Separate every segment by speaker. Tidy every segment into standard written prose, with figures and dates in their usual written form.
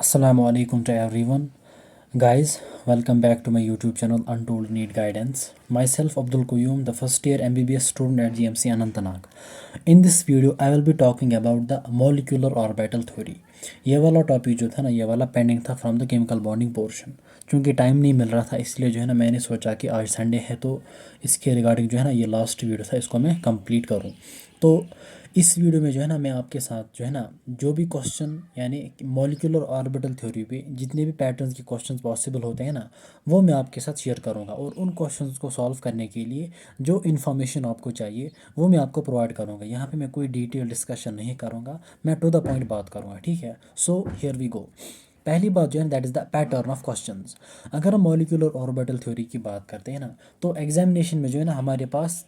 Speaker 1: Assalamu alaikum to everyone. Guys, welcome back to my YouTube channel Untold Need Guidance. Myself Abdul Qayyum, the first year MBBS student at GMC Anantnag. In this video, I will be talking about the molecular orbital theory. ये वाला topic जो था ना, ये वाला pending था from the chemical bonding portion. क्योंकि time नहीं मिल रहा था, इसलिए जो है ना मैंने सोचा कि आज संडे है तो इसके रिगार्डिंग जो है ना ये लास्ट वीडियो था, इसको मैं कंप्लीट करूँ। तो इस वीडियो में जो है ना मैं आपके साथ जो है ना जो भी क्वेश्चन यानी मॉलिक्यूलर ऑर्बिटल थ्योरी पे जितने भी पैटर्न्स के क्वेश्चन पॉसिबल होते हैं ना, वो मैं आपके साथ शेयर करूँगा। और उन क्वेश्चंस को सॉल्व करने के लिए जो इन्फॉर्मेशन आपको चाहिए वो मैं आपको प्रोवाइड करूँगा। यहाँ पे मैं कोई डिटेल डिस्कशन नहीं करूँगा, मैं टू द पॉइंट बात करूँगा, ठीक है। So here we go. पहली बात जो है that is the pattern of questions. अगर हम मॉलिक्यूलर ऑर्बिटल थ्योरी की बात करते हैं ना, तो एग्जामिनेशन में जो है ना हमारे पास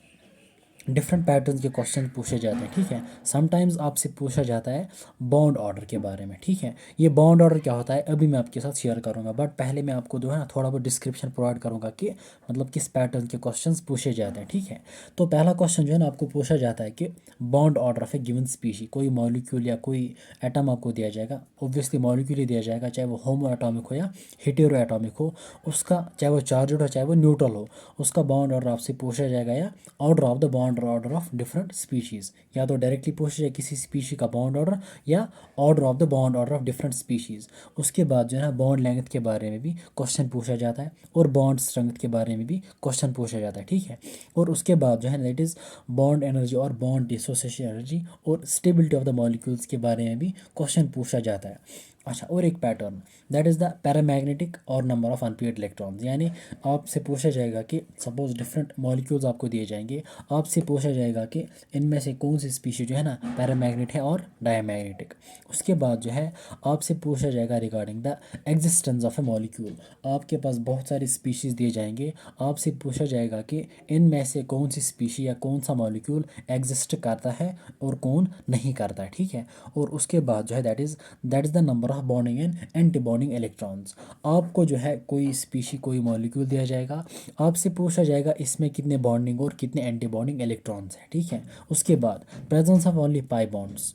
Speaker 1: डिफरेंट पैटर्न्स के क्वेश्चन पूछे जाते हैं, ठीक है। समटाइम्स आपसे पूछा जाता है बॉन्ड ऑर्डर के बारे में, ठीक है। ये बॉन्ड ऑर्डर क्या होता है अभी मैं आपके साथ शेयर करूंगा, बट पहले मैं आपको जो है ना थोड़ा बहुत डिस्क्रिप्शन प्रोवाइड करूंगा कि मतलब किस पैटर्न के क्वेश्चंस पूछे जाते हैं, ठीक है। तो पहला क्वेश्चन जो है ना आपको पूछा जाता है कि bond order of A given species. कोई मॉलिक्यूल या कोई एटम आपको दिया जाएगा, ऑब्वियसली मॉलिक्यूल ही दिया जाएगा, चाहे वो होमो एटॉमिक हो या हेटेरो एटॉमिक हो, उसका चाहे वो चार्जड हो चाहे वो न्यूट्रल हो, उसका बॉन्ड ऑर्डर आपसे पूछा जाएगा या order of the bond order of different species. या तो डायरेक्टली पूछा जाए किसी स्पीशी का बॉन्ड ऑर्डर या order of the bond order of different species. उसके बाद जो है ना बॉन्ड लेंथ के बारे में भी क्वेश्चन पूछा जाता है और बॉन्ड स्ट्रेंथ के बारे में भी क्वेश्चन पूछा जाता है, ठीक है। और उसके बाद जो है दैट इज़ बॉन्ड एनर्जी और बॉन्ड डिसोसिएशन एनर्जी और स्टेबिलिटी ऑफ द मॉलिक्यूल्स के बारे में भी क्वेश्चन पूछा जाता है। अच्छा, और एक pattern that is the paramagnetic और नंबर ऑफ अनपेयर्ड इलेक्ट्रॉन्स। यानी आपसे पूछा जाएगा कि सपोज डिफरेंट मॉलिक्यूल्स आपको दिए जाएंगे, आपसे पूछा जाएगा कि इनमें से कौन सी स्पीशी जो है ना पैरामैग्नेट है और डायमैग्नेटिक। उसके बाद जो है आपसे पूछा जाएगा regarding the existence of A molecule. आपके पास बहुत सारी स्पीशीज़ दिए जाएंगे, आपसे पूछा जाएगा कि इनमें से कौन सी स्पीशी या कौन सा मॉलिक्यूल एग्जिस्ट करता है और कौन नहीं करता है, ठीक है। और उसके बाद जो है that is the number of bonding and anti bonding electrons. आपको जो है कोई स्पीशी कोई मॉलिक्यूल दिया जाएगा, आपसे पूछा जाएगा इसमें कितने बॉन्डिंग और कितने एंटी बॉन्डिंग इलेक्ट्रॉन्स हैं, ठीक है। उसके बाद presence of only pi bonds.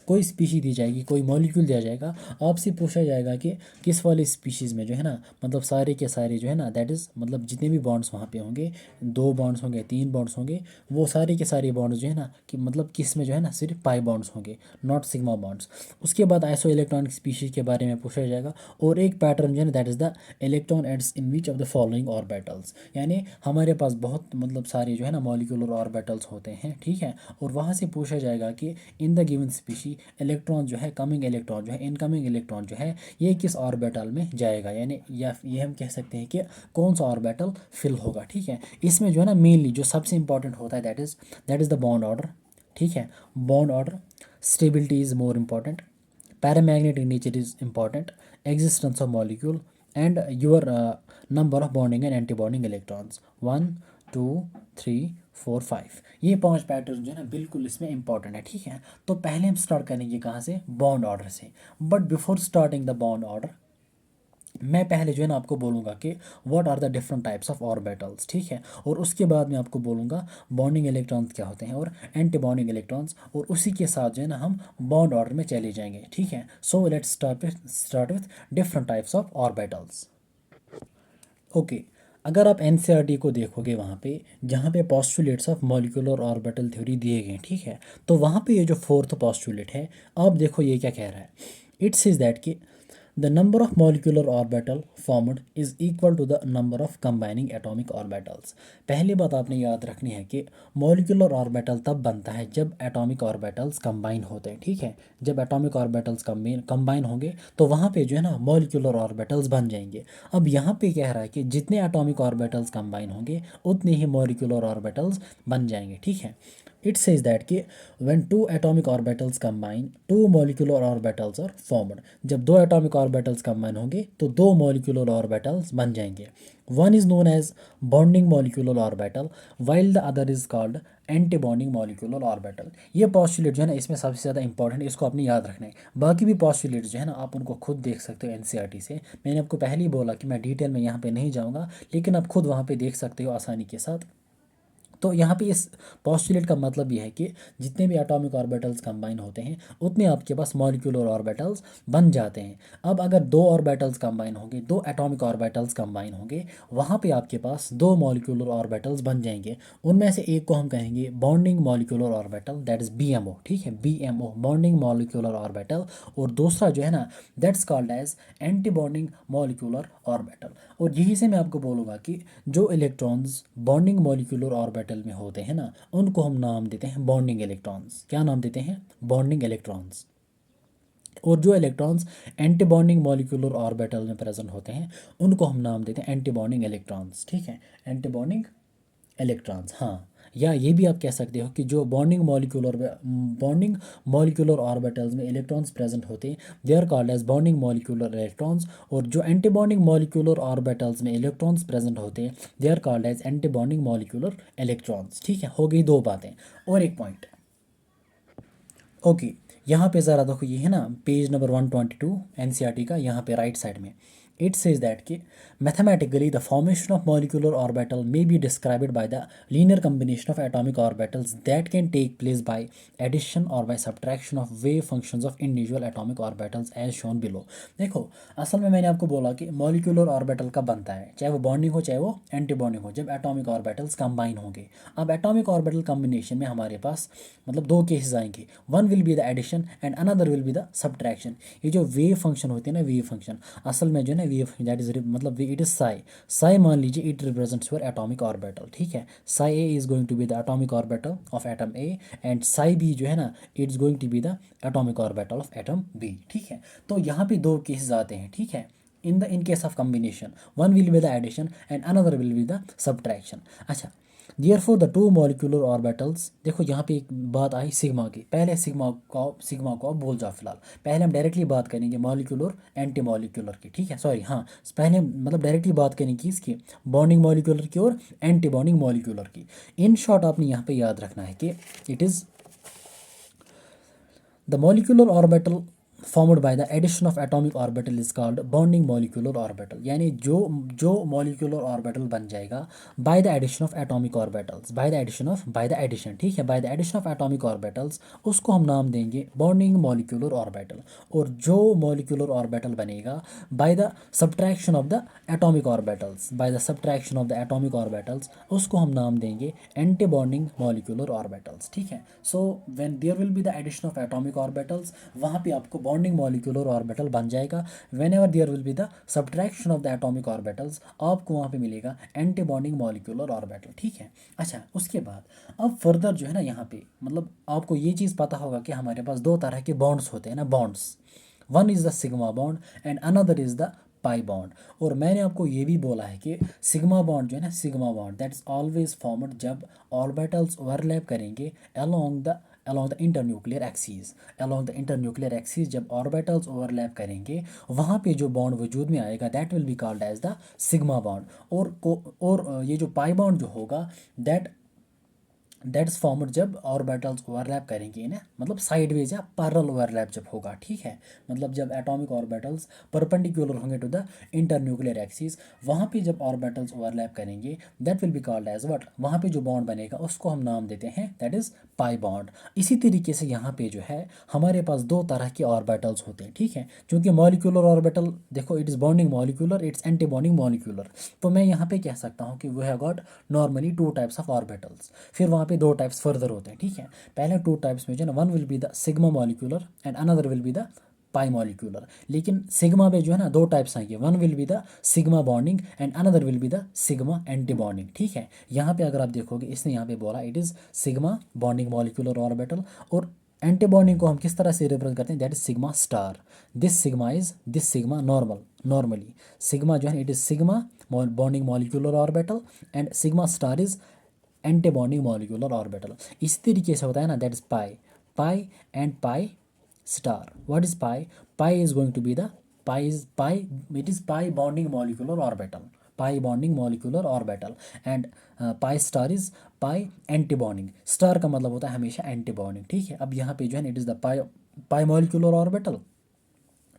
Speaker 1: कोई स्पीशी दी जाएगी, कोई मॉलिक्यूल दिया जाएगा, आपसे पूछा जाएगा कि किस वाले स्पीशीज़ में जो है ना मतलब सारे के सारे जो है ना दैट इज़ मतलब जितने भी बॉन्ड्स वहाँ पे होंगे, 2 बॉन्ड्स होंगे 3 बॉन्ड्स होंगे, वो सारे के सारे बॉन्ड्स जो है ना कि मतलब किस में जो है ना सिर्फ पाई बॉन्ड्स होंगे, नॉट सिग्मा बॉन्ड्स। उसके बाद आइसो इलेक्ट्रॉनिक स्पीशीज़ के बारे में पूछा जाएगा। और एक पैटर्न जो है ना that is the electron adds in which of the following orbitals. यानी हमारे पास बहुत मतलब सारे जो है ना मॉलिक्यूलर ऑर्बिटल्स होते हैं, ठीक है। और वहाँ से पूछा जाएगा कि in the given species electron जो है कमिंग इलेक्ट्रॉन जो है इनकमिंग इलेक्ट्रॉन जो है ये किस ऑर्बिटल में जाएगा, यानी या ये हम कह सकते हैं कि कौन सा ऑर्बिटल फिल होगा, ठीक है। इसमें जो है ना मेनली जो सबसे इंपॉर्टेंट होता है that is the bond order, ठीक है। Bond order, stability is more important, paramagnetic nature is important, existence of molecule, and your number of bonding and anti-bonding electrons 1 2 3 4 5। ये 5 पैटर्न जो है ना बिल्कुल इसमें इंपॉर्टेंट है, ठीक है। तो पहले हम स्टार्ट करेंगे कहाँ से, बॉन्ड ऑर्डर से। But before starting the bond order मैं पहले जो है ना आपको बोलूँगा कि what are the different types of orbitals, ठीक है। और उसके बाद मैं आपको बोलूँगा बॉन्डिंग इलेक्ट्रॉन्स क्या होते हैं और एंटी बॉन्डिंग इलेक्ट्रॉन्स, और उसी के साथ जो है ना हम बॉन्ड ऑर्डर में चले जाएंगे, ठीक है। So let's start with different types of orbitals. Okay, अगर आप एनसीईआरटी को देखोगे वहाँ पे जहाँ पे postulates of molecular orbital theory दिए गए हैं, ठीक है। तो वहाँ पे ये जो फोर्थ पॉस्टुलेट है, आप देखो ये क्या कह रहा है। इट सेज दैट कि the number of molecular orbital formed is equal to the number of combining atomic orbitals। पहली बात आपने याद रखनी है कि molecular orbital तब बनता है जब atomic orbitals combine होते हैं, ठीक है। जब atomic orbitals combine होंगे तो वहाँ पे जो है ना molecular orbitals बन जाएंगे। अब यहाँ पे कह रहा है कि जितने atomic orbitals combine होंगे उतने ही molecular orbitals बन जाएंगे, ठीक है। It says that कि when two atomic orbitals combine, two molecular orbitals are formed। जब दो atomic orbitals combine होंगे तो दो molecular orbitals बन जाएंगे। One is known as bonding molecular orbital while the other is called anti-bonding molecular orbital। ये postulate जो है ना इसमें सबसे ज़्यादा इंपॉर्टेंट, इसको अपनी याद रखना है। बाकी भी postulates जो है ना आप उनको खुद देख सकते हो एनसीईआरटी से। मैंने आपको पहले ही बोला कि मैं डिटेल में यहाँ पे नहीं जाऊँगा, लेकिन आप खुद वहाँ पे देख सकते हो आसानी के साथ। तो यहाँ पे इस पॉस्टुलेट का मतलब ये है कि जितने भी एटॉमिक ऑर्बिटल्स कंबाइन होते हैं उतने आपके पास मॉलिक्यूलर ऑर्बिटल्स बन जाते हैं। अब अगर दो ऑर्बिटल्स कंबाइन होंगे, दो एटॉमिक ऑर्बिटल्स कंबाइन होंगे, वहाँ पे आपके पास दो मॉलिक्यूलर ऑर्बिटल्स बन जाएंगे। उनमें से एक को हम कहेंगे bonding molecular orbital, that is BMO, ठीक है, BMO बॉन्डिंग मॉलिक्यूलर ऑर्बिटल। और दूसरा जो है ना, that's called as anti bonding molecular orbital. और यही से मैं आपको बोलूँगा कि जो इलेक्ट्रॉन्स बॉन्डिंग मॉलिक्यूलर ऑर्बिटल में होते हैं ना, उनको हम नाम देते हैं बॉन्डिंग इलेक्ट्रॉन्स। क्या नाम देते हैं? Bonding electrons. और जो electrons anti bonding molecular orbital में प्रेजेंट होते हैं उनको हम नाम देते हैं एंटी बॉन्डिंग इलेक्ट्रॉन्स, ठीक है, एंटी बॉन्डिंग इलेक्ट्रॉन्स। हाँ, या ये भी आप कह सकते हो कि जो बॉन्डिंग मॉलिक्यूलर ऑर्बिटल्स में इलेक्ट्रॉन्स प्रेजेंट होते हैं they are called as bonding molecular electrons. और जो एंटी बॉन्डिंग मॉलिक्यूलर ऑर्बिटल्स में इलेक्ट्रॉन्स प्रेजेंट होते हैं they are called as anti bonding molecular electrons, ठीक है। हो गई दो बातें। और एक पॉइंट, ओके, यहाँ पे ज़रा देखो, ये है ना पेज नंबर 122 NCERT का, यहाँ पे राइट साइड में इट सेज दैट कि mathematically the formation of molecular orbital may be described by the linear combination of atomic orbitals that can take place by addition और by subtraction of wave functions of individual atomic orbitals as shown below. देखो, असल में मैंने आपको बोला कि molecular orbital कब बनता है, चाहे वो बॉन्डिंग हो चाहे वो एंटी बॉन्डिंग हो, जब एटॉमिक ऑर्बिटल्स कंबाइन होंगे। अब एटॉमिक ऑर्बिटल कॉम्बिनेशन में हमारे पास मतलब दो केसेस आएंगे, one will be the addition and another will be the subtraction. ये जो वेव फंक्शन होते हैं ना, वेव फंक्शन असल में जो है ना वेव दैट इज मतलब इट इज साई मान लीजिए it represents your atomic orbital, ठीक है। Psi A is going to be the atomic orbital of atom A and psi B जो है ना it is going to be the atomic orbital of atom B, ठीक है। तो यहाँ पे दो केसेस आते हैं, ठीक है। in case of combination, one will be the addition and another will be the subtraction। अच्छा, therefore the two molecular orbitals, देखो यहाँ पे एक बात आई सिग्मा की। पहले सिग्मा को आप भूल जाओ फिलहाल, पहले हम डायरेक्टली बात करेंगे मॉलिक्यूलर एंटी मॉलिक्यूलर की, ठीक है। सॉरी, हाँ, पहले मतलब डायरेक्टली बात करेंगे इसकी बॉन्डिंग मॉलिक्यूलर की और एंटी बॉन्डिंग मॉलिक्यूलर की। इन शॉर्ट आपने यहाँ पे याद रखना है कि it is the molecular orbital formed by the addition of atomic orbital is called bonding molecular orbital। यानी जो molecular orbital बन जाएगा by the addition of atomic orbitals, by the addition, ठीक है, by the addition of atomic orbitals, उसको हम नाम देंगे bonding molecular orbital। और जो molecular orbital बनेगा by the subtraction of the atomic orbitals, by the subtraction of the atomic orbitals, उसको हम नाम देंगे anti bonding molecular orbitals, ठीक है। So when there will be the addition of atomic orbitals, वहाँ पे आपको बॉन्डिंग मॉलिक्यूलर ऑर्बिटल बन जाएगा। Whenever there will be the subtraction of the atomic orbitals, आपको वहाँ पे मिलेगा एंटी बॉन्डिंग मॉलिक्यूलर ऑर्बिटल, ठीक है। अच्छा, उसके बाद अब फर्दर जो है ना यहाँ पे मतलब आपको ये चीज़ पता होगा कि हमारे पास दो तरह के बॉन्ड्स होते हैं ना, bonds, one is the sigma bond and another is the pi bond. और मैंने आपको ये भी बोला है कि सिग्मा बॉन्ड जो है ना, sigma bond that is always formed जब ऑर्बिटल्स ओवरलैप करेंगे along the internuclear axis, along the internuclear axis जब ऑर्बिटल्स ओवरलैप करेंगे वहाँ पे जो बॉन्ड वजूद में आएगा that will be called as the sigma bond. और ये जो पाई बॉन्ड जो होगा दैट्स फॉर्मड जब ऑर्बिटल्स ओवरलैप करेंगे ना, मतलब साइडवेज या पैरेलल ओवरलैप जब होगा, ठीक है। मतलब जब एटॉमिक ऑर्बिटल्स परपेंडिकुलर होंगे टू द इंटरन्यूक्लियर एक्सिस, वहाँ पे जब ऑर्बिटल्स ओवरलैप करेंगे that will be called as what, वहाँ पे जो बॉन्ड बनेगा उसको हम नाम देते हैं दैट इज पाई बॉन्ड। इसी तरीके से यहाँ पे जो है हमारे पास दो तरह के ऑर्बिटल्स होते हैं, ठीक है। क्योंकि मॉलिक्यूलर ऑर्बिटल देखो it is bonding molecular, it's anti bonding molecular, तो मैं यहाँ पे कह सकता हूँ कि we have got normally two types of orbitals. फिर वहाँ पे दो टाइप्स फर्दर होते हैं, ठीक है। पहले टू टाइप्स में जो है ना, one will be the sigma molecular and another will be the pi molecular. लेकिन सिग्मा में जो है ना दो टाइप्स आएंगे, one will be the sigma bonding and another will be the sigma anti bonding, ठीक है। यहाँ पे अगर आप देखोगे इसने यहाँ पे बोला it is sigma bonding molecular orbital, और एंटी बॉन्डिंग को हम किस तरह से रिप्रेजेंट करते हैं, that is sigma star. This sigma normally sigma जो है it is sigma bonding molecular orbital and sigma star is anti bonding molecular orbital. इस तरीके से होता है ना, that is pi and pi star. What is pi? Pi is going to be the it is pi bonding molecular orbital, pi bonding molecular orbital and pi star is pi anti bonding. Star का मतलब होता है हमेशा anti bonding, ठीक है। अब यहाँ पे जो है it is the pi molecular orbital,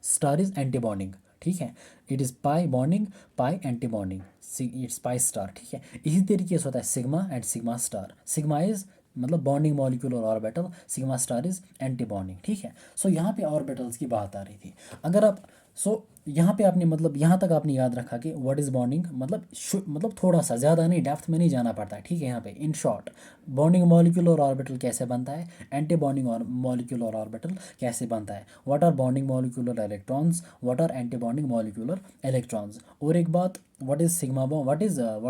Speaker 1: star is anti bonding, ठीक है। It is pi bonding, pi anti bonding, it's pi star, ठीक है। इसी तरीके से होता है sigma and sigma star. Sigma is मतलब बॉन्डिंग मॉलिक्यूल और orbital, sigma star is anti bonding, ठीक है। सो यहाँ पे ऑर्बिटल्स की बात आ रही थी। अगर आप यहाँ पे आपने मतलब यहाँ तक आपने याद रखा कि व्हाट इज़ बॉन्डिंग, मतलब थोड़ा सा, ज़्यादा नहीं, डेप्थ में नहीं जाना पड़ता है, ठीक है। यहाँ पे इन शॉर्ट बॉन्डिंग मॉलिक्यूल और ऑर्बिटल कैसे बनता है, एंटी बॉन्डिंग और मॉलिक्यूल और ऑर्बिटल कैसे बनता है, what are bonding molecular electrons, what are anti bonding molecular electrons. और एक बात, what is sigma bond, what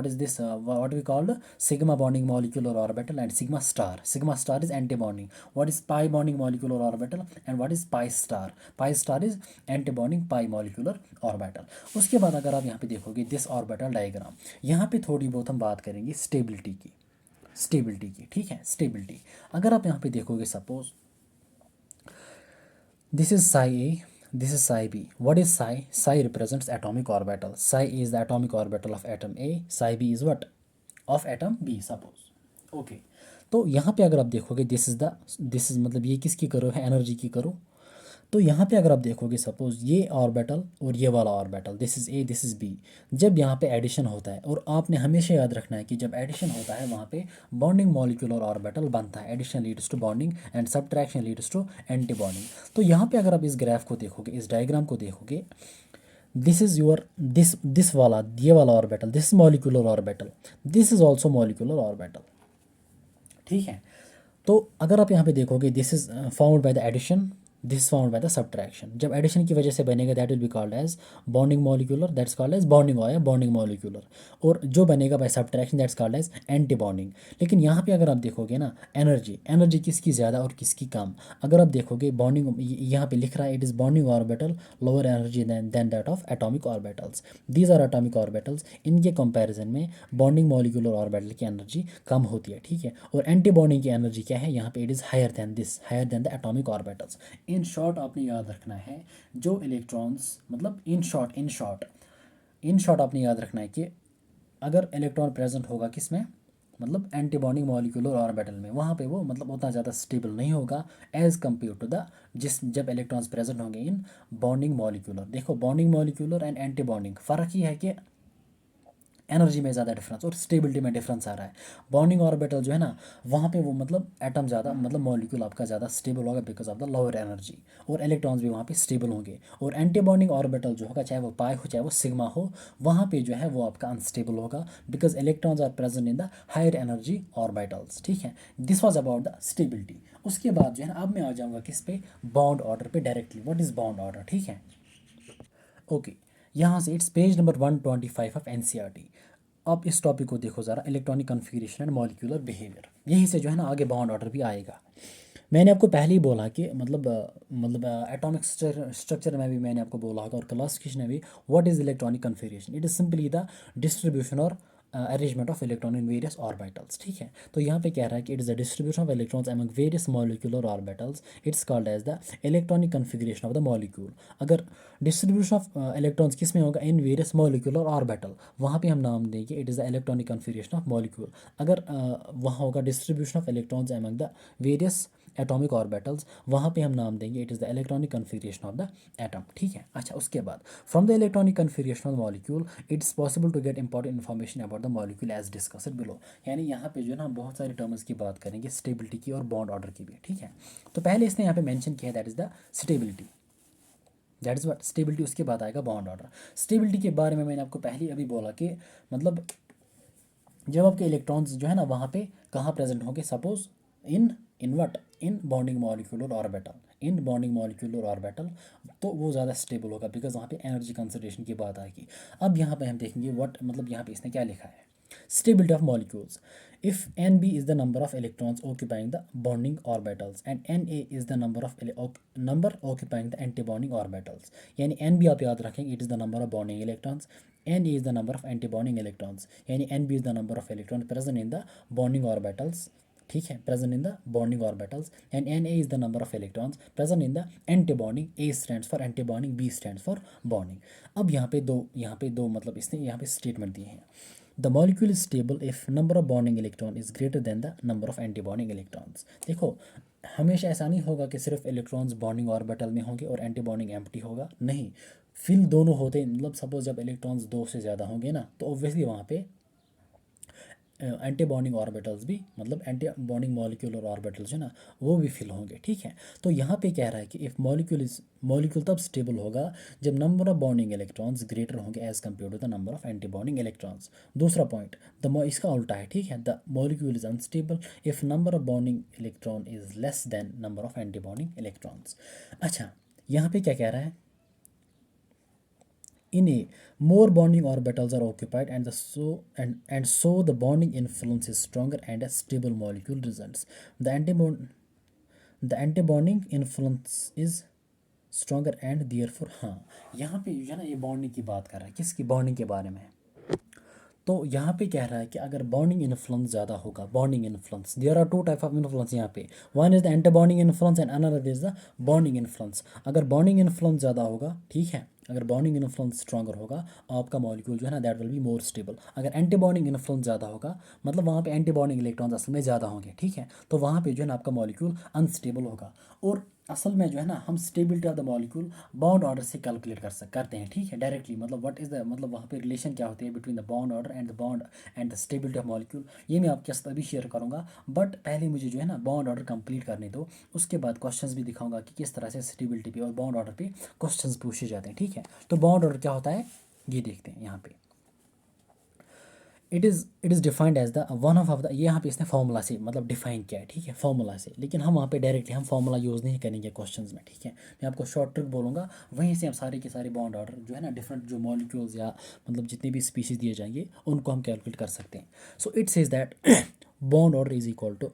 Speaker 1: is this what we called sigma bonding molecular orbital and sigma star. Sigma star is anti bonding. What is pi bonding molecular orbital and what is pi star? Pi star is anti bonding pi molecular orbital. उसके बाद अगर आप यहाँ पे देखोगे this orbital diagram, यहाँ पे थोड़ी बहुत हम बात करेंगे स्टेबिलिटी की, ठीक है। स्टेबिलिटी अगर आप यहाँ पे देखोगे, suppose this is psi A, this is psi B. What is psi? Psi represents atomic orbital. Psi is the atomic orbital of atom A. Psi B is what? Of atom B, suppose. Okay. तो यहाँ पे अगर आप देखोगे this is मतलब ये किसकी करो है, एनर्जी की करो। तो यहाँ पे अगर आप देखोगे, सपोज ये ऑर्बिटल और ये वाला orbital, this is A, this is B, जब यहाँ पे एडिशन होता है, और आपने हमेशा याद रखना है कि जब एडिशन होता है वहाँ पे बॉन्डिंग मॉलिक्यूलर ऑर्बिटल बनता है। Addition leads to bonding and subtraction leads to anti bonding. तो यहाँ पे अगर आप इस ग्राफ को देखोगे, इस डायग्राम को देखोगे, दिस इज़ योर दिस वाला, ये वाला orbital, this molecular orbital, this is also molecular orbital, ठीक है। तो अगर आप यहाँ पे देखोगे, this is found by the addition, this found by the subtraction. जब एडिशन की वजह से बनेगा that will be called as bonding molecular, that's called as bonding oil, bonding molecular. और जो बनेगा by subtraction that's called as anti bonding. लेकिन यहाँ पे अगर आप देखोगे ना, एनर्जी किसकी ज़्यादा और किसकी कम, अगर आप देखोगे बॉन्डिंग, यहाँ पे लिख रहा है it is bonding orbital lower energy than that of atomic orbitals. These are atomic orbitals, इनके कंपैरिजन में बॉन्डिंग मॉलिक्यूलर ऑर्बिटल की एनर्जी कम होती है, ठीक है। और एंटी बॉन्डिंग की एनर्जी क्या है यहाँ पे, it is higher than this, higher than the atomic orbitals. In short आपने याद रखना है, जो इलेक्ट्रॉन्स मतलब इन शॉर्ट आपने याद रखना है कि अगर इलेक्ट्रॉन प्रेजेंट होगा किस में, मतलब एंटी बॉन्डिंग मॉलिक्यूलर ऑर्बिटल में, वहाँ पे वो मतलब उतना ज़्यादा स्टेबल नहीं होगा एज़ कम्पेयर टू द जब इलेक्ट्रॉन्स प्रेजेंट होंगे इन बॉन्डिंग मॉलिक्यूलर। देखो bonding molecular and anti bonding, फ़र्क ही है कि एनर्जी में ज़्यादा डिफरेंस और स्टेबिलिटी में डिफरेंस आ रहा है। बॉन्डिंग ऑर्बिटल जो है ना, वहाँ पे वो मतलब एटम ज़्यादा, मतलब मॉलिक्यूल आपका ज़्यादा स्टेबल होगा because of the lower energy, और इलेक्ट्रॉन्स भी वहाँ पे स्टेबल होंगे। और एंटी बॉन्डिंग ऑर्बिटल जो होगा, चाहे वो पाई हो चाहे वो सिग्मा हो, वहाँ पे जो है वो आपका अनस्टेबल होगा because electrons are present in the higher energy orbitals, ठीक है। This was about the stability. उसके बाद जो है ना, अब मैं आ जाऊँगा किस पे, बॉन्ड ऑर्डर पे directly. What is bond order, ठीक है। ओके, यहाँ से it's page number 125 of NCERT. अब इस टॉपिक को देखो ज़रा, electronic configuration and molecular behaviour. यहीं से जो है ना आगे बॉन्ड ऑर्डर भी आएगा। मैंने आपको पहले ही बोला कि मतलब एटॉमिक स्ट्रक्चर में भी मैंने आपको बोला होगा और क्लासिफिकेशन में भी, what is electronic configuration, it is simply the distribution और arrangement of electron in various orbitals, ठीक है। तो यहाँ पे कह रहा है कि it is the distribution of electrons among various molecular orbitals, it's called as the electronic configuration of the molecule. अगर डिस्ट्रीब्यूशन ऑफ इलेक्ट्रॉन्स किस में होगा, इन वेरियस मॉलिक्यूलर ऑर्बिटल, वहाँ पे हम नाम देंगे it is the electronic configuration of molecule. अगर वहाँ होगा distribution of electrons among the various atomic orbitals, वहाँ पे हम नाम देंगे it is the electronic configuration of the atom, ठीक है। अच्छा, उसके बाद from the electronic configuration of molecule it's possible to get important information about the molecule as discussed below. यानी यहाँ पे जो है ना हम बहुत सारी टर्म्स की बात करेंगे, स्टेबिलिटी की और बॉन्ड ऑर्डर की भी, ठीक है। तो पहले इसने यहाँ पे मेंशन किया है that is the stability, that is what stability. उसके बाद आएगा बॉन्ड ऑर्डर। स्टेबिलिटी के बारे में मैंने आपको पहले अभी बोला कि मतलब जब आपके इलेक्ट्रॉन्स जो है ना वहाँ पे कहाँ प्रेजेंट होंगे, suppose in what, in bonding molecular orbital, in bonding molecular orbital, तो वो ज़्यादा स्टेबल होगा बिकॉज वहाँ पे एनर्जी कंसंट्रेशन की बात आएगी। अब यहाँ पे हम देखेंगे व्हाट, मतलब यहाँ पे इसने क्या लिखा है, stability of molecules. If Nb is the number of electrons occupying the bonding orbitals and Na is the number of number occupying the antibonding orbitals, यानी Nb आप याद रखेंगे it is the number of bonding electrons, Na is the number of antibonding electrons, यानी Nb is the number of electrons present in the bonding orbitals, ठीक है, present in the bonding orbitals, and N A is the number of electrons present in the anti bonding, A stands for anti bonding, B stands for bonding. अब यहाँ पे दो मतलब इसने यहाँ पे स्टेटमेंट दिए हैं। The molecule is stable if number of bonding electron is greater then the number of anti bonding electrons. देखो हमेशा ऐसा नहीं होगा कि सिर्फ इलेक्ट्रॉन्स बॉन्डिंग ऑर्बिटल में होंगे और एंटी बॉन्डिंग एम्प्टी होगा, नहीं, फिल दोनों होते हैं। मतलब सपोज जब इलेक्ट्रॉन्स दो से ज़्यादा होंगे ना, तो ऑब्वियसली वहाँ पे एंटी बॉन्डिंग ऑर्बिटल्स भी, मतलब एंटी बॉन्डिंग मॉलिक्यूलर ऑर्बिटल्स है ना, वो भी फिल होंगे, ठीक है। तो यहाँ पे कह रहा है कि इफ़ मॉलिक्यूल तब स्टेबल होगा जब number of bonding electrons greater होंगे as compare to the number of anti bonding electrons. दूसरा पॉइंट, इसका उल्टा है, ठीक है, the molecule is unstable if number of bonding electron is less than number of anti bonding electrons. अच्छा, यहाँ पे क्या कह रहा है, in a more bonding orbitals are occupied and so the bonding influence is stronger and a stable molecule results. The antibonding influence is stronger and therefore, हाँ यहाँ पे जो है ना, ये बॉन्डिंग की बात कर रहा है, किसकी बॉन्डिंग के बारे में। तो यहाँ पे कह रहा है कि अगर बॉन्डिंग इन्फ्लुएंस ज़्यादा होगा, bonding influence, there are two type of influence यहाँ पे, one is the anti bonding influence and another is the bonding influence. अगर बॉन्डिंग इन्फ्लुएंस ज़्यादा होगा, ठीक है, अगर बॉन्डिंग इन्फ्लुएंस स्ट्रॉगर होगा, आपका मॉलिक्यूल जो है ना, that will be more stable. अगर एंटी बॉन्डिंग इन्फ्लुएंस ज़्यादा होगा, मतलब वहाँ पे एंटी बॉन्डिंग इलेक्ट्रॉन्स असल में ज़्यादा होंगे, ठीक है, तो वहाँ पे जो है ना आपका मॉलिक्यूल अनस्टेबल होगा। और असल में जो है ना, हम stability of the molecule bond order से कैलकुलेट करते हैं, ठीक है, डायरेक्टली। मतलब व्हाट इज़ द, मतलब वहाँ पे रिलेशन क्या होती है between the bond order and the bond and the stability of molecule, ये मैं आपके साथ अभी शेयर करूँगा। बट पहले मुझे जो है ना बॉन्ड ऑर्डर कंप्लीट करने दो, उसके बाद क्वेश्चंस भी दिखाऊंगा कि किस तरह से स्टेबिलिटी पे और बॉन्ड ऑर्डर पे क्वेश्चंस पूछे जाते हैं, ठीक है। तो बॉन्ड ऑर्डर क्या होता है, ये देखते हैं यहाँ पे। It is defined as the one of the, ये यहाँ पे इसने फार्मूला से मतलब डिफाइन किया है, ठीक है, फार्मूला से। लेकिन हम वहाँ पे डायरेक्टली हम फार्मूला यूज़ नहीं करेंगे क्वेश्चंस में, ठीक है। मैं आपको शॉर्ट ट्रिक बोलूँगा, वहीं से हम सारे के सारे बॉन्ड ऑर्डर जो है ना, डिफरेंट जो मॉलिक्यूल्स या मतलब जितने भी स्पीशीज़ दिए जाएंगे उनको हम कैलकुलेट कर सकते हैं। So it says that bond order is equal to,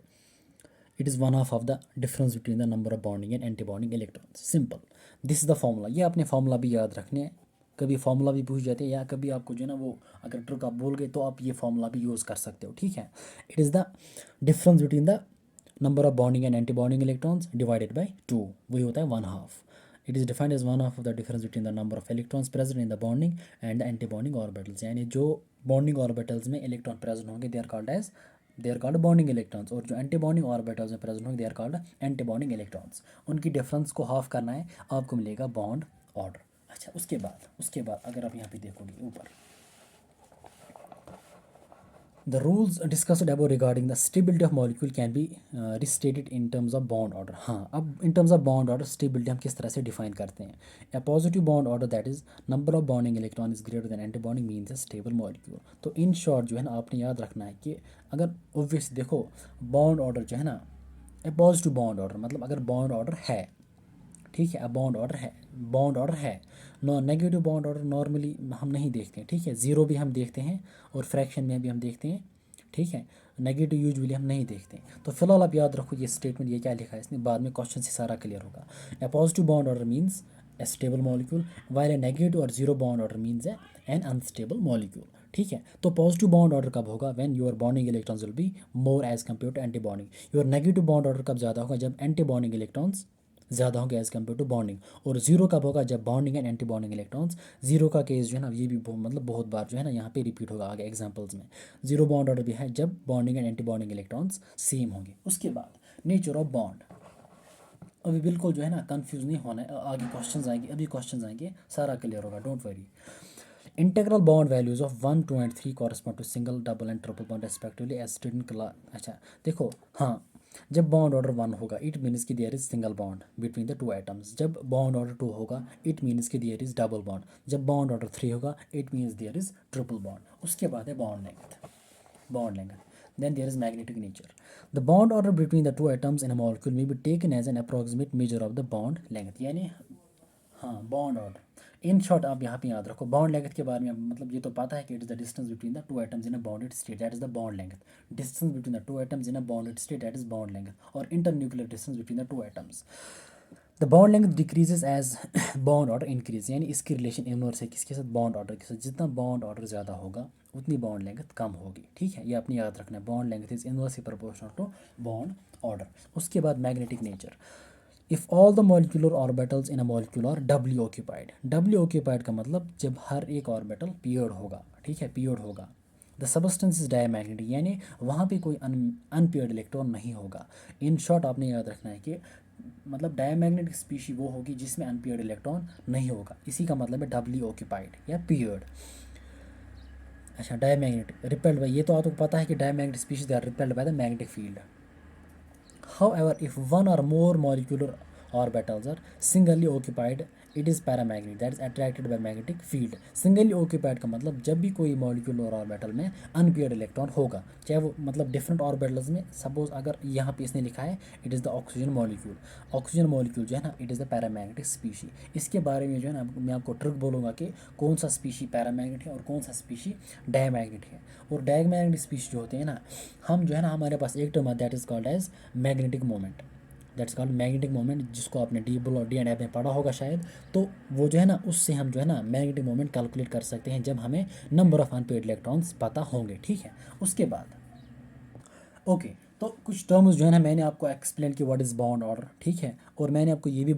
Speaker 1: it is one half of the difference between the number of bonding and anti bonding electrons. Simple, this is the formula. ये अपने formula भी याद रखने हैं, कभी formula भी पूछ जाते हैं या कभी आपको जो है ना वो अगर ट्रिक आप भूल गए तो आप ये फार्मूला भी यूज़ कर सकते हो, ठीक है। It is the difference between the number of bonding and anti bonding electrons divided by 2, वही होता है one half. It is defined as one half of the difference between the number of electrons present in the bonding and the anti bonding orbitals. यानी जो bonding orbitals में electron present होंगे they are called bonding electrons, और जो anti bonding orbitals में present होंगे they are called anti bonding electrons. उनकी difference को हाफ करना है, आपको मिलेगा बॉन्ड ऑर्डर। अच्छा, उसके बाद अगर आप यहाँ पे देखोगे ऊपर, the rules discussed above regarding the stability of molecule can be restated in terms of bond order. हाँ, अब in terms of bond order stability हम किस तरह से डिफाइन करते हैं। A positive bond order that is number of bonding electron is greater than anti bonding means a stable molecule. तो in short जो है ना, आपने याद रखना है कि अगर ऑब्वियस देखो बॉन्ड ऑर्डर जो है ना, ए पॉजिटिव बॉन्ड ऑर्डर मतलब अगर बॉन्ड ऑर्डर है, ठीक है, अब बॉन्ड ऑर्डर है नेगेटिव बॉन्ड ऑर्डर नॉर्मली हम नहीं देखते हैं, ठीक है, ज़ीरो भी हम देखते हैं और फ्रैक्शन में भी हम देखते हैं, ठीक है, नेगेटिव यूजुअली हम नहीं देखते। तो फिलहाल आप याद रखो ये स्टेटमेंट, ये क्या लिखा है इसने, बाद में क्वेश्चन से सारा क्लियर होगा। A positive bond order means a stable molecule while a negative or zero bond order means an unstable molecule, ठीक है। तो पॉजिटिव बॉन्ड ऑर्डर कब होगा, when your bonding electrons will be more as compare to anti bonding. Your negative bond order कब ज़्यादा होगा, जब anti bonding electrons ज़्यादा होंगे एज कम्पेयर टू बॉन्डिंग। और जीरो कब होगा, जब bonding and anti bonding electrons, zero का केस जो है ना ये भी मतलब बहुत बार जो है ना यहाँ पे रिपीट होगा आगे एग्जांपल्स में। जीरो बॉन्ड ऑर्डर भी है जब bonding and anti bonding electrons same होंगे। उसके बाद नेचर ऑफ बॉन्ड, अभी बिल्कुल जो है ना कंफ्यूज नहीं होना है, आगे क्वेश्चंस आएंगे, अभी क्वेश्चंस आएंगे, सारा क्लियर होगा, don't worry. Integral bond values of 1, 2 and 3 correspond to single, double and triple bond respectively as stated in class. अच्छा देखो, हाँ, जब बॉन्ड ऑर्डर 1 होगा इट मीन्स कि there is single bond between the two atoms. जब bond order 2 होगा it means कि there is double bond. जब बॉन्ड ऑर्डर 3 होगा it means there is triple bond. उसके बाद है bond length then there is magnetic nature. The bond order between the two atoms in a molecule may be taken as an approximate measure of the bond length। यानी हाँ, bond order in short आप यहाँ पे याद रखो। Bond length के बारे में मतलब ये तो पता है कि it is the distance between the two atoms in a bonded state, that is the bond length. Distance between the two atoms in a bonded state, that is bond length. और internuclear distance between the two atoms, the bond length decreases as bond order increase. यानी इसकी relation inverse है किसके साथ, bond order के साथ। जितना bond order ज़्यादा होगा उतनी बॉन्ड लेंथ कम होगी, ठीक है, ये अपने याद रखना है। Bond length is inversely proportional to bond order. उसके बाद magnetic nature, if all the molecular orbitals in a molecule are doubly occupied. Doubly occupied का मतलब जब हर एक ऑर्बिटल पियर्ड होगा, ठीक है, पियर्ड होगा, द सबस्टेंस इज डायमैग्नेटिक, यानी वहाँ पे कोई अनपेयर्ड इलेक्ट्रॉन नहीं होगा। इन शॉर्ट आपने याद रखना है कि मतलब डायमैग्नेटिक स्पीशी वो होगी जिसमें अनपेयर्ड इलेक्ट्रॉन नहीं होगा। इसी का मतलब है डबली ऑक्यूपाइड या पेयर्ड। अच्छा, डायमैग्नेटिक रिपेल्ड बाय, ये तो आपको पता है कि diamagnetic species they are repelled by the magnetic field. However, if one or more molecular orbitals are singly occupied, it is paramagnetic, that is attracted by magnetic field. Singly occupied का मतलब जब भी कोई molecular orbital में unpaired electron होगा, चाहे वो मतलब डिफरेंट ऑर्बिटल्स में, सपोज अगर यहाँ पे इसने लिखा है it is the oxygen molecule, oxygen molecule जो है ना it is the paramagnetic species. इसके बारे में जो है ना मैं आपको ट्रिक बोलूँगा कि कौन सा स्पीशी पैरामैग्नेट है और कौन सा स्पीशी डायमैग्नेट है। और डायमैग्नेटिक स्पीशी जो होते हैं ना, हम जो है ना हमारे पास एक टर्म है that is called as magnetic moment, that's called magnetic moment, जिसको आपने डी एंड एफ में पढ़ा होगा शायद। तो वो जो है ना उससे हम जो है ना मैग्नेटिक मोमेंट कैलकुलेट कर सकते हैं जब हमें नंबर ऑफ अनपेयर्ड इलेक्ट्रॉन्स पता होंगे, ठीक है। उसके बाद ओके, तो कुछ टर्म्स जो है ना मैंने आपको एक्सप्लेन कि व्हाट इज़ बॉन्ड ऑर्डर, ठीक है। और मैंने आपको ये भी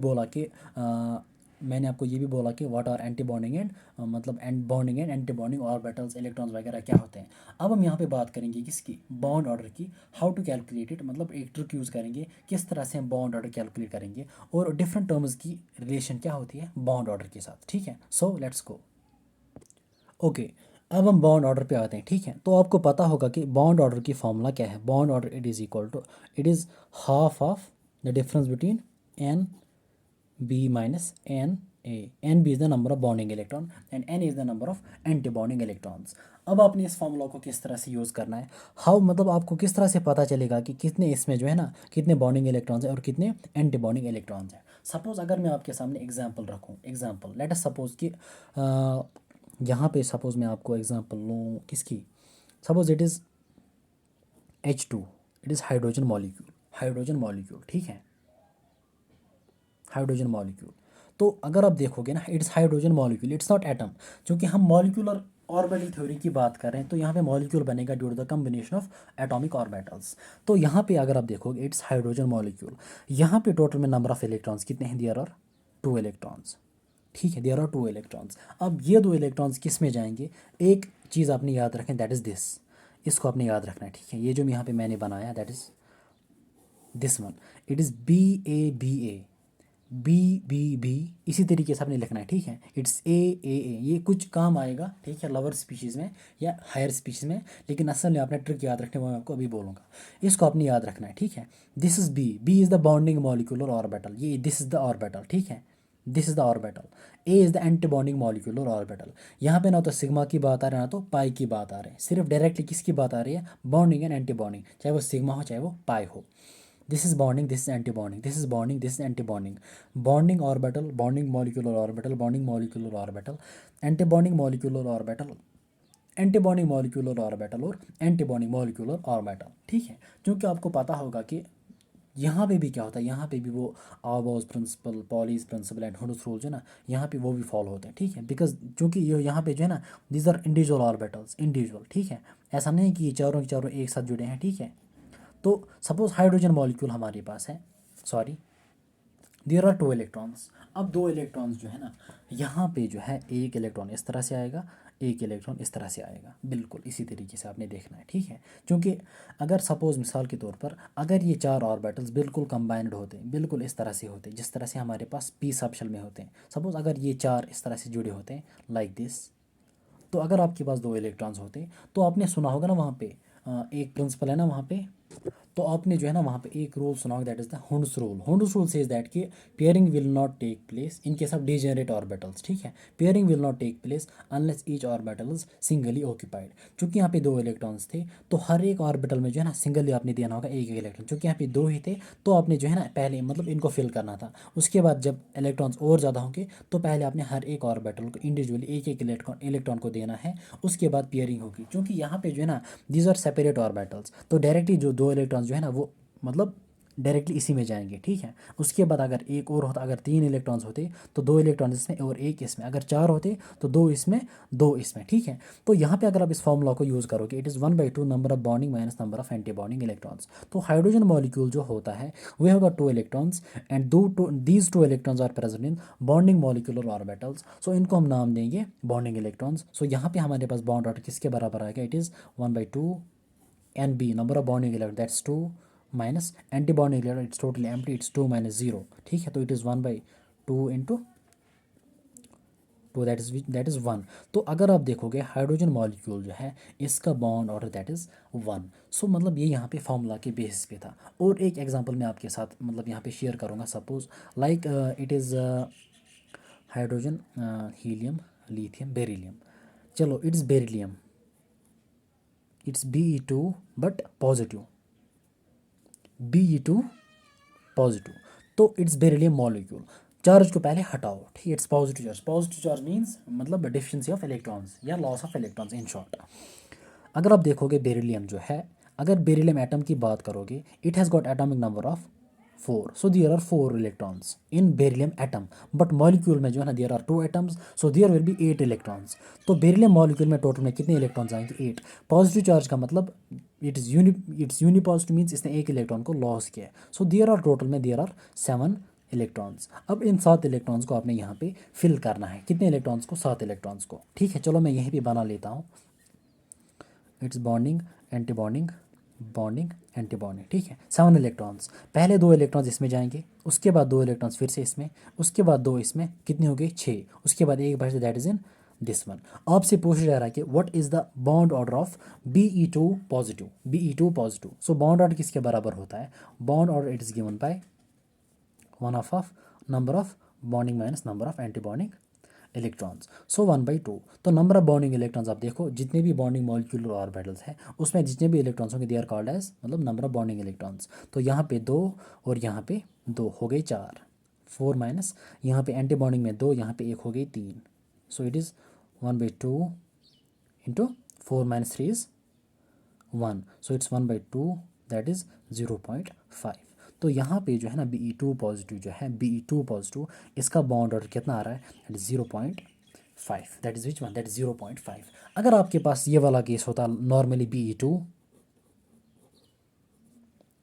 Speaker 1: बोला कि what are anti bonding and मतलब and bonding and anti bonding orbitals, electrons वगैरह क्या होते हैं। अब हम यहाँ पे बात करेंगे किसकी, बॉन्ड ऑर्डर की, हाउ टू कैलकुलेट इट, मतलब एक ट्रिक यूज़ करेंगे किस तरह से हम बॉन्ड ऑर्डर कैलकुलेट करेंगे और डिफरेंट टर्म्स की रिलेशन क्या होती है बॉन्ड ऑर्डर के साथ, ठीक है। So let's go. ओके, अब हम बॉन्ड ऑर्डर पे आते हैं, ठीक है। तो आपको पता होगा कि बॉन्ड ऑर्डर की फॉर्मूला क्या है। Bond order it is equal to, it is half of the difference between N B minus N A. N B is the number of bonding electron and N is the number of anti bonding electrons. अब आपने इस formula को किस तरह से use करना है, how मतलब आपको किस तरह से पता चलेगा कि कितने इसमें जो है ना कितने बॉन्डिंग इलेक्ट्रॉन्स हैं और कितने एंटी बॉन्डिंग इलेक्ट्रॉन्स हैं। सपोज़ अगर मैं आपके सामने एग्जांपल रखूँ, एग्जांपल लेट अस सपोज़ कि यहाँ पे सपोज़ मैं आपको एग्जांपल लूँ किसकी, suppose it is H2, it is hydrogen molecule, hydrogen molecule, ठीक है, हाइड्रोजन मॉलिक्यूल। तो अगर आप देखोगे ना it's hydrogen molecule, it's not atom, क्योंकि हम मॉलिक्यूलर ऑर्बिटल थ्योरी की बात कर रहे हैं तो यहाँ पे मॉलिक्यूल बनेगा due to the combination of atomic orbitals. तो यहाँ पे अगर आप देखोगे इट्स हाइड्रोजन मॉलिक्यूल, यहाँ पे टोटल में नंबर ऑफ इलेक्ट्रॉन्स कितने हैं, देयर आर 2 इलेक्ट्रॉन्स, ठीक है, देयर आर 2 इलेक्ट्रॉन्स। अब ये 2 इलेक्ट्रॉन्स किस में जाएंगे, एक चीज़ आपने याद रखें दैट इज़ दिस, इसको आपने याद रखना है, ठीक है। ये जो यहाँ पे मैंने बनाया that is this one, it is BABA, B इसी तरीके से आपने लिखना है, ठीक है। इट्स ए, ये कुछ काम आएगा, ठीक है, लोअर स्पीशीज़ में या हायर स्पीशीज़ में, लेकिन असल में आपने ट्रिक याद रखने वो मैं आपको अभी बोलूँगा। इसको आपने याद रखना है, ठीक है। This is B is the bonding molecular orbital, ये दिस इज़ द ऑर्बिटल, ठीक है, this is the orbital. A is the anti bonding molecular orbital. यहाँ पे ना तो सिग्मा की बात आ रही है ना तो पाई की बात आ रही है, सिर्फ डायरेक्टली किसकी बात आ रही है, बॉन्डिंग एंड एंटी बॉन्डिंग, चाहे वो सिग्मा हो चाहे वो पाई हो। This is bonding, this is anti-bonding, this is bonding, this is anti-bonding. Bonding orbital, bonding molecular orbital, bonding molecular orbital, anti-bonding molecular orbital, anti bonding molecular orbital और anti bonding molecular orbital, ठीक है। क्योंकि आपको पता होगा कि यहाँ पे भी क्या होता है, यहाँ पे भी वो Aufbau principle, Pauli's principle and Hund's rule जो है ना यहाँ पे वो भी फॉलो होते हैं, ठीक है। बिकॉज क्योंकि ये यहाँ पे जो है ना these are individual orbitals, individual, ठीक है। ऐसा नहीं कि ये चारों के चारों एक साथ जुड़े हैं, ठीक है। तो सपोज हाइड्रोजन मॉलिक्यूल हमारे पास है, सॉरी देयर आर 2 इलेक्ट्रॉन्स। अब 2 इलेक्ट्रॉन्स जो है ना यहाँ पे जो है एक इलेक्ट्रॉन इस तरह से आएगा, एक इलेक्ट्रॉन इस तरह से आएगा, बिल्कुल इसी तरीके से आपने देखना है, ठीक है। क्योंकि अगर सपोज मिसाल के तौर पर अगर ये 4 ऑर्बिटल्स बिल्कुल कंबाइंड होते हैं, बिल्कुल इस तरह से होते हैं जिस तरह से हमारे पास पी सबशेल में होते हैं, सपोज अगर ये 4 इस तरह से जुड़े होते हैं लाइक दिस, तो अगर आपके पास 2 इलेक्ट्रॉन्स होते तो आपने सुना होगा ना वहाँ पे एक प्रिंसिपल है ना वहाँ पे, तो आपने जो है ना वहाँ पे एक रूल सुना होगा that is the Hund's rule. Hund's rule says that कि pairing will not take place in case of degenerate orbitals, ठीक है। Pairing will not take place unless each orbital is singly occupied. क्योंकि यहाँ पे 2 electrons थे तो हर एक orbital में जो है ना सिंगली आपने देना होगा एक इलेक्ट्रॉन, क्योंकि यहाँ पे 2 ही थे तो आपने जो है ना पहले मतलब इनको फिल करना था। उसके बाद जब इलेक्ट्रॉन्स और ज़्यादा होंगे तो पहले आपने हर एक ऑर्बिटल को इंडिविजुअली एक एक इलेक्ट्रॉन को देना है, उसके बाद पेयरिंग होगी। क्योंकि यहाँ पे जो है ना दीज आर सेपरेट ऑर्बिटल्स, तो डायरेक्टली जो 2 इलेक्ट्रॉन्स जो है ना वो मतलब डायरेक्टली इसी में जाएंगे, ठीक है। उसके बाद अगर एक और होता, अगर 3 इलेक्ट्रॉन्स होते तो 2 इलेक्ट्रॉन इसमें और एक इसमें, अगर 4 होते तो 2 इसमें 2 इसमें, ठीक है। तो यहाँ पे अगर आप इस फॉर्मूला को यूज़ करोगे, it is 1/2 number of bonding minus number of anti bonding electrons. तो हाइड्रोजन मॉलिक्यूल जो होता है वो होगा 2 electrons and these 2 electrons are present in bonding molecular orbitals. So इनको हम नाम देंगे बॉन्डिंग इलेक्ट्रॉन्स। सो यहाँ पे हमारे पास बॉन्ड ऑर्डर किसके बराबर आएगा, it is 1/2 N B number of bonding electron that's 2 minus antibonding electron it's totally empty it's 2 minus 0, ठीक है। तो it is 1/2 into 2 that is 1। तो अगर आप देखोगे हाइड्रोजन मॉलिक्यूल जो है इसका बॉन्ड ऑर्डर दैट इज़ 1। सो मतलब ये यहाँ पे फॉर्मूला के बेसिस पे था। और एक एग्जांपल मैं आपके साथ मतलब यहाँ पे शेयर करूँगा। Suppose like it is hydrogen, helium, lithium, beryllium. चलो it's beryllium, it's Be2 but positive, Be2 positive. तो इट्स बेरिलियम मॉलिक्यूल। चार्ज को पहले हटाओ, ठीक है। इट्स पॉजिटिव चार्ज मीन्स मतलब डिफिशिएंसी ऑफ इलेक्ट्रॉन्स या loss of electrons in short. अगर आप देखोगे बेरिलियम जो है, अगर बेरिलियम एटम की बात करोगे, it has got atomic number of 4। So there are 4 electrons in beryllium atom, but molecule में जो है ना there are 2 atoms, so there will be 8 electrons. तो बेरिलियम मॉलिक्यूल में टोटल में कितने इलेक्ट्रॉन्स आएंगे, 8। पॉजिटिव चार्ज का मतलब इट्स यूनी पॉजिटिव मीन्स इसने एक इलेक्ट्रॉन को लॉस किया है। सो देयर आर टोटल में देयर आर 7 इलेक्ट्रॉन्स। अब इन 7 इलेक्ट्रॉन्स को आपने यहाँ पे फिल करना है, कितने इलेक्ट्रॉन्स को, 7 इलेक्ट्रॉन्स को, ठीक है। चलो मैं यहीं पे बना लेता हूँ। It's bonding anti bonding bonding anti bonding, ठीक है। 7 इलेक्ट्रॉन्स, पहले 2 इलेक्ट्रॉन्स इसमें जाएंगे, उसके बाद 2 इलेक्ट्रॉन्स फिर से इसमें, उसके बाद 2 इसमें, कितने हो गए, 6। उसके बाद एक बचे that is in this one. आपसे पूछा जा रहा है कि what is the bond order of Be2 positive, Be2 positive. So bond order किसके बराबर होता है, bond order it is given by 1 of number of bonding minus number of anti bonding electrons. So 1/2। तो नंबर ऑफ बॉन्डिंग इलेक्ट्रॉन्स आप देखो, जितने भी bonding molecular orbitals हैं उसमें जितने भी इलेक्ट्रॉन्स होंगे दे आर कॉल्ड एज मतलब नंबर ऑफ बॉन्डिंग इलेक्ट्रॉन्स। तो यहाँ पे 2 और यहाँ पे 2 हो गए 4, 4 माइनस यहाँ पे एंटी बॉन्डिंग में 2, यहाँ पे 1 हो गई 3। So it is 1/2 into 4 minus 3 is 1। So it's 1/2 that is 0.5। तो यहाँ पे जो है ना Be2 पॉजिटिव जो है, Be2 पॉजिटिव, इसका बॉन्ड ऑर्डर कितना आ रहा है, that is 0.5। That is which one, that is 0.5। अगर आपके पास ये वाला केस होता नॉर्मली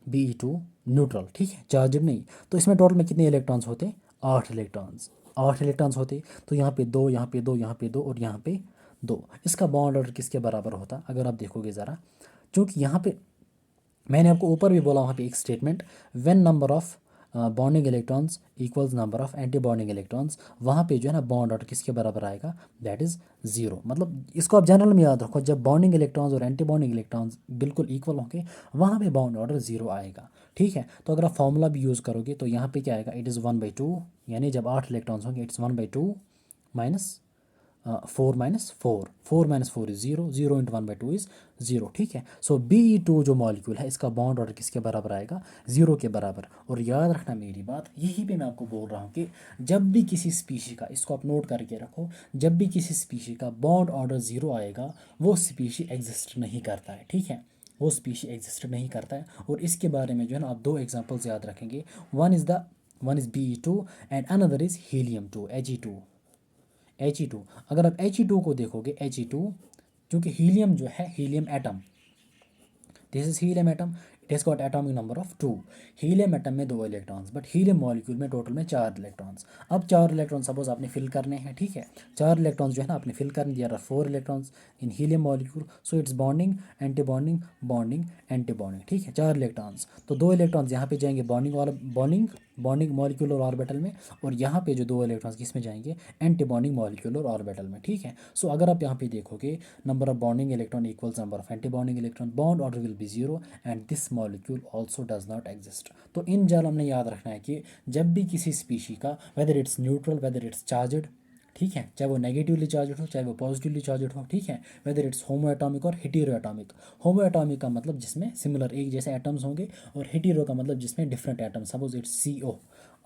Speaker 1: Be2 न्यूट्रल, ठीक है, चार्जड नहीं, तो इसमें टोटल में कितने इलेक्ट्रॉन्स होते, 8 इलेक्ट्रॉन्स, 8 इलेक्ट्रॉन्स होते। तो यहाँ पे 2, यहाँ पे 2, यहाँ पे 2 और यहाँ पे 2। इसका बॉन्ड ऑर्डर किसके बराबर होता, अगर आप देखोगे ज़रा, क्योंकि यहाँ पे मैंने आपको ऊपर भी बोला वहाँ पे एक statement, when number of bonding electrons equals number of anti bonding electrons, वहाँ पे जो है ना बॉन्ड ऑर्डर किसके बराबर आएगा, दैट इज़ 0। मतलब इसको आप जनरल में याद रखो, जब बॉन्डिंग इलेक्ट्रॉन्स और एंटी बॉन्डिंग इलेक्ट्रॉन्स बिल्कुल इक्वल होंगे वहाँ पे बॉन्ड ऑर्डर 0 आएगा, ठीक है। तो अगर आप फॉर्मूला भी यूज़ करोगे तो यहाँ पे क्या आएगा, इट इज़ 1/2, यानी जब 8 इलेक्ट्रॉन्स होंगे it's 1/2 minus 4 minus 4 is 0, 0 into 1/2 is 0, ठीक है। सो Be2 जो मॉलिक्यूल है इसका बॉन्ड ऑर्डर किसके बराबर आएगा, 0 के बराबर। और याद रखना मेरी बात, यही पे मैं आपको बोल रहा हूँ कि जब भी किसी स्पीशी का, इसको आप नोट करके रखो, जब भी किसी स्पीशी का बॉन्ड ऑर्डर 0 आएगा वो स्पीशी एग्जिस्ट नहीं करता है, ठीक है, वो स्पीशी एग्जिस्ट नहीं करता है। और इसके बारे में जो है ना आप 2 एग्जाम्पल्स याद रखेंगे, one is Be2 and another is helium 2 He2। अगर आप He2 को देखोगे, He2 क्योंकि हीलियम जो है, helium atom, this is helium atom, it has got atomic number of 2। Helium atom में 2 इलेक्ट्रॉन्स, बट हीलियम मॉलिक्यूल में टोटल में 4 इलेक्ट्रॉन्स। अब 4 इलेक्ट्रॉन सपोज आपने फिल करने हैं, ठीक है, 4 इलेक्ट्रॉन्स जो है ना आपने फिल करने दिया, 4 electrons in helium molecule. So it's bonding anti bonding bonding anti bonding, ठीक है, 4 इलेक्ट्रॉन्स। तो 2 इलेक्ट्रॉन्स यहाँ पे जाएंगे बॉन्डिंग मॉलिक्यूलर ऑर्बिटल में, और यहाँ पे जो 2 इलेक्ट्रॉन्स किसमें जाएंगे, एंटी बॉन्डिंग मॉलिक्यूलर ऑर्बिटल में, ठीक है। सो अगर आप यहाँ पे देखोगे number of bonding electron equals number of anti bonding electron, bond order will be 0 and this molecule also does not exist. तो इन जनरल हमने याद रखना है कि जब भी किसी स्पीशी का, whether it's neutral whether it's charged, ठीक है, चाहे वो नेगेटिवली चार्जड हो चाहे वो पॉजिटिवली चार्जड हो, ठीक है, वेदर इट्स होमो एटॉमिक और हेटेरो एटॉमिक। होमो एटॉमिक का मतलब जिसमें सिमिलर एक जैसे एटम्स होंगे, और हेटेरो का मतलब जिसमें different atoms, suppose it's CO,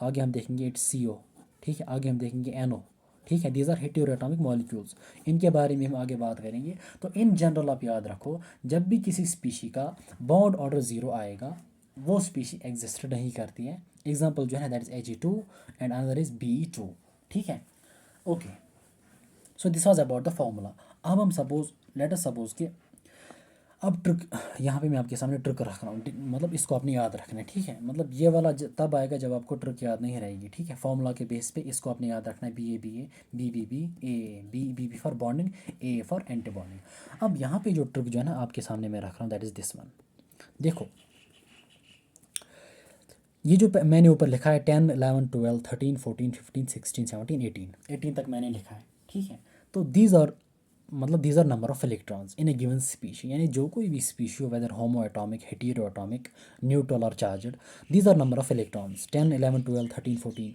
Speaker 1: आगे हम देखेंगे इट्स CO, ठीक है, आगे हम देखेंगे NO, ठीक है, these are heteroatomic molecules, इनके बारे में हम आगे बात करेंगे। तो इन जनरल आप याद रखो, जब भी किसी स्पीशी का बॉन्ड ऑर्डर 0 आएगा वो स्पीशी एग्जिस्ट नहीं करती है। एग्जाम्पल जो है that is Ag2 and another is Be2। ठीक है, okay. So this was about the formula. अब हम सपोज लेट अस सपोज कि अब ट्रिक यहाँ पे मैं आपके सामने ट्रिक रख रहा हूँ, मतलब इसको आपने याद रखना है। ठीक है, मतलब ये वाला तब आएगा जब आपको ट्रिक याद नहीं रहेगी। ठीक है, फॉर्मूला के बेस पे इसको आपने याद रखना है, B A B A, B B B, A B B B for bonding, A for anti bonding. अब यहाँ पे जो ट्रिक जो है ना आपके सामने मैं रख रहा हूँ दैट इज़ दिस वन। देखो ये जो मैंने ऊपर लिखा है 10 11 12 13 14 15 16 17 18 तक मैंने लिखा है। ठीक है, तो दीज आर मतलब these are number of electrons in a given species, यानी जो कोई भी स्पीशी हो whether homo atomic, hetero atomic, neutral और charged, these are number of electrons 10 11 12 13 14।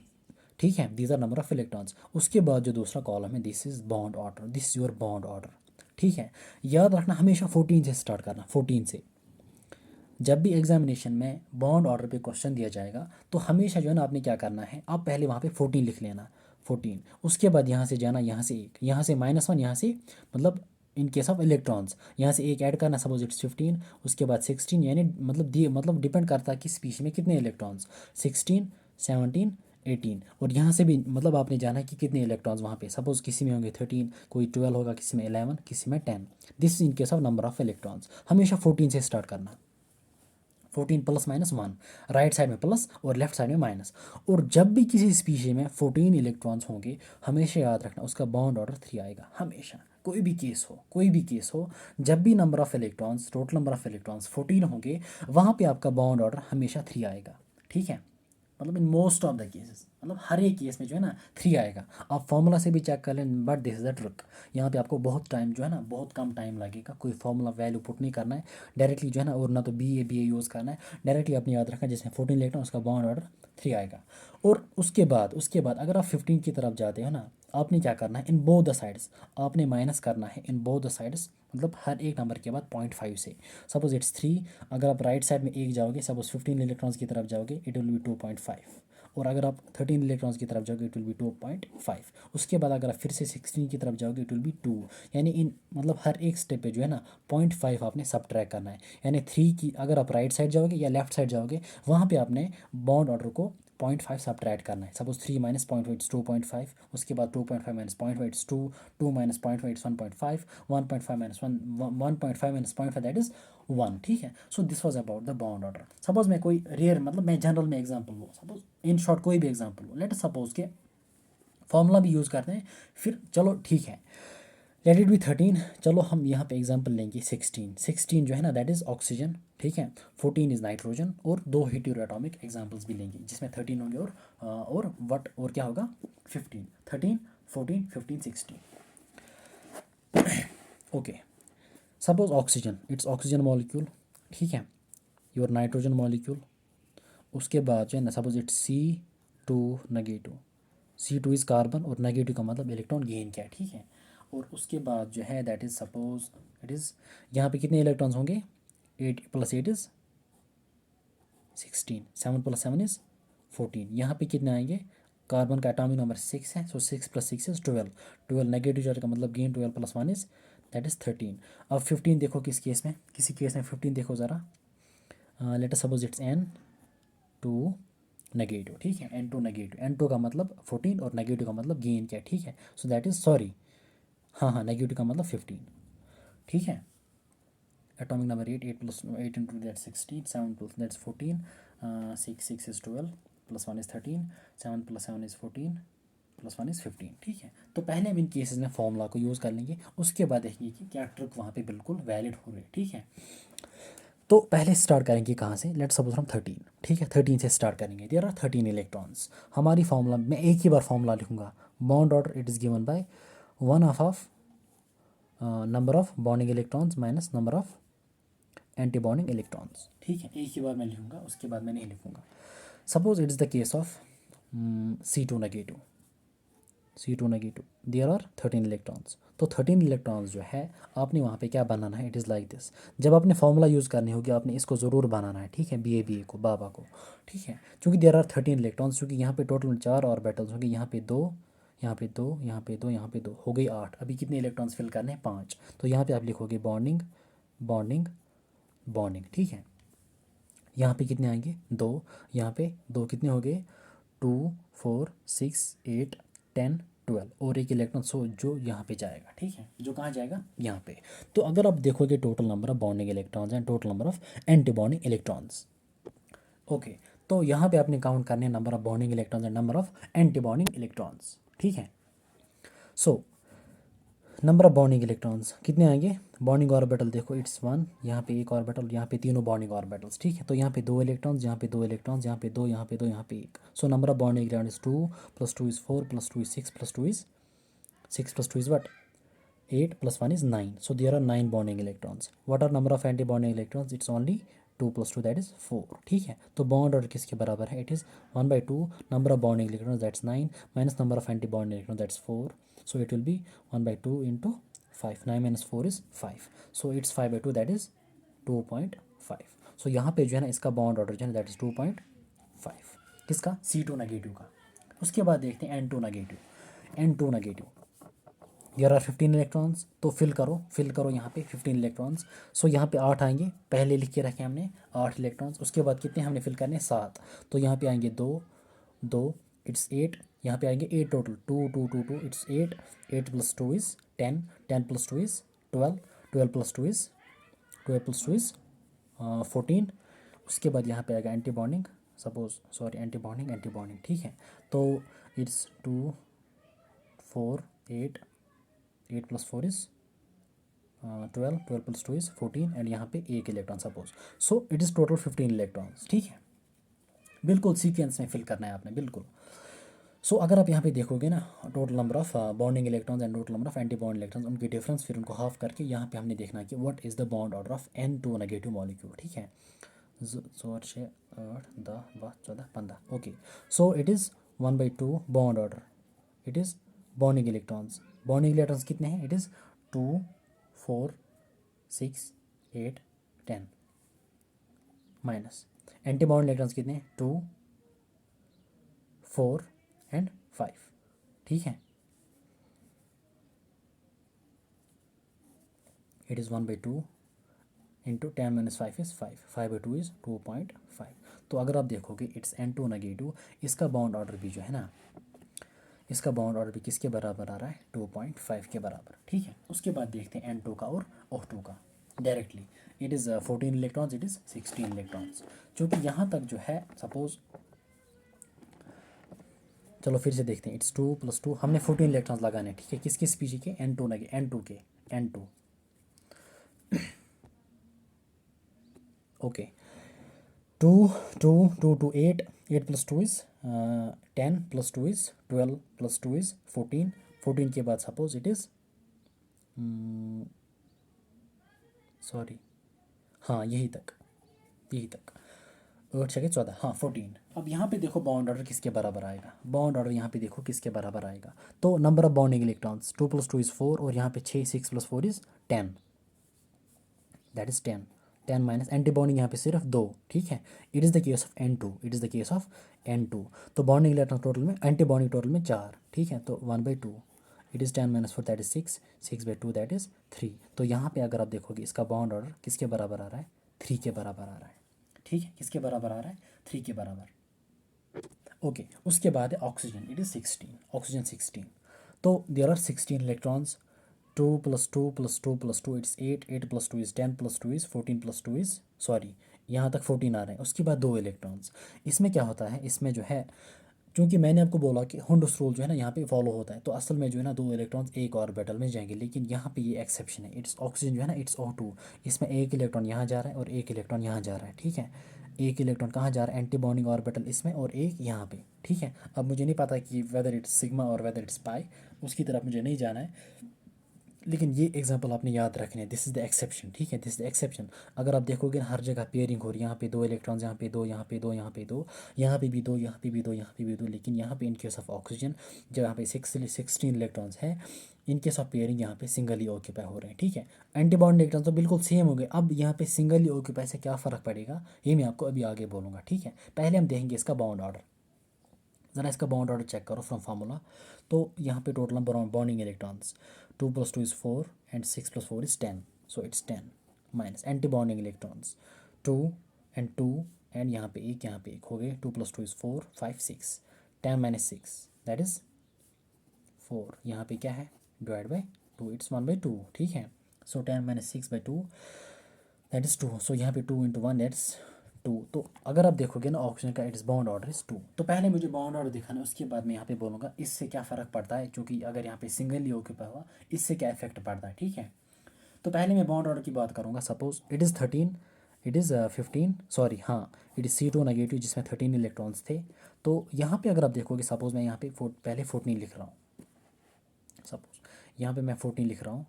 Speaker 1: ठीक है, these are number of electrons. उसके बाद जो दूसरा कॉलम है this is bond order, this is your bond order. ठीक है, याद रखना हमेशा 14 से स्टार्ट करना, 14 से। जब भी एग्जामिनेशन में बॉन्ड ऑर्डर पे क्वेश्चन दिया जाएगा तो हमेशा जो है ना आपने क्या करना है, आप पहले वहाँ पे 14 लिख लेना, 14। उसके बाद यहाँ से जाना, यहाँ से एक, यहाँ से -1, यहाँ से मतलब इन केस ऑफ इलेक्ट्रॉन्स यहाँ से एक ऐड करना, सपोज इट्स 15। उसके बाद 16, यानी मतलब डिपेंड करता है कि स्पीच में कितने इलेक्ट्रॉन्स, 16 17 18। और यहाँ से भी मतलब आपने जाना है कि कितने इलेक्ट्रॉन्स वहाँ पे, सपोज किसी में होंगे 13, कोई 12 होगा, किसी में 11, किसी में 10। This in case of number of electrons. हमेशा 14 से स्टार्ट करना, 14 +-1, राइट साइड में प्लस और लेफ्ट साइड में माइनस। और जब भी किसी स्पीशी में 14 इलेक्ट्रॉन्स होंगे हमेशा याद रखना उसका बॉन्ड ऑर्डर 3 आएगा। हमेशा कोई भी केस हो, कोई भी केस हो, जब भी number of electrons, total number of electrons 14 होंगे वहाँ पे आपका बॉन्ड ऑर्डर हमेशा 3 आएगा। ठीक है, मतलब in most of the cases, मतलब हर एक केस में जो है ना 3 आएगा। आप फॉर्मूला से भी चेक कर लें, but this is the trick. यहाँ पे आपको बहुत टाइम जो है ना, बहुत कम टाइम लगेगा, कोई फॉर्मूला वैल्यू पुट नहीं करना है डायरेक्टली जो है ना, और ना तो बी ए यूज़ करना है, डायरेक्टली अपने याद रखना जिसमें 14 लेटर उसका बॉन्ड ऑर्डर 3 आएगा। और उसके बाद अगर आप 15 की तरफ जाते हो ना, आपने क्या करना है, इन बोथ द साइड्स आपने माइनस करना है, इन बोथ द साइड्स, मतलब हर एक नंबर के बाद 0.5 से। सपोज इट्स 3, अगर आप राइट साइड में एक जाओगे, सपोज 15 इलेक्ट्रॉन्स की तरफ जाओगे इट विल बी 2.5। और अगर आप 13 इलेक्ट्रॉन्स की तरफ जाओगे इट विल बी 2.5। उसके बाद अगर आप फिर से 16 की तरफ जाओगे इट विल बी 2। यानी इन मतलब हर एक स्टेप पे जो है ना 0.5 आपने सब ट्रैक करना है। यानी 3 की अगर आप राइट साइड जाओगे या लेफ्ट साइड जाओगे वहाँ पे आपने बॉन्ड ऑर्डर को 0.5 सब ट्रैक करना है। सपोज 3 - 0.5 इट्स 2.5, उसके बाद 2.5 - 0.5 इट्स 2, 2 - 0.5 इट्स 1.5, 1.5 - 1.5 - 0.5 दैट इज 1। ठीक है, सो this was about the bond order. Suppose मैं कोई रेयर, मतलब मैं जनरल में एग्जांपल लूँ, सपोज इन शॉर्ट कोई भी एग्जांपल लूँ, लेट सपोज के फॉर्मूला भी यूज़ करते हैं, फिर चलो ठीक है, लेट इट बी 13। चलो हम यहाँ पे एग्जांपल लेंगे 16 जो है ना दैट इज़ ऑक्सीजन। ठीक है, 14 इज़ नाइट्रोजन, और 2 हेटेरो एटॉमिक एग्जाम्पल्स भी लेंगे जिसमें 13 होंगे और वट और क्या होगा 15, 13 14 15 16। Okay, suppose oxygen, it's oxygen molecule. ठीक है, योर नाइट्रोजन मॉलिक्यूल। उसके बाद जो है ना suppose it's C2 - C2 is carbon, और नेगेटिव का मतलब इलेक्ट्रॉन गेन किया है। ठीक है, और उसके बाद जो है that is suppose it is, यहाँ पे कितने इलेक्ट्रॉन्स होंगे, 8 + 8 इज़ 16, 7 + 7 इज़ 14। यहाँ पे कितने आएंगे, कार्बन का एटॉमिक नंबर 6 है, सो 6 + 6 इज़ 12, 12 नेगेटिव चार्ज का मतलब गेन, 12 + 1 इज़ दैट इज़ 13। अब 15 देखो किस केस में, किसी केस में 15 देखो ज़रा, let us suppose it's N2 negative. ठीक है, N2 नेगेटिव, N2 का मतलब 14 और नेगेटिव का मतलब गेन क्या है। ठीक है, सो दैट इज़ सॉरी, हाँ नेगेटिव का मतलब 15। ठीक है, atomic number 8, 8 + 8 × that 16, 7 + that's 14, 6 is 12 + 1 is 13, 7 + 7 is 14 + 1 is 15। ठीक है, तो पहले हम इन केसेस में फॉर्मूला को यूज़ कर लेंगे, उसके बाद देखेंगे कि क्या ट्रिक वहाँ पे बिल्कुल वैलिड हो रही है। ठीक है, तो पहले स्टार्ट करेंगे कहाँ से, लेट सपोज हम 13। ठीक है, 13 से स्टार्ट करेंगे, देयर आर 13 इलेक्ट्रॉन्स। हमारी फॉर्मूला मैं एक ही बार फॉर्मूला लिखूंगा, bond order it is given by 1/2 of number of bonding electrons minus number of anti bonding electrons. ठीक है, एक ही बार मैं लिखूंगा, उसके बाद मैं नहीं लिखूंगा। Suppose it is the case of C2 negative, C2 negative, there are 13 electrons. तो 13 इलेक्ट्रॉन्स जो है आपने वहाँ पे क्या बनाना है, इट इज़ लाइक दिस। जब आपने फॉर्मूला यूज़ करनी होगी आपने इसको ज़रूर बनाना है। ठीक है, बी ए को, बाबा को। ठीक है, चूँकि देयर आर 13 इलेक्ट्रॉन्स, चूँकि यहाँ पे टोटल 4 ऑर्बिटल्स होंगे, यहाँ पे 2, यहाँ पे 2, यहाँ पे 2, यहाँ पे 2, हो गई 8। अभी कितने इलेक्ट्रॉन्स फिल करने हैं, 5। तो यहाँ पे आप लिखोगे बॉन्डिंग बॉन्डिंग बॉन्डिंग। ठीक है, यहाँ पे कितने आएंगे 2, यहाँ पे 2 कितने हो गए 2 4 6 8 10 12 और एक इलेक्ट्रॉन सो जो यहाँ पे जाएगा, ठीक है, जो कहाँ जाएगा यहाँ पे। तो अगर आप देखोगे total number of bonding electrons and total number of anti bonding electrons. Okay, तो यहाँ पे आपने काउंट करने number of bonding electrons and number of anti bonding electrons, ठीक है। So number of bonding electrons कितने आएंगे, बॉन्डिंग ऑर्बिटल देखो इट्स 1, यहाँ पे एक ऑर्बिटल, यहाँ पे तीनों बॉन्डिंग ऑर्बिटल्स, ठीक है। तो यहाँ पे 2 इलेक्ट्रॉन्स, यहाँ पे 2 इलेक्ट्रॉन्स, यहाँ पे 2, यहाँ पे 2, यहाँ पे 1। So number of bonding electron is 2 + 2 is 4 + 2 is 6 + 2 is 6 + 2 is what 8 + 1 is 9. So there are 9 bonding electrons. What are number of anti-bonding electrons? It's only 2 + 2 that is 4, ठीक है। तो बॉन्ड ऑर्डर किसके बराबर है, it is 1/2 number of bonding electrons that's 9 minus number of anti-bonding electrons that's 4. So it will be 1/2 into 5, 9 minus 4 is 5. So it's 5/2 that is 2.5. So यहाँ पे जो है ना इसका बॉन्ड ऑर्डर जो है that is 2.5 किसका C2 नेगेटिव का। उसके बाद देखते हैं N2 negative. N2 negative there are 15 electrons, तो फिल करो यहाँ पे 15 इलेक्ट्रॉन्स। सो यहाँ पे 8 आएंगे, पहले लिख के रखे हमने 8 इलेक्ट्रॉन्स। उसके बाद कितने हमने फिल करने 7, तो यहाँ पे आएंगे 2 2 इट्स 8, यहाँ पे आएंगे 8 total 2 2 2 2 it's 8 8 + 2 is 10 10 + 2 is 12 12 + 2 is 14। उसके बाद यहाँ पे आएगा एंटी बॉन्डिंग, एंटी बॉन्डिंग, ठीक है। तो इट्स 2 4 8 8 + 4 इज़ 12 12 + 2 इज़ 14 एंड यहाँ पे एक electron suppose. So it is total 15 electrons, ठीक है। बिल्कुल सीक्वेंस में फिल करना है आपने, बिल्कुल। सो अगर आप यहाँ पे देखोगे ना total number of bonding electrons and total number of anti bond electrons, उनकी डिफरेंस फिर उनको हाफ करके यहाँ पे हमने देखना है कि what is the bond order of N2 negative molecule, ठीक है। 4 6 8 10 12 14 15, okay. So it is 1/2 bond order, it is bonding electrons कितने हैं, it is 2 4 6 8 10 minus anti bond electrons कितने हैं 2 4 एंड 5, ठीक है। It is 1/2 into 10 - 5 is 5, 5/2 is 2.5। तो अगर आप देखोगे इट्स N2 नेगेटिव, इसका बॉन्ड ऑर्डर भी जो है ना, इसका बॉन्ड ऑर्डर भी किसके बराबर आ रहा है 2.5 के बराबर, ठीक है। उसके बाद देखते हैं N2 का और O2 का directly. It is 14 electrons, it is 16 electrons. क्योंकि यहाँ तक जो है सपोज, चलो फिर से देखते हैं, इट्स 2 + 2 हमने 14 इलेक्ट्रॉन्स लगाने, ठीक है। किस पीछे के N2 के N2, okay. 2 2 2 2 8 8 + 2 is 10 + 2 is 12 + 2 is 14 14 के बाद सपोज इट इज़ सॉरी, हाँ यही तक 8 6 14, हाँ 14। अब यहाँ पे देखो बॉन्ड ऑर्डर किसके बराबर आएगा, बॉन्ड ऑर्डर यहाँ पे देखो किसके बराबर आएगा। तो number of bonding electrons 2 + 2 is 4 और यहाँ पे 6 6 + 4 is 10, that is 10 10 minus anti bonding यहाँ पे सिर्फ 2, ठीक है। It is the case of N2, तो बॉन्डिंग इलेक्ट्रॉन टोटल में एंटी बॉन्डिंग टोटल में 4, ठीक है। तो 1/2 it is 10 - 4 that is 6 6/2 that is 3। तो यहाँ पे अगर आप देखोगे इसका बॉन्ड ऑर्डर किसके बराबर आ रहा है 3 के बराबर आ रहा है, ठीक है। किसके बराबर आ रहा है 3 के बराबर, ओके। उसके बाद है ऑक्सीजन, इट इज़ 16, ऑक्सीजन 16। तो there are 16 electrons, 2 + 2 + 2 + 2 it's 8 8 + 2 is 10 + 2 is 14 + 2 is sorry, यहाँ तक 14 आ रहे हैं। उसके बाद 2 इलेक्ट्रॉन्स, इसमें क्या होता है, इसमें जो है क्योंकि मैंने आपको बोला कि हुंडस रूल जो है ना यहाँ पे फॉलो होता है, तो असल में जो है ना 2 इलेक्ट्रॉन्स एक ऑर्बिटल में जाएंगे, लेकिन यहाँ पे ये एक्सेप्शन है। इट्स ऑक्सीजन जो है ना इट्स O2, इसमें एक इलेक्ट्रॉन यहाँ जा रहा है और एक इलेक्ट्रॉन यहाँ जा रहा है, ठीक है। एक इलेक्ट्रॉन कहाँ जा रहा है एंटी बॉन्डिंग ऑर्बिटल इसमें और एक यहाँ पे, ठीक है। अब मुझे नहीं पता कि वेदर इट्स सिग्मा और वेदर इट्स पाई, उसकी तरफ मुझे नहीं जाना है, लेकिन ये एग्जांपल आपने याद रखने हैं, दिस इज़ द एक्सेप्शन, ठीक है, दिस इज़ द एक्सेप्शन। अगर आप देखोगे हर जगह पेयरिंग हो रही है, यहाँ पे 2 इलेक्ट्रॉन्स, यहाँ पे 2, यहाँ पे 2, यहाँ पे 2, यहाँ पे भी 2, यहाँ पे भी 2, यहाँ पे भी 2, लेकिन यहाँ पे इन केस ऑफ ऑक्सीजन जब यहाँ पे 16 इलेक्ट्रॉन्स है, इन केस ऑफ पेयरिंग यहाँ पे सिंगली ऑक्यूपाई हो रहे हैं, ठीक है। एंटीबॉन्ड इलेक्ट्रॉन तो बिल्कुल सेम हो गए। अब यहाँ पे सिंगली ऑक्यूपाई से क्या फ़र्क पड़ेगा ये मैं आपको अभी आगे बोलूँगा, ठीक है। पहले हम देखेंगे इसका बॉन्ड ऑर्डर, ज़रा इसका बॉन्ड ऑर्डर चेक करो फ्रॉम फार्मूला। तो यहाँ पे total number of bonding electrons 2 + 2 is 4 and 6 + 4 is 10, so it's 10 minus anti bonding electrons 2 and 2 and यहाँ पे एक हो गए 2 + 2 = 4 5 6 10 - 6 दैट इज़ 4। यहाँ पे क्या है डिवाइड बाई 2 इट्स 1/2 ठीक है। सो 10 - 6/2 दैट इज़ 2। सो यहाँ पे 2 × 1 दैट्स 2। तो अगर आप देखोगे ना ऑप्शन का इट्स बाउंड ऑर्डर इज़ 2। तो पहले मुझे बाउंड ऑर्डर दिखाना है, उसके बाद मैं यहाँ पे बोलूँगा इससे क्या फ़र्क पड़ता है, क्योंकि अगर यहाँ पे सिंगली ऑक्यूपाई हुआ इससे क्या इफेक्ट पड़ता है ठीक है। तो पहले मैं बाउंड ऑर्डर की बात करूँगा। Suppose it is 13 it is 15 sorry हाँ इट इज़ C2 नेगेटिव जिसमें 13 इलेक्ट्रॉन्स थे। तो यहाँ पे अगर आप देखोगे सपोज मैं यहाँ पे पहले 14 लिख रहा हूँ। सपोज यहाँ पे मैं 14 लिख रहा हूँ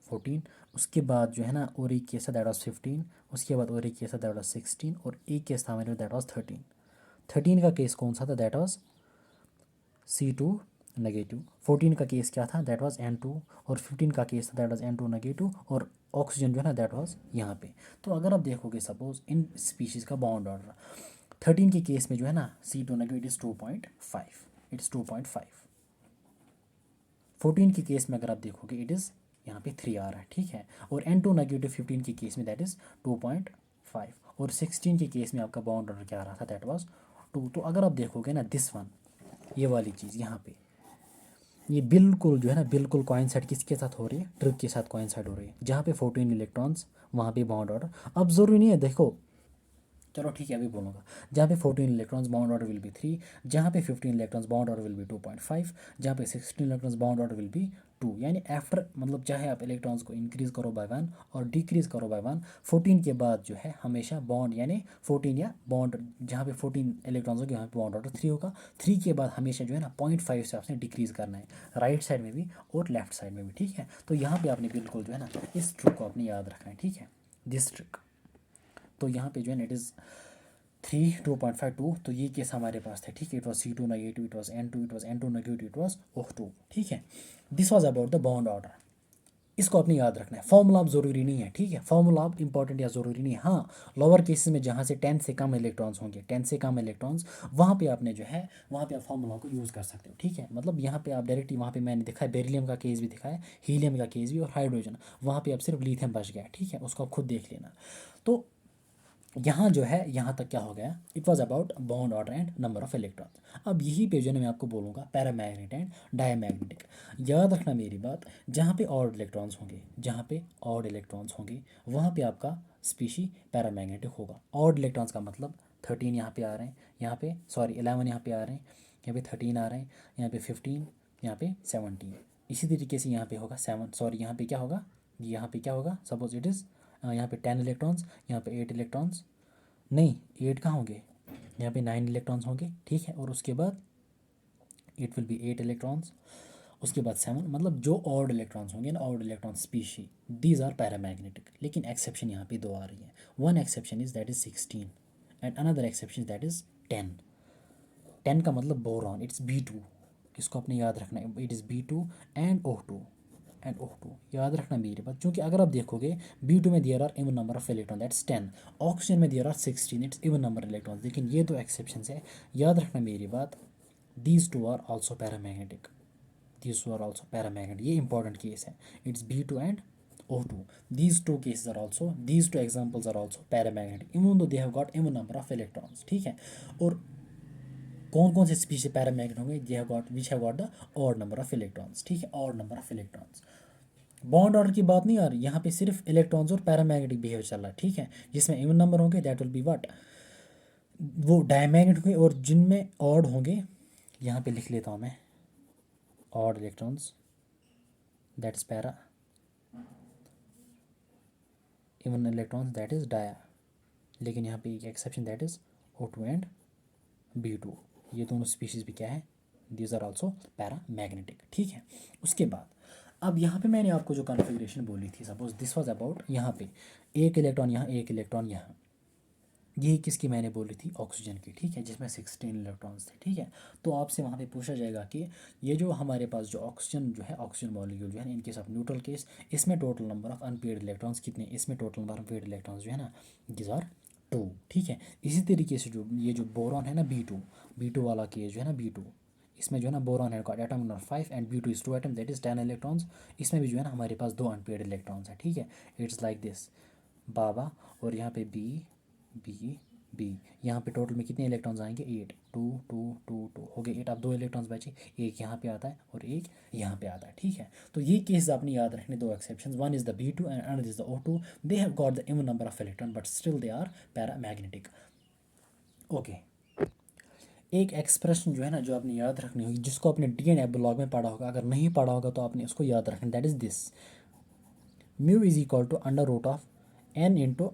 Speaker 1: 14, उसके बाद जो है ना और एक केस है दैट वाज 15, उसके बाद और एक केस है दैट वाज 16 और एक केस था मेरे दैट वाज 13। 13 का केस कौन सा था दैट वाज C2 नेगेटिव। 14 का केस क्या था दैट वाज N2 और 15 का केस था दैट वाज N2 नेगेटिव और ऑक्सीजन जो है ना दैट वाज यहाँ पे। तो अगर आप देखोगे सपोज इन स्पीशीज़ का बाउंड ऑर्डर 13 के केस में जो है ना C2 नेगेटिव इज़ 2.5 इट्स 2.5। 14 के केस में अगर आप देखोगे इट इज़ यहाँ पे 3 आ रहा है ठीक है। और N2 नेगेटिव 15 के केस में दैट इज़ 2.5 और 16 के केस में आपका बाउंड ऑर्डर क्या आ रहा था दैट वाज 2। तो अगर आप देखोगे ना दिस वन ये वाली चीज़ यहाँ पे ये बिल्कुल जो है ना बिल्कुल कोइंसाइड किसके साथ हो रही है, ट्रिक के साथ कोइंसाइड हो रही है। जहाँ पे 14 इलेक्ट्रॉन्स वहाँ पे बाउंड ऑर्डर। अब ज़रूरी नहीं है देखो, चलो ठीक है अभी बोलूँगा। जहाँ पे 14 electrons bound order will be 3, जहाँ पे 15 electrons bound order will be 2.5, जहाँ पे 16 electrons bound order will be 2। यानी आफ्टर मतलब चाहे आप इलेक्ट्रॉन्स को इंक्रीज़ करो बाय 1 और डिक्रीज़ करो बाय 1, 14 के बाद जो है हमेशा बॉन्ड यानी 14 या बॉन्ड जहाँ पे 14 इलेक्ट्रॉन्स होगी वहाँ पे बॉन्ड ऑर्डर 3 होगा। 3 के बाद हमेशा जो है ना 0.5 से आपने डिक्रीज़ करना है राइट साइड में भी और लेफ्ट साइड में भी ठीक है। तो यहाँ पर आपने बिल्कुल जो है ना इस ट्रिक को आपने याद रखना है ठीक है, दिस ट्रिक। तो यहाँ पे जो है ना इट इज़ 3 2.5 2। तो ये केस हमारे पास थे ठीक है। It was C2 negative it was N2 negative it was O2 ठीक है। This was about the bond order. इसको अपने याद रखना है। फॉर्मूला आप ज़रूरी नहीं है ठीक है, फॉर्मूला आप इंपॉर्टेंट या ज़रूरी नहीं है। हाँ लोअर केसेस में जहाँ से 10 से कम इलेक्ट्रॉन्स होंगे 10 से कम इलेक्ट्रॉन्स वहाँ पे आपने जो है वहाँ पे आप फॉर्मूला को यूज़ कर सकते हो ठीक है। मतलब यहाँ पे आप डायरेक्टली वहाँ पे मैंने दिखा है बेरिलियम का केस भी दिखा है, हीलियम का केस भी और हाइड्रोजन। वहाँ पे आप सिर्फ लिथियम बच गया ठीक है, उसको आप खुद देख लेना। तो यहाँ जो है यहाँ तक क्या हो गया, it was about bond order and number of electrons. अब यही पे जो है मैं आपको बोलूँगा पैरामैग्नेट एंड डायमैग्नेटिक। याद रखना मेरी बात, जहाँ पे ऑड इलेक्ट्रॉन्स होंगे जहाँ पे ऑड इलेक्ट्रॉन्स होंगे वहाँ पे आपका स्पीशी पैरामैग्नेटिक होगा। ऑड इलेक्ट्रॉन्स का मतलब 13 यहाँ पे आ रहे हैं, यहाँ पे सॉरी 11 यहाँ पे आ रहे हैं, यहाँ पे 13 आ रहे हैं, यहाँ पे 15, यहाँ पे 17। इसी तरीके से यहाँ पे होगा 7 सॉरी यहाँ पे क्या होगा, यहाँ पे क्या होगा सपोज इट इज़ यहाँ पे 10 इलेक्ट्रॉन्स, यहाँ पे 8 इलेक्ट्रॉन्स, नहीं 8 कहाँ होंगे, यहाँ पे 9 इलेक्ट्रॉन्स होंगे ठीक है। और उसके बाद इट विल बी 8 इलेक्ट्रॉन्स, उसके बाद 7। मतलब जो ऑड इलेक्ट्रॉन्स होंगे ना odd electron species these are paramagnetic. लेकिन एक्सेप्शन यहाँ पे 2 आ रही है। One exception is that is 16 and another exception that is 10। 10 का मतलब बोरॉन इट्स B2, इसको आपने याद रखना है। It is B2 and O2 याद रखना मेरी बात, क्योंकि अगर आप देखोगे B2 में there are even number of electron that's 10, oxygen में there are 16 it's even number electron. लेकिन ये 2 एक्सेप्शंस है, याद रखना मेरी बात। These 2 are also paramagnetic, these 2 are also paramagnetic. ये इंपॉर्टेंट केस है, it's B2 and O2। These two cases are also, these two examples are also paramagnetic even though they have got even number of electrons ठीक है। और कौन कौन से species paramagnet होंगे, दे have got which have got the odd number of electrons ठीक है, odd number of electrons. Bond order की बात नहीं आ रही यहाँ पे, सिर्फ इलेक्ट्रॉन्स और पैरामैग्नेटिक बिहेव चल रहा है ठीक है। जिसमें इवन नंबर होंगे दैट विल बी व्हाट, वो डायमैग्नेट होंगे, और जिनमें ऑड होंगे यहाँ पे लिख लेता हूँ मैं, odd electrons that is para, even electrons that is dia. लेकिन यहाँ पे एक exception that is O2 and B2। ये दोनों स्पीशीज भी क्या है, दीज आर ऑल्सो पैरामैग्नेटिक ठीक है। उसके बाद अब यहाँ पे मैंने आपको जो कॉन्फ़िगरेशन बोली थी, सपोज दिस वाज अबाउट यहाँ पे एक इलेक्ट्रॉन यहाँ एक इलेक्ट्रॉन यहाँ, ये किसकी मैंने बोली थी, ऑक्सीजन की ठीक है, जिसमें 16 इलेक्ट्रॉन्स थे ठीक है। तो आपसे वहाँ पे पूछा जाएगा कि ये जो हमारे पास जो ऑक्सीजन जो है ऑक्सीजन मॉलिक्यूल जो है इनके साथ न्यूट्रल केस, इसमें टोटल नंबर ऑफ अनपेड इलेक्ट्रॉन्स कितने, इसमें टोटल नंबर ऑफ पेड इलेक्ट्रॉन्स जो है ना दीज आर 2 ठीक है। इसी तरीके से जो ये जो बोरॉन है ना B2 वाला केस जो है ना B2, इसमें जो है ना बोरॉन है got atom number 5 and B2 is 2 atom that is 10 electrons. इसमें भी जो है ना हमारे पास 2 अनपेड इलेक्ट्रॉन्स है ठीक है। इट्स लाइक दिस बाबा, और यहाँ पे B बी। यहाँ पे टोटल में कितने इलेक्ट्रॉन्स आएंगे 8, 2 2 2 2 हो गए 8। अब 2 इलेक्ट्रॉन्स बचे, एक यहाँ पे आता है और एक यहाँ पे आता है, ठीक है। तो ये केस आपने याद रखने, दो exception, one is the B2 and another is the O2। They have got the even number of electron but still they are paramagnetic. Okay, एक एक्सप्रेशन जो है ना, जो आपने याद रखनी होगी, जिसको आपने डी एंड एफ ब्लॉग में पढ़ा होगा, अगर नहीं पढ़ा होगा तो आपने उसको याद रखना, that is this: mu is equal to under root of n into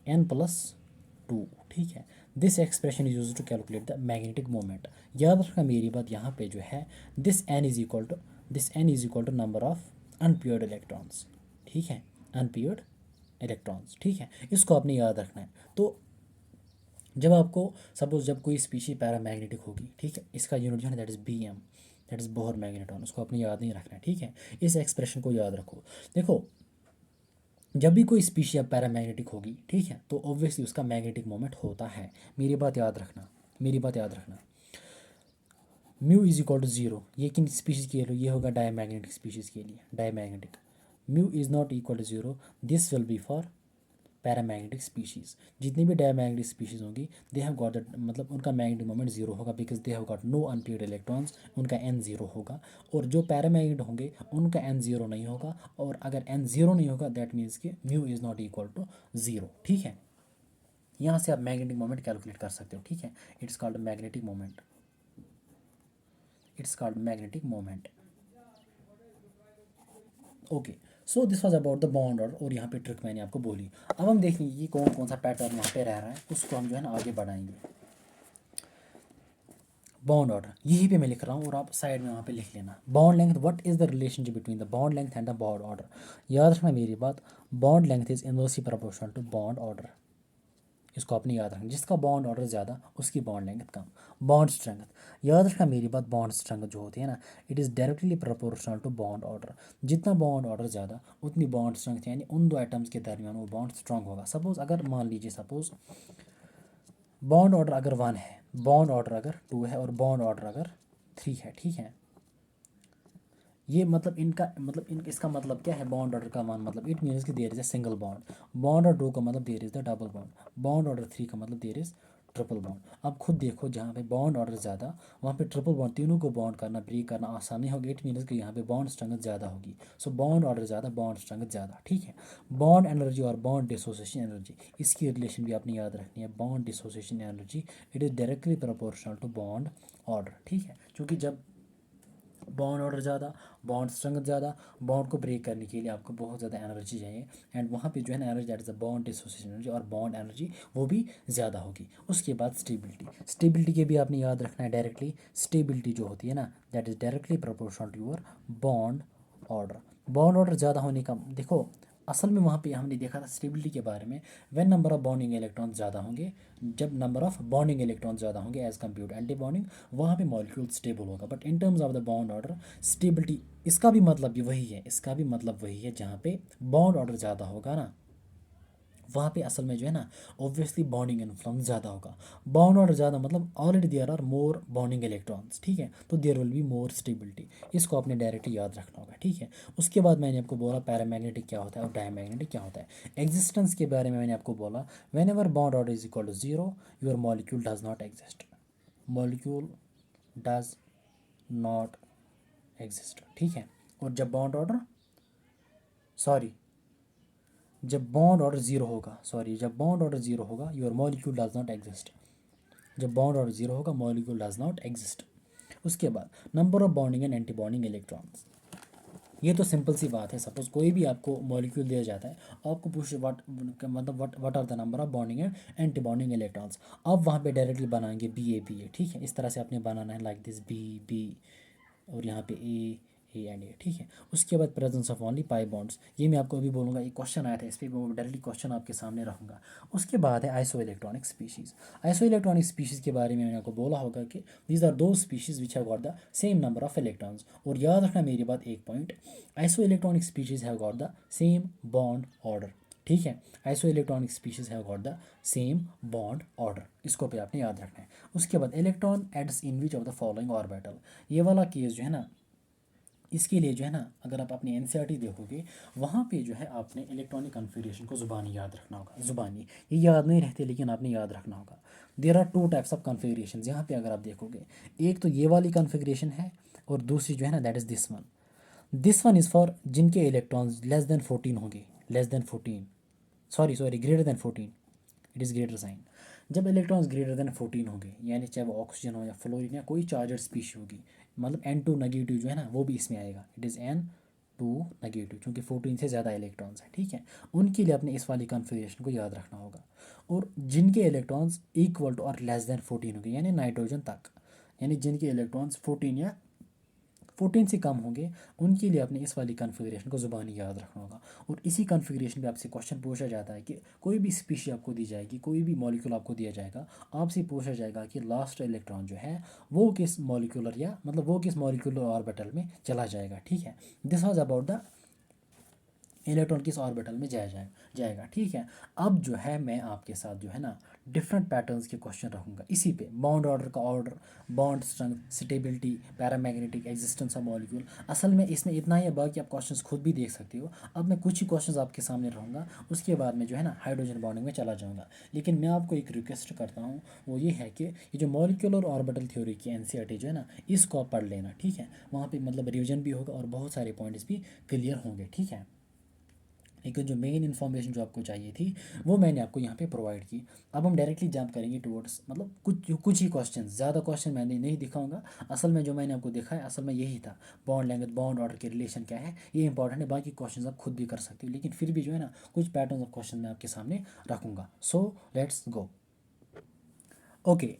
Speaker 1: n+2, ठीक है। This expression is use to calculate the magnetic moment. याद रखना मेरी बात, यहाँ पे जो है this n is equal to number of unpaired electrons, ठीक है, अनपेयर्ड इलेक्ट्रॉन्स, ठीक है। इसको आपने याद रखना है। तो जब आपको सपोज जब कोई स्पीशी पैरामैग्नेटिक होगी, ठीक है, इसका यूनिट जो है that is BM, that is Bohr magneton, उसको आपने याद नहीं रखना है, ठीक है। इस एक्सप्रेशन को याद रखो। देखो, जब भी कोई स्पीशी अब पैरामैग्नेटिक होगी, ठीक है, तो ऑब्वियसली उसका मैग्नेटिक मोमेंट होता है। मेरी बात याद रखना, मेरी बात याद रखना। म्यू इज इक्वल टू 0, ये किन स्पीशीज़ के लिए? ये होगा डायमैग्नेटिक स्पीशीज़ के लिए, diamagnetic. Mu is not equal to 0, this will be for paramagnetic species. जितनी भी डायमैग्नेटिक स्पीशीज़ होंगी, दे हैव गॉट दैट, मतलब उनका मैग्नेटिक मोमेंट 0 होगा, because they have got no unpaired electrons, उनका n 0 होगा। और जो पैरामैग्नेट होंगे उनका n 0 नहीं होगा, और अगर n 0 नहीं होगा दैट मीन्स कि mu is not equal to 0, ठीक है। यहाँ से आप मैग्नेटिक मोमेंट कैलकुलेट कर सकते हो, ठीक है। It's called magnetic moment, it's called magnetic moment. Okay, so this was about the bond order, और यहाँ पे ट्रिक मैंने आपको बोली। अब हम देख लेंगे कि कौन कौन सा पैटर्न वहाँ पे रह रहा है, उसको हम जो है ना आगे बढ़ाएंगे। बॉन्ड ऑर्डर यहीं पे मैं लिख रहा हूँ, और आप साइड में वहाँ पे लिख लेना। Bond length, what is the relationship between the bond length and the bond order. याद रखना मेरी बात, bond length is inversely proportional to bond order. इसको आपने याद रखना, जिसका बॉन्ड ऑर्डर ज़्यादा उसकी बॉन्ड लेंथ कम। बॉन्ड स्ट्रेंथ, याद रखना मेरी बात, बॉन्ड स्ट्रेंथ जो होती है ना, it is directly proportional to bond order. जितना बॉन्ड ऑर्डर ज़्यादा उतनी बॉन्ड स्ट्रेंथ, यानी उन दो एटम्स के दरमियान वो बॉन्ड स्ट्रांग होगा। सपोज अगर मान लीजिए, सपोज बॉन्ड ऑर्डर अगर 1 है, बॉन्ड ऑर्डर अगर 2 है, और बॉन्ड ऑर्डर अगर 3 है, ठीक है। ये मतलब इनका मतलब इसका मतलब क्या है, बॉन्ड ऑर्डर का मान मतलब इट मीन्स कि there is a single bond. Bond order 2 का मतलब there is the double bond. Bond order 3 का मतलब देयर इज ट्रिपल बॉन्ड। अब खुद देखो, जहाँ पे बॉन्ड ऑर्डर ज़्यादा, वहाँ पे ट्रिपल बॉन्ड, तीनों को बॉन्ड करना, ब्रेक करना आसान नहीं होगा। इट मीन्स कि यहाँ पे बॉन्ड स्ट्रेंथ ज़्यादा होगी। सो बॉन्ड ऑर्डर ज़्यादा, बॉन्ड स्ट्रेंथ ज़्यादा, ठीक है। बॉन्ड एनर्जी और बॉन्ड डिसोसिएशन एनर्जी, इसकी रिलेशन भी आपने याद रखनी है। Bond dissociation energy it is directly proportional to bond order, ठीक है। क्योंकि जब बॉन्ड ऑर्डर ज़्यादा, बॉन्ड स्ट्रेंथ ज़्यादा, बॉन्ड को ब्रेक करने के लिए आपको बहुत ज़्यादा एनर्जी चाहिए, एंड वहाँ पे जो है ना energy, that is the bond dissociation energy, और बॉन्ड एनर्जी वो भी ज़्यादा होगी। उसके बाद स्टेबिलिटी, स्टेबिलिटी के भी आपने याद रखना है डायरेक्टली। स्टेबिलिटी जो होती है ना, that is directly proportional to your bond order. Bond order ज़्यादा होने का देखो, असल में वहाँ पे हमने देखा था स्टेबिलिटी के बारे में, when number of bonding electron ज़्यादा होंगे, जब नंबर ऑफ बॉन्डिंग इलेक्ट्रॉन ज़्यादा होंगे as compare to anti bonding, वहाँ पे मॉलिक्यूल स्टेबल होगा। But in terms of the bond order, stability, इसका भी मतलब भी वही है, इसका भी मतलब वही है। जहाँ पे बॉन्ड ऑर्डर ज़्यादा होगा ना, वहाँ पे असल में जो है ना ऑब्वियसली बॉन्डिंग इन्फ्लुएंस ज़्यादा होगा। बॉन्ड ऑर्डर ज़्यादा मतलब already there are more bonding electrons, ठीक है, तो there will be more stability. इसको आपने डायरेक्टली याद रखना होगा, ठीक है। उसके बाद मैंने आपको बोला पैरामैग्नेटिक क्या होता है और डायमैग्नेटिक क्या होता है। एग्जिस्टेंस के बारे में मैंने आपको बोला, whenever bond order is equal to 0, your molecule does not exist, molecule does not exist, ठीक है। और जब बॉन्ड ऑर्डर, सॉरी, जब बॉन्ड ऑर्डर ज़ीरो होगा, सॉरी, जब बॉन्ड ऑर्डर ज़ीरो होगा, your molecule does not exist. जब bond order zero होगा, मॉलिक्यूल डज नॉट एग्जिस्ट। उसके बाद number of bonding and anti bonding electrons, ये तो सिंपल सी बात है। सपोज कोई भी आपको मॉलिक्यूल दिया जाता है, आपको पूछे व्हाट, मतलब what are the number of bonding and anti bonding electrons, आप वहाँ पे डायरेक्टली बनाएंगे बी ए, ठीक है। इस तरह से आपने बनाना है, लाइक दिस बी बी, और यहाँ पे ए एंड ए, ठीक है। उसके बाद presence of only pi bonds, ये मैं आपको अभी बोलूँगा, एक क्वेश्चन आया था इस पर, मैं डायरेक्टली क्वेश्चन आपके सामने रखूँगा। उसके बाद है isoelectronic species. Isoelectronic species के बारे में मैंने आपको बोला होगा कि दीज आर दो species which have got the same number of electrons. और याद रखना मेरी बात, एक point, isoelectronic species have got the same bond order, ठीक है। Isoelectronic species have got the same bond order, इसको पे आपने याद रखना है। उसके बाद electron adds in which of the following orbital, ये वाला केस जो है ना, इसके लिए जो है ना, अगर आप अपनी एनसीईआरटी देखोगे, वहाँ पे जो है आपने इलेक्ट्रॉनिक कन्फिगरेशन को ज़ुबानी याद रखना होगा। ज़ुबानी ये याद नहीं रहते, लेकिन आपने याद रखना होगा। There are two types of configuration यहाँ पे अगर आप देखोगे, एक तो ये वाली कन्फिगरेशन है, और दूसरी जो है ना that is this one. This one is for जिनके इलेक्ट्रॉन्स लेस देन 14 होंगे, less than 14, sorry greater than 14, it is greater sign. जब इलेक्ट्रॉन्स ग्रेटर देन 14 होंगे, यानी चाहे वो ऑक्सीजन हो या फ्लोरीन या कोई चार्जर स्पीशी होगी, मतलब N2 नेगेटिव जो है ना वो भी इसमें आएगा, इट इज़ N2 नेगेटिव, क्योंकि 14 से ज़्यादा इलेक्ट्रॉन्स हैं, ठीक है। उनके लिए अपने इस वाली कन्फिगरेशन को याद रखना होगा। और जिनके इलेक्ट्रॉन्स इक्वल टू और लेस देन 14 होंगे, यानी नाइट्रोजन तक, यानी जिनके इलेक्ट्रॉन्स 14 या 14 से कम होंगे, उनके लिए अपने इस वाली कन्फिगरेशन को ज़ुबानी याद रखना होगा। और इसी कन्फिगरेशन पे आपसे क्वेश्चन पूछा जाता है कि कोई भी स्पीशी आपको दी जाएगी, कोई भी मॉलिक्यूल आपको दिया जाएगा, आपसे पूछा जाएगा कि लास्ट इलेक्ट्रॉन जो है वो किस मॉलिक्यूलर या मतलब वो किस मॉलिक्यूलर ऑर्बिटल में चला जाएगा, ठीक है। This was about the electron किस ऑर्बिटल में जाएगा, ठीक है। अब जो है मैं आपके साथ जो है ना डिफरेंट पैटर्न्स के क्वेश्चन रखूँगा इसी पे, बॉन्ड ऑर्डर का order, bond strength, stability, paramagnetic existence of molecule. असल में इसमें इतना ही है, बाकी आप क्वेश्चंस खुद भी देख सकते हो। अब मैं कुछ ही क्वेश्चंस आपके सामने रहूँगा, उसके बाद में जो है ना हाइड्रोजन बॉन्डिंग में चला जाऊँगा। लेकिन मैं आपको एक रिक्वेस्ट करता हूँ, वो ये है कि ये जो मॉलिक्यूलर ऑर्बिटल थ्योरी की एनसीईआरटी जो है ना, इसको आप पढ़ लेना, ठीक है। वहाँ पे मतलब रिवीजन भी होगा और बहुत सारे पॉइंट्स भी क्लियर होंगे, ठीक है। लेकिन जो मेन इन्फॉर्मेशन जो आपको चाहिए थी वो मैंने आपको यहाँ पे प्रोवाइड की। अब हम डायरेक्टली जंप करेंगे टुवर्ड्स, मतलब कुछ ही क्वेश्चन, ज़्यादा क्वेश्चन मैंने नहीं दिखाऊंगा। असल में जो मैंने आपको दिखाया असल में यही था, बॉन्ड लेंथ, बॉन्ड ऑर्डर के रिलेशन क्या है, ये इंपॉर्टेंट है। बाकी क्वेश्चन आप खुद भी कर सकते हो, लेकिन फिर भी जो है ना कुछ पैटर्न ऑफ क्वेश्चन मैं आपके सामने रखूँगा। So let's go. Okay,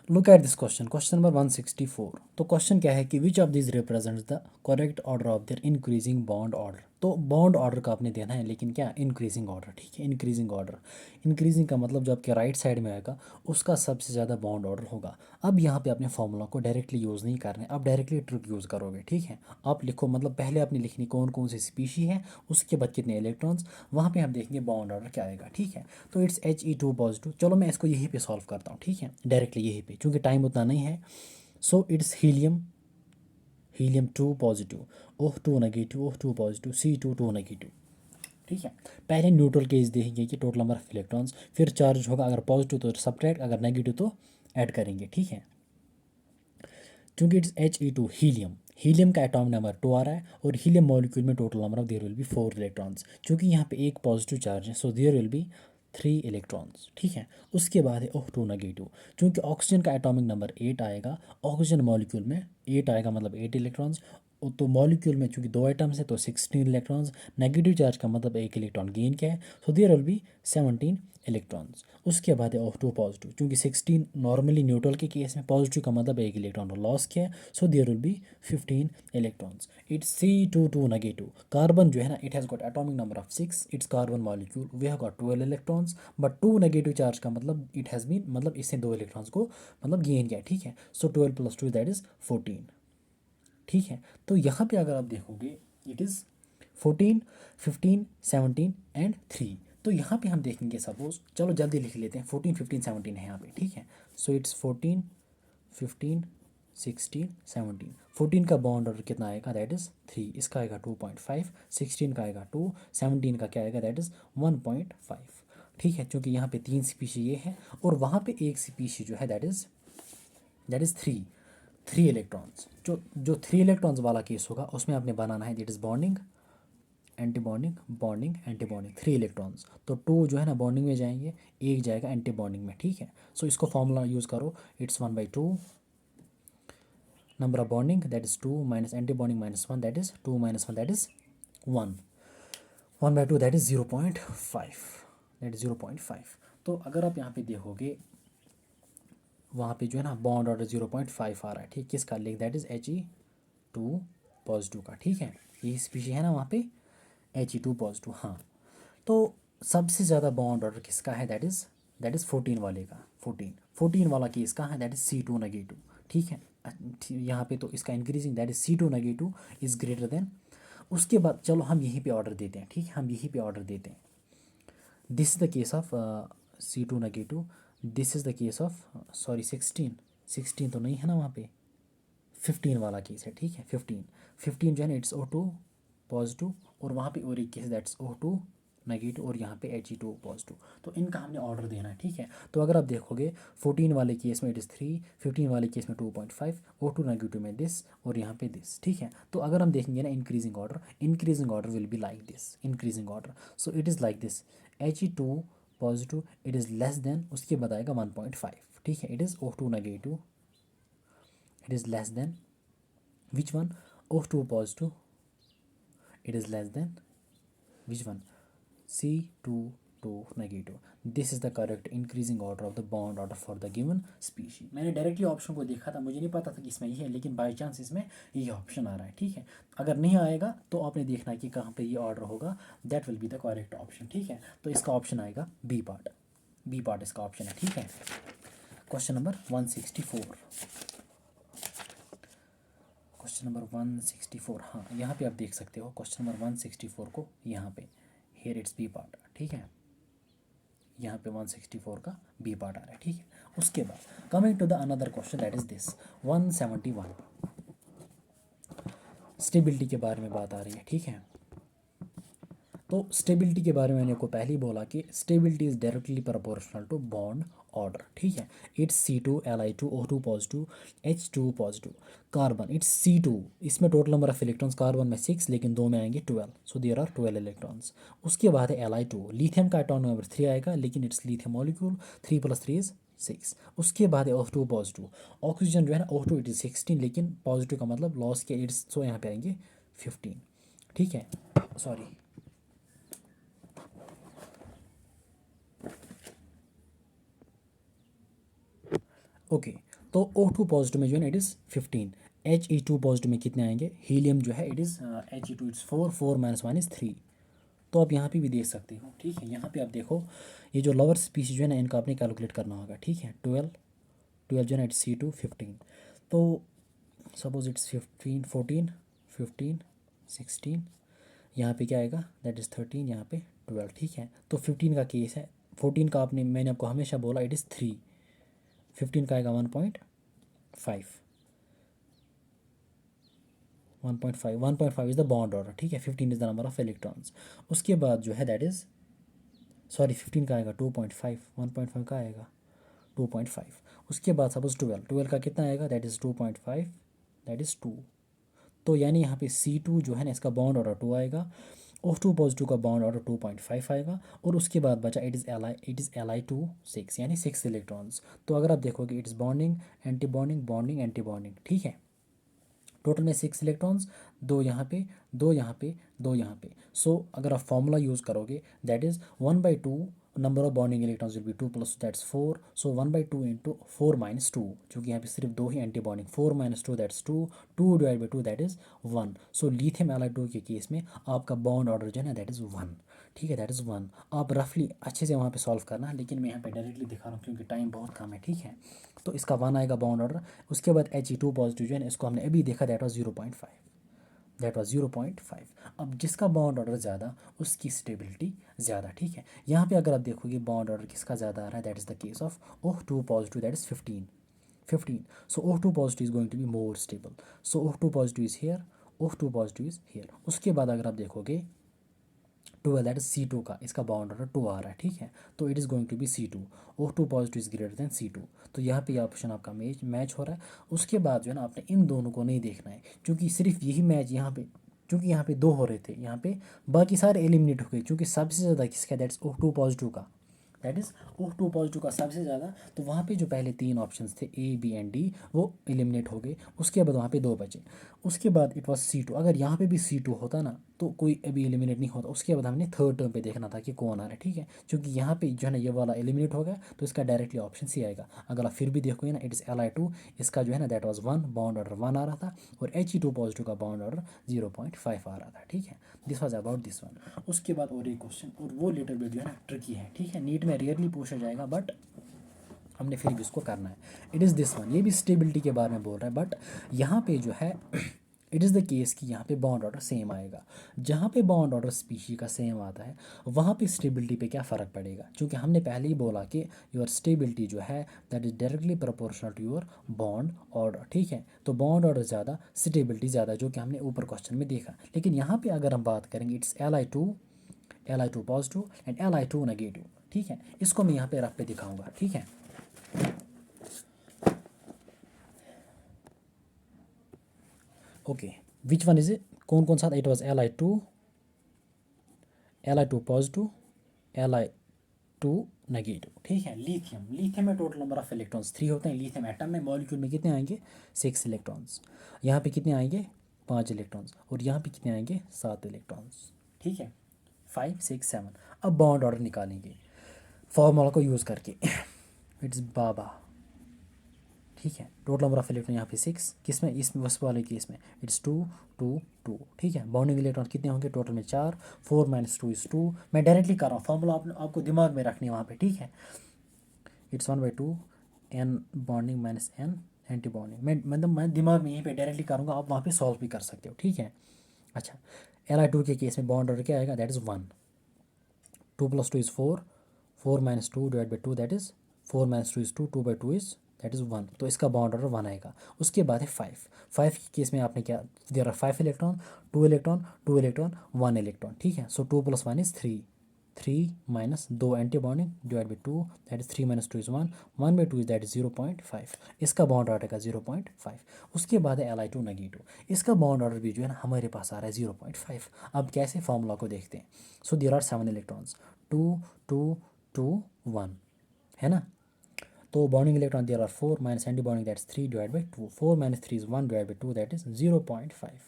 Speaker 1: look at this question, question number 164। तो क्वेश्चन क्या है कि which of this represents the correct order of their increasing bond order. तो बॉन्ड ऑर्डर का आपने देना है, लेकिन क्या इंक्रीजिंग ऑर्डर, ठीक है। इंक्रीजिंग ऑर्डर, इंक्रीजिंग का मतलब जो आपके राइट साइड में आएगा उसका सबसे ज़्यादा बॉन्ड ऑर्डर होगा। अब यहाँ पे अपने फॉर्मूला को डायरेक्टली यूज़ नहीं करना है, आप डायरेक्टली ट्रिक यूज़ करोगे, ठीक है। आप लिखो, मतलब पहले आपने लिखनी कौन कौन सी स्पीशी है, उसके बाद कितने इलेक्ट्रॉन्स, वहाँ पे हम देखेंगे बॉन्ड ऑर्डर क्या आएगा, ठीक है। तो इट्स He2 पॉजिटिव। चलो मैं इसको यहीं पे सॉल्व करता हूँ, ठीक है, डायरेक्टली यहीं पे, क्योंकि टाइम उतना नहीं है। So it's helium, helium 2 positive, OH2 negative, OH2 positive, C2 2 negative, ठीक है। पहले न्यूट्रल केस देखेंगे कि टोटल नंबर ऑफ इलेक्ट्रॉन्स, फिर चार्ज होगा, अगर पॉजिटिव तो सब्ट्रैक्ट, अगर नेगेटिव तो ऐड करेंगे, ठीक है। चूंकि इट्स He2 हीलियम, हीलियम का एटॉमिक नंबर 2 आ रहा है, और हीलियम मॉलिक्यूल में total number of there will be 4 electrons. चूंकि यहाँ पे एक पॉजिटिव चार्ज है, so there will be 3 electrons, ठीक है। उसके बाद है OH2 नेगेटिव, चूंकि ऑक्सीजन का एटॉमिक नंबर 8 आएगा, ऑक्सीजन मॉलिक्यूल में 8 आएगा, मतलब 8 इलेक्ट्रॉन्स। तो मॉलिक्यूल में चूंकि 2 एटम्स है तो 16 इलेक्ट्रॉन्स, नेगेटिव चार्ज का मतलब एक इलेक्ट्रॉन गेन क्या है, so there will be 17 electrons. उसके बाद है OH2 पॉजिटिव, क्योंकि 16 नॉर्मली न्यूट्रल के केस में पॉजिटिव का मतलब एक इलेक्ट्रॉन लॉस किया है, so there will be 15 electrons. It's C22 negative, carbon जो है ना it has got atomic number of 6, it's carbon molecule we have got 12 electrons, but 2 negative charge का मतलब इट हैज़ बीन, मतलब इससे 2 इलेक्ट्रॉन्स को मतलब गेन किया, ठीक है। सो 12 + 2 दैट इज़ 14, ठीक है। तो यहाँ पे अगर आप देखोगे इट इज़ 14, 15, 17 एंड 3। तो यहाँ पे हम देखेंगे सपोज, चलो जल्दी लिख लेते हैं, 14, 15, 17 है यहाँ पे, ठीक है। So it's 14, 15, 16, 17। 14 का बॉन्ड ऑर्डर कितना आएगा, दैट इज़ 3, इसका आएगा 2.5, 16 का आएगा 2, 17 का क्या आएगा, दैट इज़ 1.5, ठीक है। क्योंकि यहाँ पे 3 स्पीशी ये है, और वहाँ पे एक स्पीशी जो है दैट इज़ 3 इलेक्ट्रॉन्स। जो 3 इलेक्ट्रॉन्स वाला केस होगा उसमें आपने बनाना है that is bonding, anti bonding, bonding, anti bonding, 3 electrons. तो 2 जो है ना बॉन्डिंग में जाएंगे, एक जाएगा एंटी बॉन्डिंग में, ठीक है। सो इसको फॉर्मूला यूज़ करो, it's 1/2, number of bonding that is 2, minus anti bonding -1 that is 2 - 1 that is 1, 1/2 that is 0.5, that is 0.5। तो अगर आप यहाँ पे देखोगे, वहाँ पे जो है ना बॉन्ड ऑर्डर 0.5 आ रहा है, ठीक, किसका लिख, दैट इज़ He2 पॉजिटिव का, ठीक है। ये स्पीशी है ना वहाँ पे He2 पॉजिटिव, हाँ। तो सबसे ज़्यादा बॉन्ड ऑर्डर किसका है, दैट इज़ 14 वाले का, 14 वाला केस का है, दैट इज़ C2 नेगेटिव, ठीक है। यहाँ पे तो इसका increasing that is C2 negative is greater then. उसके बाद चलो हम यहीं पे ऑर्डर देते हैं, ठीक है, हम यहीं पे ऑर्डर देते हैं। This is the case of C2 negative, this is the case of sorry 16 तो नहीं है ना वहाँ पे, 15 वाला केस है, ठीक है। 15 जो है ना इट्स O2 पॉजिटिव, और वहाँ पे और एक केस दैट्स O2 नेगेटिव, और यहाँ पे He2 पॉजिटिव। तो इनका हमने ऑर्डर देना है, ठीक है। तो अगर आप देखोगे 14 वाले केस में इट इज़ 3, 15 वाले केस में 2.5, O2 नेगेटिव में दिस, और यहाँ पे दिस, ठीक है। तो अगर हम देखेंगे ना increasing order will be like this, increasing order. So it is like this, He2 positive, it is less than, उसके बाद आएगा 1.5, ठीक है। It is O2 negative, it is less than which one, O2 positive, it is less than which one, C2 negative. This is the correct increasing order of the bond order for the given species. मैंने directly option को देखा था, मुझे नहीं पता था कि इसमें ये है, लेकिन बाई चांस इसमें ये ऑप्शन आ रहा है, ठीक है। अगर नहीं आएगा तो आपने देखना है कि कहाँ पे ये ऑर्डर होगा, that will be the correct option, ठीक है। तो इसका ऑप्शन आएगा बी पार्ट इसका ऑप्शन है, ठीक है। क्वेश्चन नंबर 164, क्वेश्चन नंबर 164, हाँ यहाँ पे आप देख सकते हो क्वेश्चन नंबर 164 को, यहाँ पे हेयर इट्स बी पार्ट, ठीक है। यहाँ पे 164 का बी पार्ट आ रहा है, ठीक है। उसके बाद coming to the another question that is this 171, stability के बारे में बात आ रही है, ठीक है। तो स्टेबिलिटी के बारे में मैंने आपको पहले ही बोला कि stability is directly proportional to bond order, ठीक है। It's C2 Li2 O2 positive H2 positive, carbon it's C2, इसमें टोटल नंबर ऑफ इलेक्ट्रॉन्स कार्बन में 6, लेकिन दो में आएंगे 12, सो देयर आर 12 इलेक्ट्रॉन्स। उसके बाद है Li2, लिथियम का एटॉमिक नंबर 3 आएगा, लेकिन इट्स लिथियम मॉलिक्यूल, 3 + 3 इज 6। उसके बाद है O2 पॉजिटिव, ऑक्सीजन जो है ना O2 इट इज 16, लेकिन पॉजिटिव का मतलब लॉस के इट्स, सो यहाँ पे आएंगे 15, ठीक है। Sorry, okay. तो O2 पॉजिटिव में जो है ना इट इज़ 15, He2 पॉजिटिव में कितने आएंगे, हीलियम जो है it is He2 it's 4, 4 - 1 is 3। तो आप यहाँ पे भी देख सकते हो, ठीक है। यहाँ पे आप देखो ये जो लोअर स्पीशीज जो है ना इनका आपने कैलकुलेट करना होगा, ठीक है। 12 12 जो है ना इट्स C2 15, तो सपोज इट्स 15 14 15 16, यहाँ पे क्या आएगा दैट इज़ 13, यहाँ पे 12, ठीक है। तो 15 का केस है, 14 का आपने मैंने आपको हमेशा बोला इट इज़ 3, 15 का आएगा 1.5, 1.5 इज़ द बॉन्ड ऑर्डर, ठीक है। 15 is the number of electrons. उसके बाद जो है दैट इज़, सॉरी 15 का आएगा 2.5, 1.5 का आएगा 2.5। उसके बाद सपोज 12 का कितना आएगा दैट इज़ 2.5, दैट इज़ 2। तो यानी यहाँ पे C2 जो है ना इसका बॉन्ड ऑर्डर 2 आएगा, O2 पॉजिटिव का बॉन्ड ऑर्डर 2.5 आएगा, और उसके बाद बचा इट इज़ Li2 6, यानी 6 इलेक्ट्रॉन्स। तो अगर आप देखोगे it is bonding anti bonding bonding anti bonding, ठीक है। टोटल में 6 इलेक्ट्रॉन्स, दो यहाँ पे, दो यहाँ पे, दो यहाँ पे। सो अगर आप फॉर्मूला यूज़ करोगे that is 1/2 number of bonding electrons will be 2 + that's 4, so 1/2 into 4 - 2, क्योंकि यहाँ पे सिर्फ दो ही anti bonding, 4 - 2 that's 2, 2/2 that is 1। So lithium Li2 के केस में आपका बॉन्ड ऑर्डर जो है ना दैट इज़ 1, ठीक है, दैट इज़ 1। आप रफली अच्छे से वहाँ पे सॉल्व करना, लेकिन मैं यहाँ पे डायरेक्टली दिखा रहा हूँ क्योंकि टाइम बहुत कम है, ठीक है। तो इसका 1 आएगा बॉन्ड ऑर्डर। उसके बाद He2 पॉजिटिव जो है ना इसको हमने अभी देखा दैट वाज 0.5, दैट वाज 0.5। अब जिसका बॉन्ड ऑर्डर ज़्यादा उसकी स्टेबिलिटी ज़्यादा, ठीक है। यहाँ पे अगर आप देखोगे बॉन्ड ऑर्डर किसका ज़्यादा आ रहा है, that is the case of O2 positive, that is 15। So O2 positive is going to be more stable, so O2 positive is here, O2 positive is here. उसके बाद अगर आप देखोगे 12 दैट इज C2 का, इसका बाउंड ऑर्डर 2 आ रहा है, ठीक है। तो it is going to be C2, O2 positive is greater than C2। तो यहाँ पे ऑप्शन आपका मैच हो रहा है। उसके बाद जो है ना आपने इन दोनों को नहीं देखना है, क्योंकि सिर्फ यही मैच यहाँ पे, क्योंकि यहाँ पे दो हो रहे थे, यहाँ पे बाकी सारे एलिमिनेट हो गए, क्योंकि सबसे ज़्यादा किसका, दैट्स O2 पॉजिटिव का, दैट इज़ O2 पॉजिटिव का सबसे ज़्यादा। तो वहाँ पे जो पहले 3 ऑप्शंस थे A B एंड D वो एलिमिनेट हो गए। उसके बाद वहाँ पे 2 बचे। उसके बाद इट वाज C2, अगर यहाँ पे भी C2 होता ना तो कोई अभी एलिमिनेट नहीं होता। उसके बाद हमने थर्ड टर्म पे देखना था कि कौन आ रहा है, ठीक है। क्योंकि यहाँ पे जो है ना ये वाला एलिमिनेट हो गया, तो इसका डायरेक्टली ऑप्शन सी आएगा। अगर आप फिर भी देखोगे ना इट इज़ Li2, इसका जो है ना दैट वाज 1, बॉन्ड ऑर्डर 1 आ रहा था, और He2 पॉजिटिव का बॉन्ड ऑर्डर 0.5 आ रहा था, ठीक है। This was about this one. उसके बाद और एक क्वेश्चन, और वो लिटिल बिट जो है ना ट्रिकी है, ठीक है। नीट में रेयरली पूछा जाएगा, बट हमने फिर भी उसको करना है। इट इज़ दिस वन, ये भी स्टेबिलिटी के बारे में बोल रहा है, बट यहाँ पे जो है इट इज़ द केस कि यहाँ पे बॉन्ड ऑर्डर सेम आएगा। जहाँ पे बॉन्ड ऑर्डर स्पीशी का सेम आता है वहाँ पे स्टेबिलिटी पे क्या फ़र्क पड़ेगा, क्योंकि हमने पहले ही बोला कि योर स्टेबिलिटी जो है that is directly proportional to your bond order. ठीक है, तो बॉन्ड ऑर्डर ज़्यादा स्टेबिलिटी ज़्यादा, जो कि हमने ऊपर क्वेश्चन में देखा। लेकिन यहाँ पे अगर हम बात करेंगे it's Li2 positive and Li2 negative. ठीक है, इसको मैं यहाँ पे रफ पे दिखाऊंगा। ठीक है, okay, which one is it, कौन कौन सा, it was Li2 positive, Li2 negative. ठीक है, लिथियम में टोटल नंबर ऑफ इलेक्ट्रॉन्स 3 होते हैं। लिथियम एटम में मॉलिक्यूल में कितने आएंगे, 6 इलेक्ट्रॉन्स। यहाँ पे कितने आएंगे, 5 इलेक्ट्रॉन्स, और यहाँ पे कितने आएंगे, 7 इलेक्ट्रॉन्स। ठीक है, 5 6 7। अब बॉन्ड ऑर्डर निकालेंगे फॉर्मूला को यूज़ करके। इट्स बाबा। ठीक है, टोटल नंबर ऑफ इलेक्ट्रॉन यहाँ पे 6, किस में, इसमें वस वाले केस में इट्स 2 2 2। ठीक है, बाउंडिंग इलेक्ट्रॉन कितने होंगे टोटल में 4, 4 - 2 इज़ 2। मैं डायरेक्टली कर रहा हूँ, फॉर्मूला आपको दिमाग में रखनी है वहाँ पे। ठीक है, it's 1/2 n bonding minus n anti bonding. मैं दिमाग में यहीं पे डायरेक्टली करूँगा, आप वहाँ पे सॉल्व भी कर सकते हो। ठीक है, अच्छा, Li2 के केस में बॉन्ड ऑर्डर क्या आएगा, that is 1। 2 + 2 is 4, 4 - 2 divide by 2 that is 4 - 2 is 2, 2/2 is that is 1। तो इसका बॉन्ड ऑर्डर 1 आएगा। उसके बाद है 5। 5 के केस में आपने क्या, there are 5 electron, 2 electron, 2 electron, 1 electron. ठीक है, so 2 + 1 is 3, 3 - 2 anti bonding divide by 2 that is 3 - 2 is 1, 1/2 is that is 0.5। इसका बॉन्ड ऑर्डर का 0.5। उसके बाद है Li2 नेगेटिव, इसका बॉन्ड ऑर्डर भी जो है ना हमारे पास आ रहा है 0.5। अब कैसे फॉर्मूला को देखते हैं। सो देयर आर 7 इलेक्ट्रॉन्स, 2 2 2 1, है ना। तो bonding electron there are 4 minus antibonding that's 3 divide by 2, 4 - 3 is 1 divide by 2 that is 0.5।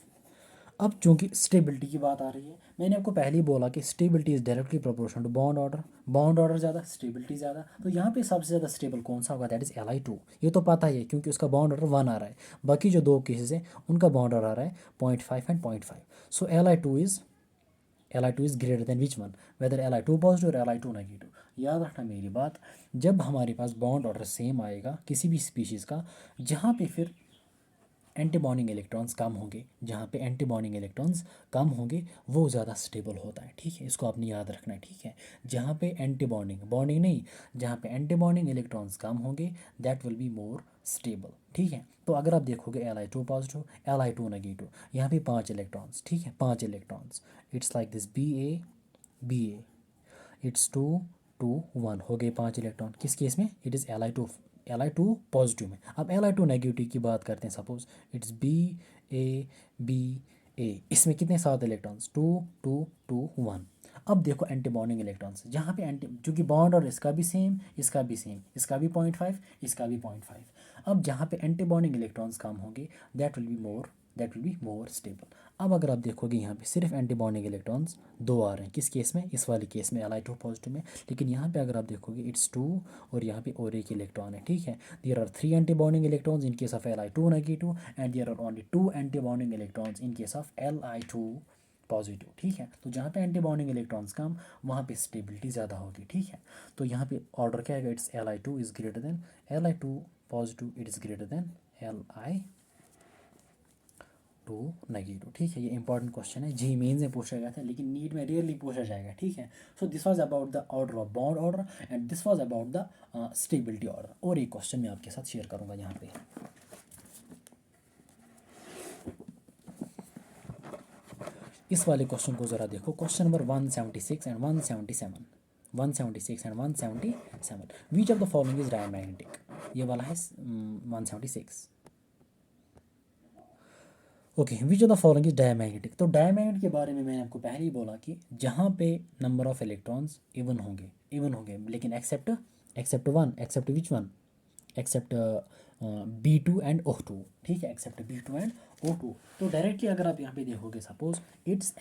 Speaker 1: अब चूंकि स्टेबिलिटी की बात आ रही है, मैंने आपको पहले ही बोला कि stability is directly proportional to bond order. Bond order ज़्यादा, स्टेबिलिटी ज़्यादा, तो यहाँ पे सबसे ज़्यादा स्टेबल कौन सा होगा, दैट इज़ Li2। ये तो पता ही है क्योंकि उसका बॉन्ड ऑर्डर 1 आ रहा है। बाकी जो 2 केसेस हैं उनका बॉन्ड ऑर्डर आ रहा है 0.5 and 0.5। So Li2 is greater than which one, whether Li2 positive और Li2 नेगेटिव। याद रखना मेरी बात, जब हमारे पास बॉन्ड ऑर्डर सेम आएगा किसी भी स्पीशीज़ का, जहाँ पे फिर एंटी बॉन्डिंग इलेक्ट्रॉन्स कम होंगे, जहाँ पे एंटी बॉन्डिंग इलेक्ट्रॉन्स कम होंगे वो ज़्यादा स्टेबल होता है। ठीक है, इसको आपने याद रखना है। ठीक है, जहाँ पे एंटी बॉन्डिंग नहीं, जहाँ पे एंटी बॉन्डिंग इलेक्ट्रॉन्स कम होंगे that will be more stable. ठीक है, तो अगर आप देखोगे Li2 पॉजिटिव, Li2 नेगेटिव, यहाँ पे 5 इलेक्ट्रॉन्स। ठीक है, 5 electrons, it's like this Ba, it's 2 2 1 हो गए 5 इलेक्ट्रॉन। किस केस में, इट इज़ Li2 पॉजिटिव में। अब Li2 नेगेटिव की बात करते हैं, सपोज इट्स Ba, इसमें कितने 7 इलेक्ट्रॉन्स, 2 2 2 1। अब देखो एंटी बॉन्डिंग इलेक्ट्रॉन्स, जहाँ पे एंटी, क्योंकि बॉन्ड और इसका भी सेम, इसका भी सेम, इसका भी 0.5, इसका भी 0.5। अब जहाँ पे एंटी बॉन्डिंग इलेक्ट्रॉन्स कम होंगे that will be more stable. अब अगर आप देखोगे यहाँ पे सिर्फ एंटी बॉन्डिंग इलेक्ट्रॉन्स 2 आ रहे हैं, किस केस में, इस वाले केस में Li2 पॉजिटिव में। लेकिन यहाँ पे अगर आप देखोगे इट्स 2 और यहाँ पे और एक इलेक्ट्रॉन है। ठीक है, there are 3 anti bonding electrons in case of Li2 negative and there are only 2 anti bonding electrons in case of Li2 positive. ठीक है, तो जहाँ पे एंटी बॉन्डिंग इलेक्ट्रॉन्स कम, वहाँ पे स्टेबिलिटी ज़्यादा होगी। ठीक है, तो यहाँ पे ऑर्डर क्या आएगा, it's Li2 is greater then Li2 positive, it is greater then Li2 negative. ठीक है, ये इंपॉर्टेंट क्वेश्चन है, जी मेन्स में पूछा गया था, लेकिन नीट में रेयरली पूछा जाएगा। ठीक है, सो this was about the order of bond order and this was about the stability order. और एक क्वेश्चन मैं आपके साथ शेयर करूँगा यहाँ पे। इस वाले क्वेश्चन को ज़रा देखो, question number 176 and 177, 176 and 177, which of the following is diamagnetic. ये वाला है 176। Okay, which of the following is diamagnetic. तो डायमैग्नेट के बारे में मैंने आपको पहले ही बोला कि जहाँ पे नंबर ऑफ इलेक्ट्रॉन्स इवन होंगे, लेकिन except one, except which one, except B2 and O2। ठीक है, एक्सेप्ट B2 एंड O2। तो डायरेक्टली अगर आप यहाँ पे देखोगे, सपोज इट्स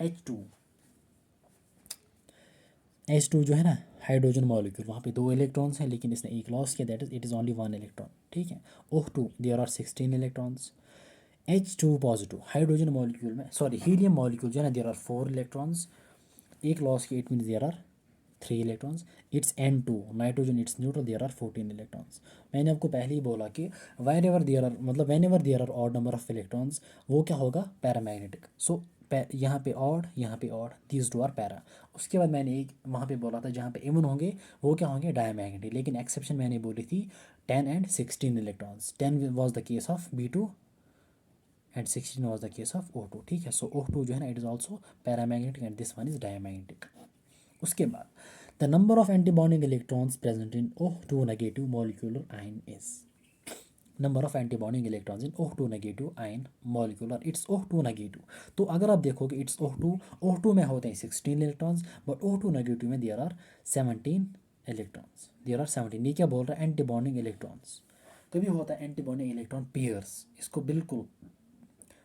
Speaker 1: H2 जो है ना हाइड्रोजन मॉलिक्यूल, वहाँ पे 2 इलेक्ट्रॉन्स हैं, लेकिन इसने एक लॉस किया, that is it is only 1 electron. ठीक है, O2 there are 16 electrons. H2 positive hydrogen molecule में, सॉरी हीलियम मॉलिक्यूल जो है ना, देयर आर 4 इलेक्ट्रॉन्स, एक लॉस किया, it means there are 3 electrons, it's N2 nitrogen it's neutral, there are 14 electrons. मैंने आपको पहले ही बोला कि whenever there are odd number of electrons, वो क्या होगा, पैरामैग्नेटिक। सो यहाँ पे ऑड, यहाँ पे odd, these two are para. उसके बाद मैंने एक वहाँ पे बोला था जहाँ पे इवन होंगे वो क्या होंगे, डायमैग्नेटिक। लेकिन एक्सेप्शन मैंने बोली थी 10 and 16 electrons. 10 was the case of B2 and 16 was the case of O2। ठीक है, सो O2 जो है ना, it is also paramagnetic and this one is diamagnetic. उसके बाद the number of antibonding electrons present in O2 negative molecular ion is, number of antibonding electrons in O2 negative ion molecular, it's O2 negative. तो अगर आप देखोगे it's O2 में होते हैं 16 electrons, but O2 negative में there are 17 electrons, there are 17। ये क्या बोल रहा है, एंटीबॉन्डिंग इलेक्ट्रॉन्स। कभी होता है एंटीबॉन्डिंग इलेक्ट्रॉन पेयर्स, इसको बिल्कुल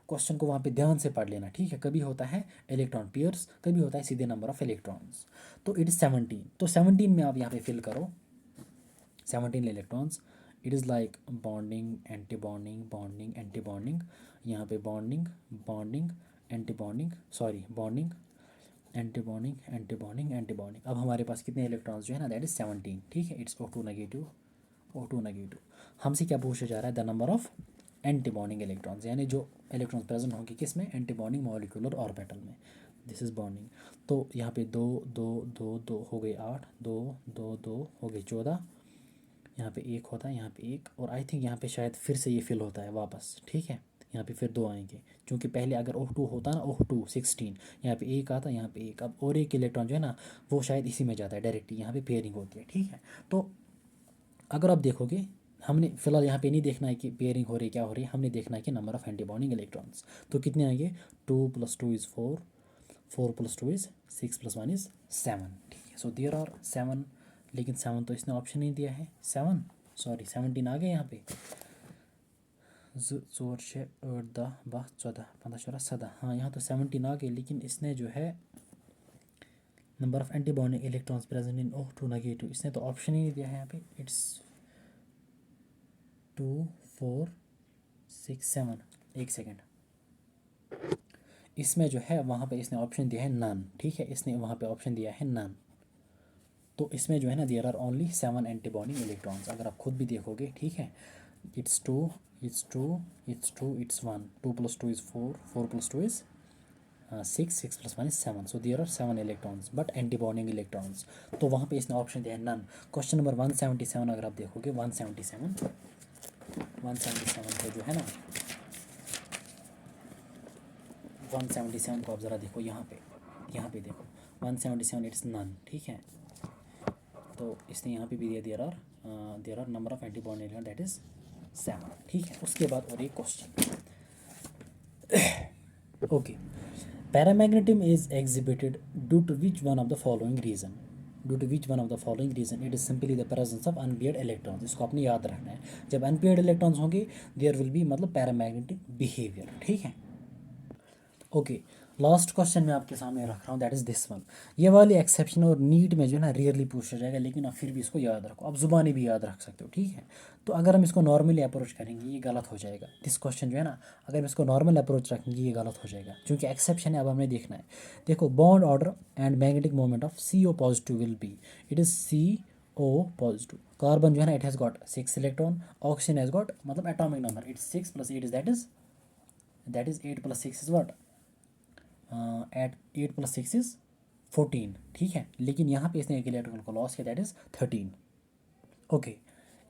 Speaker 1: क्वेश्चन को वहाँ पे ध्यान से पढ़ लेना, ठीक है। कभी होता है इलेक्ट्रॉन पेयर्स, कभी होता है सीधे नंबर ऑफ इलेक्ट्रॉन्स। तो इट इज़ 17। तो 17 में आप यहाँ पे फिल करो 17 electrons. It is like bonding anti bonding bonding anti bonding, यहाँ पे bonding bonding anti bonding, sorry bonding anti bonding anti bonding anti bonding. अब हमारे पास कितने इलेक्ट्रॉन्स जो है ना, दैट इज़ 17। ठीक है, it's O2 negative, O2 negative. हमसे क्या पूछा जा रहा है, the number of anti bonding electrons, यानी जो इलेक्ट्रॉन्स प्रेजेंट होंगे किस में, एंटी बॉन्डिंग मॉलिक्यूलर ऑर्बिटल में। This is bonding. तो यहाँ पे 2 2 2 2 हो गए 8, 2 2 2 हो गए 14, यहाँ पे 1 होता है, यहाँ पे 1, और आई थिंक यहाँ पे शायद फिर से ये फिल होता है वापस। ठीक है, यहाँ पे फिर 2 आएंगे, क्योंकि पहले अगर O2 होता ना, O2 16, यहाँ पे 1 आता, यहाँ पे 1। अब और एक इलेक्ट्रॉन जो है ना, वो शायद इसी में जाता है डायरेक्टली, यहाँ पे पेयरिंग होती है। ठीक है, तो अगर आप देखोगे, हमने फिलहाल यहाँ पे नहीं देखना है कि पेयरिंग हो रही है क्या हो रही है, हमने देखना है कि नंबर ऑफ एंटीबॉन्डिंग इलेक्ट्रॉन्स। तो कितने आएंगे, 2 + 2 इज़ 4, 4 + 2 इज़ 6 + 1 इज़ 7। ठीक है, सो देयर आर 7, लेकिन 7 तो इसने ऑप्शन नहीं दिया है। 7 सॉरी 17 आ गए यहाँ पे, 2 4 6 8 10 12 14 15 16 17। हाँ, यहाँ तो 17 आ गए, लेकिन इसने जो है number of antibonding electrons present in O2 negative, इसने तो ऑप्शन ही नहीं दिया है यहाँ पे। इट्स 2 4 6 7। एक सेकेंड, इसमें जो है वहाँ पे इसने ऑप्शन दिया है नन। ठीक है, इसने वहाँ पे ऑप्शन दिया है नन। तो इसमें जो है ना, there are only 7 antibonding electrons. अगर आप खुद भी देखोगे, ठीक है, it's 2 it's 2 it's 2 it's 1, 2 + 2 is 4, 4 + 2 is 6, 6 + 1 is 7। So there are 7 electrons but antibonding electrons. तो वहाँ पे इसने ऑप्शन दिया है नन। क्वेश्चन नंबर 177 अगर आप देखोगे, 177 को जो है ना, 177 को आप ज़रा देखो, यहाँ पे देखो 177 इट्स नन। ठीक है, तो इसने यहाँ पे भी दिया there are number of antibody element that is 7। ठीक है, उसके बाद और एक question, okay, paramagnetism is exhibited due to which one of the following reason, due to which one of the following reason, it is simply the presence of unpaired electrons. इसको आपने याद रखना है, जब अनपेयर्ड इलेक्ट्रॉन्स होंगे there will be मतलब paramagnetic behaviour. ठीक है, ओके, लास्ट क्वेश्चन मैं आपके सामने रख रहा हूँ, दैट इज़ दिस वन। ये वाली एक्सेप्शन और नीट में जो है ना रेयरली पूछा जाएगा, लेकिन आप फिर भी इसको याद रखो, आप ज़ुबानी भी याद रख सकते हो। ठीक है, तो अगर हम इसको नॉर्मली अप्रोच करेंगे ये गलत हो जाएगा। दिस क्वेश्चन जो है ना, अगर हम इसको नॉर्मल अप्रोच रखेंगे ये गलत हो जाएगा, क्योंकि एक्सेप्शन है। अब हमने देखना है, देखो, bond order and magnetic moment of CO positive will be, it is CO positive. Carbon जो है ना, it has got 6 electron, oxygen has got मतलब atomic number, it's 6 + 8 is that is 8 + 6 is what, eight 8 + 6 is 14। ठीक है, लेकिन यहाँ पे इसने एक इलेक्ट्रॉन को लॉस किया, that is 13। Okay,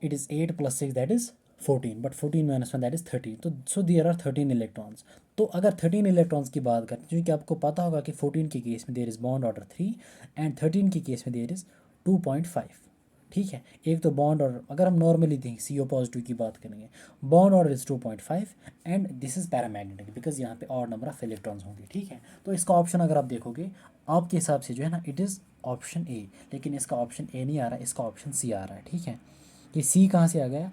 Speaker 1: it is 8 + 6 that is 14, but 14 - 1 that is 13। तो सो देयर आर 13 इलेक्ट्रॉन्स। तो अगर 13 इलेक्ट्रॉन्स की बात करें, क्योंकि आपको पता होगा कि 14 के केस में there is bond order 3 and 13 के केस में देयर इज़ 2.5। ठीक है, एक तो बॉन्ड ऑर्डर, अगर हम नॉर्मली देखें CO पॉजिटिव की बात करेंगे, bond order is 2.5 and this is paramagnetic because यहाँ पे और नंबर ऑफ इलेक्ट्रॉन्स होंगे। ठीक है, तो इसका ऑप्शन अगर आप देखोगे आपके हिसाब से जो है ना, इट इज़ ऑप्शन ए, लेकिन इसका ऑप्शन ए नहीं आ रहा है, इसका ऑप्शन सी आ रहा है। ठीक है, ये सी कहाँ से आ गया,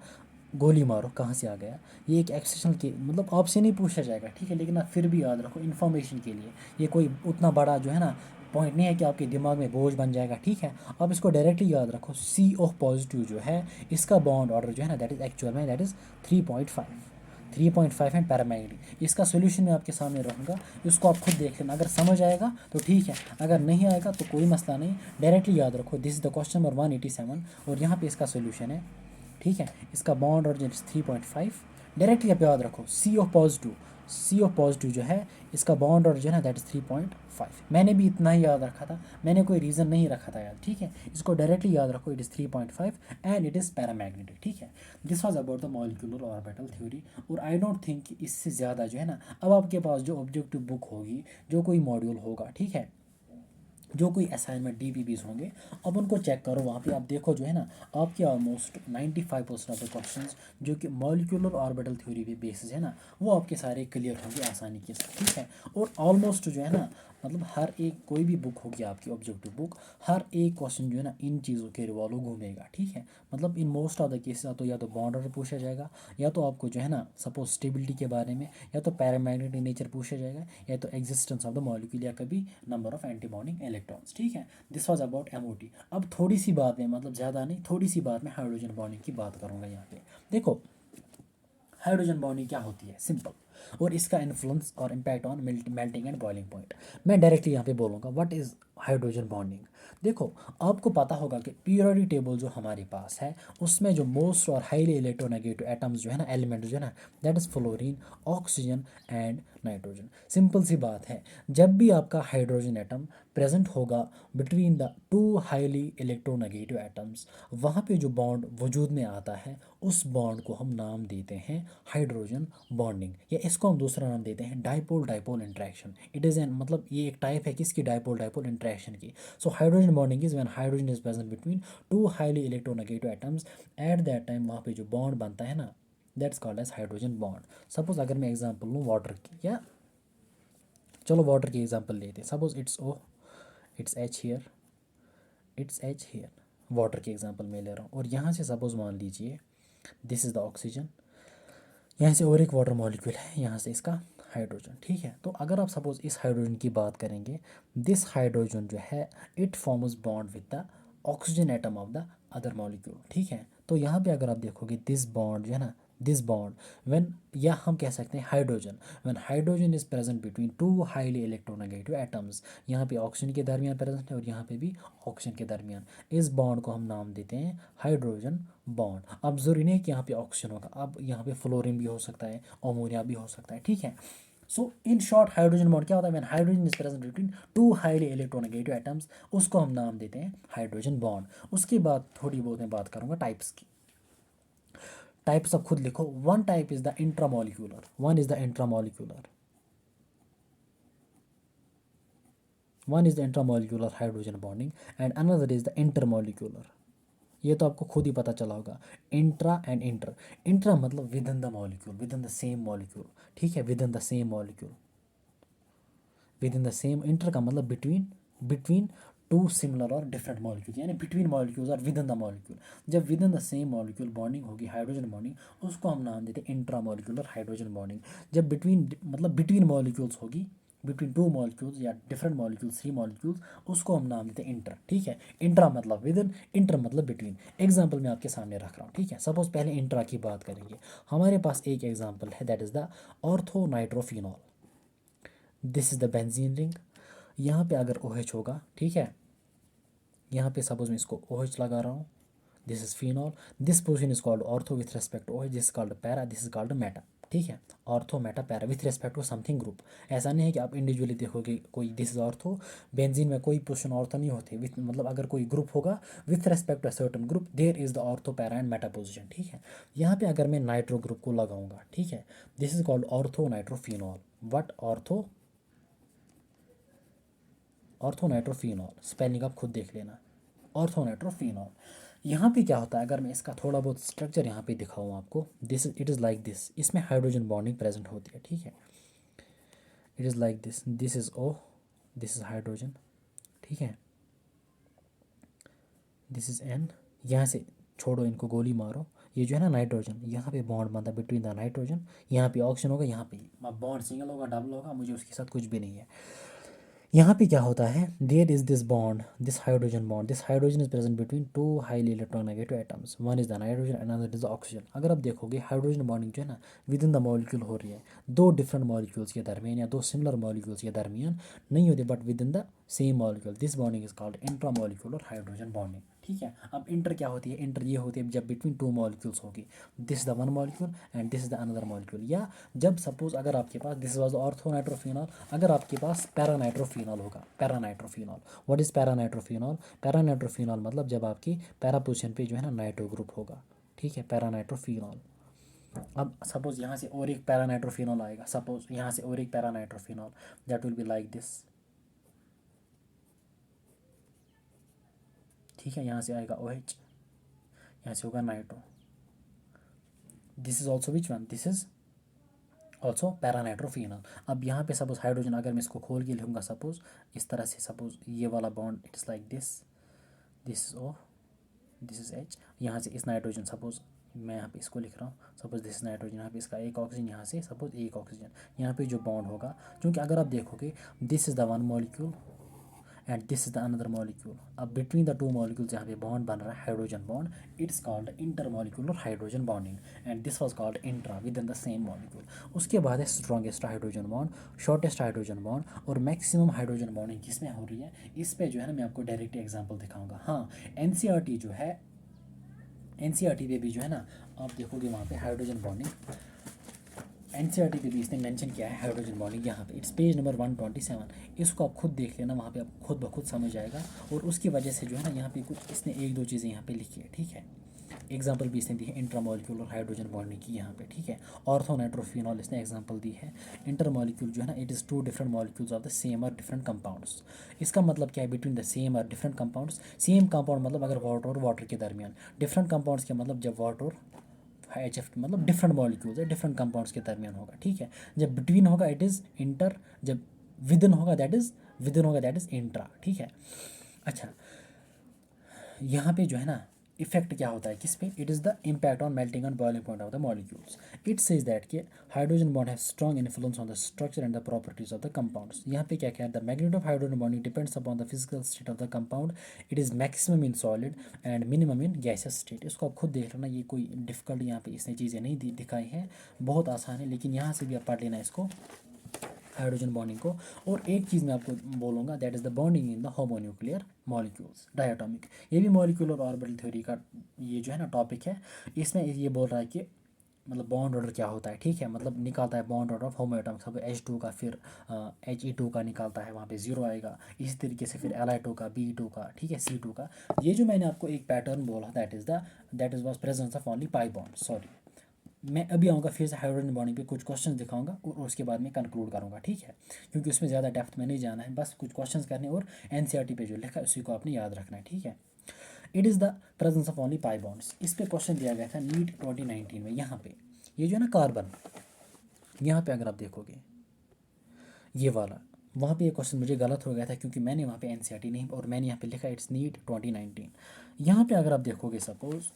Speaker 1: गोली मारो कहाँ से आ गया, ये एक एक्सेप्शनल के मतलब आपसे नहीं पूछा जाएगा। ठीक है, लेकिन आप फिर भी याद रखो इन्फॉर्मेशन के लिए, ये कोई उतना बड़ा जो है ना पॉइंट नहीं है कि आपके दिमाग में बोझ बन जाएगा। ठीक है, आप इसको डायरेक्टली याद रखो, CO पॉजिटिव जो है इसका बॉन्ड ऑर्डर जो है ना, दैट इज़ एक्चुअल में दैट इज़ 3.5। 3.5 है पैरामैग्नेटिक। इसका सोल्यूशन मैं आपके सामने रखूँगा, इसको आप खुद देख लेना, अगर समझ आएगा तो ठीक है, अगर नहीं आएगा तो कोई मसला नहीं, डायरेक्टली याद रखो this is the question number 187 और यहाँ पे इसका सोल्यूशन है। ठीक है, इसका बॉन्ड और 3.5, डायरेक्टली आप याद रखो सी ऑफ पॉजिटिव जो है इसका बॉन्ड और जो है ना दैट इज़ 3.5। मैंने भी इतना ही याद रखा था, मैंने कोई रीज़न नहीं रखा था यार। ठीक है, इसको डायरेक्टली याद रखो, it is 3.5 and it is paramagnetic. ठीक है, this was about the molecular orbital theory. और आई डोंट थिंक इससे ज़्यादा जो है ना, अब आपके पास जो ऑब्जेक्टिव बुक होगी, जो कोई मॉड्यूल होगा, ठीक है, जो कोई असाइनमेंट डीपीपीज होंगे, अब उनको चेक करो, वहाँ पे आप देखो जो है ना, आपके ऑलमोस्ट 95% ऑफ द क्वेश्चंस जो कि मॉलिक्यूलर ऑर्बिटल थ्योरी पे बेसिस है ना, वो आपके सारे क्लियर होंगे आसानी के साथ। ठीक है, और ऑलमोस्ट जो है ना, मतलब हर एक कोई भी बुक होगी आपकी ऑब्जेक्टिव बुक, हर एक क्वेश्चन जो है ना इन चीज़ों के रिवॉल्व घूमेगा। ठीक है, मतलब in most of the cases तो या तो बॉन्ड ऑर्डर पूछा जाएगा, या तो आपको जो है ना सपोज स्टेबिलिटी के बारे में, या तो पैरामैग्नेटिक नेचर पूछा जाएगा, या तो एग्जिस्टेंस ऑफ द मॉलिक्यूल, या कभी number of anti bonding electrons. ठीक है, दिस वाज अबाउट एमओटी। अब थोड़ी सी बात में, मतलब ज़्यादा नहीं, थोड़ी सी बात में हाइड्रोजन बॉन्डिंग की बात करूँगा यहाँ पे। देखो हाइड्रोजन बॉन्डिंग क्या होती है, सिंपल, और इसका इन्फ्लुएंस और impact on melting and boiling point. मैं डायरेक्टली यहाँ पे बोलूँगा व्हाट इज़ हाइड्रोजन बॉन्डिंग। देखो आपको पता होगा कि पीरियोडिक टेबल जो हमारे पास है, उसमें जो मोस्ट और हाईली इलेक्ट्रोनेगेटिव एटम्स जो है ना, एलिमेंट जो है ना, that is fluorine, oxygen and nitrogen. Simple सी बात है, जब भी आपका हाइड्रोजन एटम प्रेजेंट होगा between the two highly electronegative atoms, वहाँ पे जो बॉन्ड वजूद में आता है, उस बॉन्ड को हम नाम देते हैं हाइड्रोजन बॉन्डिंग, या इसको हम दूसरा नाम देते हैं dipole dipole interaction. It is an, मतलब ये एक टाइप है किसकी, डाइपोल डाइपोल इंट्रैक्शन की। So hydrogen bonding is when hydrogen is present between two highly electronegative atoms, at that time वहाँ पे जो बॉन्ड बनता है ना, that's called as hydrogen bond. Suppose अगर मैं एग्जांपल लूँ वाटर की, या चलो वाटर की एग्जांपल लेते हैं, suppose it's O, it's H here, it's H here, water की एग्जांपल मैं ले रहा हूँ, और यहाँ से सपोज मान लीजिए दिस इज़ द ऑक्सीजन, यहाँ से और एक वाटर मॉलिक्यूल है, यहाँ से इसका हाइड्रोजन। ठीक है, तो अगर आप सपोज इस हाइड्रोजन की बात करेंगे, दिस हाइड्रोजन जो है it forms bond with the oxygen atom of the other molecule. ठीक है, तो यहाँ पे अगर आप देखोगे दिस बॉन्ड जो है ना, दिस बॉन्ड व्हेन, या हम कह सकते हैं hydrogen, when hydrogen is present between two highly electronegative atoms, यहाँ पे ऑक्सीजन के दरमियान प्रेजेंट है और यहाँ पे भी ऑक्सीजन के दरमियान, इस बॉन्ड को हम नाम देते हैं हाइड्रोजन बॉन्ड। अब ज़रूरी नहीं कि यहाँ पे ऑक्सीजन होगा, अब यहाँ पे फ्लोरीन भी हो सकता है, अमोनिया भी हो सकता है। ठीक है, सो इन शॉर्ट हाइड्रोजन बॉन्ड क्या होता है, when hydrogen is present between two highly electronegative atoms, उसको हम नाम देते हैं हाइड्रोजन बॉन्ड। उसके बाद थोड़ी बहुत मैं बात करूँगा टाइप्स की। टाइप्स अब खुद लिखो, one type is the intramolecular, one is the intramolecular, one is the intramolecular hydrogen bonding and another is the intermolecular. ये तो आपको खुद ही पता चला होगा, इंट्रा एंड इंटर। इंट्रा मतलब with in the molecule, with in the same molecule. ठीक है, with in the same molecule, with in the same. Inter का मतलब बिटवीन, बिटवीन टू सिमिलर और डिफरेंट मॉलिक्यूल, यानी बिटवीन मॉलिक्यूल्स और with in the molecule. जब with in the same molecule bonding होगी hydrogen bonding, उसको हम नाम देते हैं इंट्रा मॉलिक्यूलर हाइड्रोजन बॉन्डिंग। जब बिटवीन, मतलब बिटवीन मॉलिक्यूल्स होगी, बिटवीन टू मॉलिक्यूल्स या डिफरेंट मॉलिक्यूल्स, थ्री मॉलिक्यूल्स, उसको हम नाम देते हैं इंटर। ठीक है, इंट्रा मतलब विद इन, इंटर मतलब बिटवीन। एग्जाम्पल मैं आपके सामने रख रहा हूँ। ठीक है, सपोज पहले इंट्रा की बात करेंगे, हमारे पास एक एग्जाम्पल है, that is the ortho nitrophenol. This is the benzene ring. यहाँ पे अगर OH होगा, ठीक है, यहाँ पे सपोज मैं इसको OH लगा रहा हूँ, this is phenol, this position is called ortho with respect OH, this called para, this is called meta. ठीक है, ortho meta para with respect to something group. ऐसा नहीं है कि आप इंडिविजुअली देखोगे कोई दिस इज ऑर्थो, बेंजीन में कोई पोजिशन ऑर्थो नहीं होते, विथ मतलब अगर कोई ग्रुप होगा with respect to certain group, there is the ortho para and meta position. ठीक है, यहाँ पे अगर मैं नाइट्रो ग्रुप को लगाऊंगा, ठीक है, this is called ortho nitrophenol. What ortho, orthonitrophenol, spelling आप खुद देख लेना, ऑर्थोनाइट्रोफिनॉल। यहाँ पे क्या होता है, अगर मैं इसका थोड़ा बहुत स्ट्रक्चर यहाँ पे दिखाऊँ आपको, this it is like this, इसमें हाइड्रोजन बॉन्डिंग प्रेजेंट होती है। ठीक है, it is like this, this is O, this is hydrogen. ठीक है, दिस इज़ N, यहाँ से छोड़ो, इनको गोली मारो, ये जो है ना नाइट्रोजन, यहाँ पे बॉन्ड बनता है बिटवीन द नाइट्रोजन, यहाँ पे ऑक्सीजन होगा, यहाँ पे बॉन्ड सिंगल होगा, डबल होगा, मुझे उसके साथ कुछ भी नहीं है। यहाँ पे क्या होता है, there is this bond, this hydrogen bond, this hydrogen is present between two highly electronegative atoms, one is the nitrogen another is the oxygen. अगर आप देखोगे हाइड्रोजन बॉन्डिंग जो है ना विद इन द मॉलिक्यूल हो रही है, दो डिफरेंट मॉलिक्यूल्स के दरमियान या दो सिमिलर मॉलिक्यूल्स के दरमियान नहीं होती, but with in the same molecule. This bonding is called intra molecular hydrogen bonding. ठीक है, अब इंटर क्या होती है, इंटर ये होती है जब बिटवीन टू मॉलिक्यूल्स होगी, this is the one molecule and this is the another molecule. या जब सपोज अगर आपके पास दिस वाज ऑर्थोनाइट्रोफिनॉल, अगर आपके पास पैरानाइट्रोफिनॉल होगा, paranitrophenol, what is paranitrophenol, paranitrophenol मतलब जब आपकी पैरा पोजीशन पे जो है ना नाइट्रो ग्रुप होगा। ठीक है, पैरानाइट्रोफिनॉल। अब सपोज यहाँ से और एक पैरानाइट्रोफिनॉल आएगा, सपोज यहाँ से और एक paranitrophenol, that will be like this. ठीक है, यहाँ से आएगा OH, यहाँ से होगा nitro. This is also which one, this is also paranitrophenol. अब यहाँ पे सपोज हाइड्रोजन अगर मैं इसको खोल के लिखूँगा सपोज इस तरह से, सपोज ये वाला bond it is like this, this is O, this is H। यहाँ से इस नाइट्रोजन सपोज मैं यहाँ पे इसको लिख रहा हूँ, सपोज दिस इज नाइट्रोजन, यहाँ पे इसका एक ऑक्सीजन, यहाँ से सपोज एक ऑक्सीजन, यहाँ पे जो बॉन्ड होगा, क्योंकि अगर आप देखोगे this is the one molecule and this is the another molecule, अब बिटवीन द टू मॉलिक्यूल्स यहाँ पे बॉन्ड बन रहा है hydrogen bond, it's called inter molecular hydrogen bonding and this was called intra with in the same molecule. उसके बाद है strongest hydrogen bond, shortest hydrogen bond और मैक्सिमम हाइड्रोजन बॉन्डिंग किसमें हो रही है, इस पे जो है ना मैं आपको डायरेक्ट एग्जाम्पल दिखाऊंगा। हाँ, NCERT जो है, NCERT पे भी जो है ना आप देखोगे वहाँ पे हाइड्रोजन बॉन्डिंग, NCERT पे भी इसने मेंशन किया है हाइड्रोजन बॉन्डिंग, यहाँ पे इट्स पेज नंबर 127। इसको आप खुद देख लेना, वहाँ पे आप खुद ब खुद समझ आएगा। और उसकी वजह से जो है ना यहाँ पे कुछ इसने एक दो चीज़ें यहाँ पे लिखी है। ठीक है, एग्जाम्पल भी इसने दी है इंट्रामोलिक्यूलर हाइड्रोजन बॉन्डिंग की यहाँ पे। ठीक है, ऑर्थोनाइट्रोफिनॉल इसने एग्जाम्पल दी है। इंटरमोलिक्यूल जो है ना it is two different molecules of the same और डिफरेंट कंपाउंड्स। इसका मतलब क्या है, बिटवीन द सेम और डिफरेंट कंपाउंड्स। सेम कंपाउंड मतलब अगर वाटर और वाटर के दरमियान, डिफरेंट कंपाउंड्स के मतलब जब वाटर और HF मतलब डिफरेंट मॉलिक्यूल्स है, डिफरेंट कंपाउंड्स के दरमियान होगा। ठीक है, जब बिटवीन होगा इट इज़ इंटर, जब विदिन होगा दैट इज़ इंट्रा। ठीक है, अच्छा यहाँ पे जो है ना इफेक्ट क्या होता है किस पे, it is the impact on melting and boiling point of the molecules. It says that कि hydrogen bond have strong influence on the structure and the properties of the compounds. यहाँ पे क्या क्या है, the magnet of hydrogen bonding depends upon the physical state of the compound, it is maximum in solid and minimum in gaseous state. इसको आप खुद देख लेना, ये कोई डिफिकल्ट यहाँ पे इसने चीज़ें नहीं दिखाई हैं, बहुत आसान है, लेकिन यहाँ से भी आप पढ़ लेना इसको, हाइड्रोजन बॉन्डिंग को। और एक चीज़ मैं आपको बोलूँगा, that is the bonding in the homonuclear molecules diatomic. ये भी मॉलिक्यूलर ऑर्बिटल थ्योरी का ये जो है ना टॉपिक है, इसमें ये बोल रहा है कि मतलब बॉन्ड ऑर्डर क्या होता है। ठीक है, मतलब निकालता है bond order of homo atom, सब H2 का फिर He2 का निकालता है, वहाँ पे 0 आएगा। इसी तरीके से फिर Li2 का, B2 का, ठीक है, C2 का। ये जो मैंने आपको एक पैटर्न बोला that is was presence of only pi bond. Sorry, मैं अभी आऊँगा फिर से हाइड्रोजन बॉन्डिंग पे कुछ क्वेश्चंस दिखाऊंगा और उसके बाद में कंक्लूड करूँगा। ठीक है, क्योंकि उसमें ज़्यादा डेप्थ में नहीं जाना है, बस कुछ क्वेश्चंस करने और NCERT पे जो लिखा है उसी को आपने याद रखना है। ठीक है, it is the presence of only pi bonds. इस पे क्वेश्चन दिया गया था नीट 2019 में। यहाँ पे ये जो है ना कार्बन, यहाँ पे अगर आप देखोगे ये वाला, वहाँ पे ये क्वेश्चन मुझे गलत हो गया था क्योंकि मैंने वहाँ पे NCERT नहीं, और मैंने यहाँ पे लिखा इट्स नीट 2019। यहाँ पे अगर आप देखोगे सपोज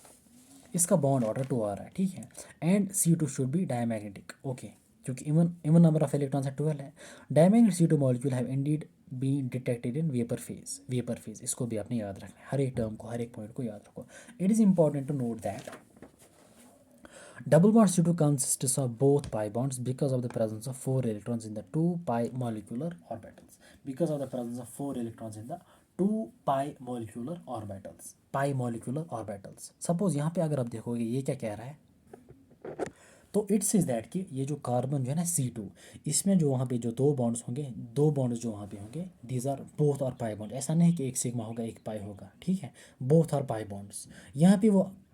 Speaker 1: इसका बॉन्ड ऑर्डर 2 आ रहा है। ठीक है, and C2 should be diamagnetic. Okay, क्योंकि even even number of electrons है 12 है। Diamagnetic C2 molecule have indeed be detected in vapour phase. इसको भी आपने याद रखना है, हर एक टर्म को, हर एक पॉइंट को याद रखो। It is important to note that double bond C2 consists of both pi bonds because of the presence of 4 electrons in the 2 pi molecular orbitals. Because of the presence of 4 electrons in the 2 pi molecular orbitals. Pi molecular orbitals. Suppose यहाँ पे अगर आप देखोगे ये क्या कह रहा है, तो इट्स इज दैट कि ये जो कार्बन जो है ना C2, इसमें जो वहाँ पे जो दो बॉन्ड्स होंगे, दो बॉन्ड्स जो वहाँ पे होंगे, these are both are pi bond. ऐसा नहीं कि एक सिग्मा होगा एक पाई होगा। ठीक है, बोथ आर पाई बॉन्ड्स।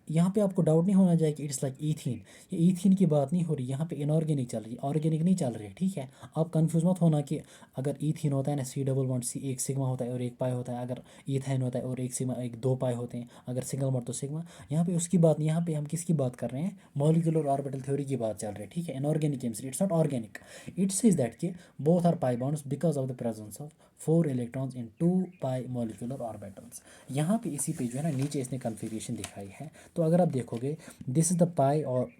Speaker 1: यहाँ पे आपको डाउट नहीं होना चाहिए कि इट्स लाइक ईथीन, ये ईथीन की बात नहीं हो रही, यहाँ पे इनऑर्गेनिक चल रही है, ऑर्गेनिक नहीं चल रही है। ठीक है, आप कंफ्यूज मत होना कि अगर ईथीन होता है ना C डबल बॉन्ड C, एक सिग्मा होता है और एक पाई होता है, अगर ईथाइन होता है और एक सिग्मा, एक दो पाई होते हैं, अगर सिंगल बॉन्ड तो सिग्मा। यहाँ पे उसकी बात नहीं, यहाँ पे हम किसकी बात कर रहे हैं, मॉलिक्यूलर ऑर्बिटल थ्योरी की बात चल रही है। ठीक है, inorganic chemistry, it's not organic. It says that कि both are pi bonds because of the presence of 4 electrons in 2 pi molecular orbitals. यहाँ पे इसी पे जो है ना नीचे इसने कन्फिग्रेशन दिखाई है। तो अगर आप देखोगे दिस इज द पाई और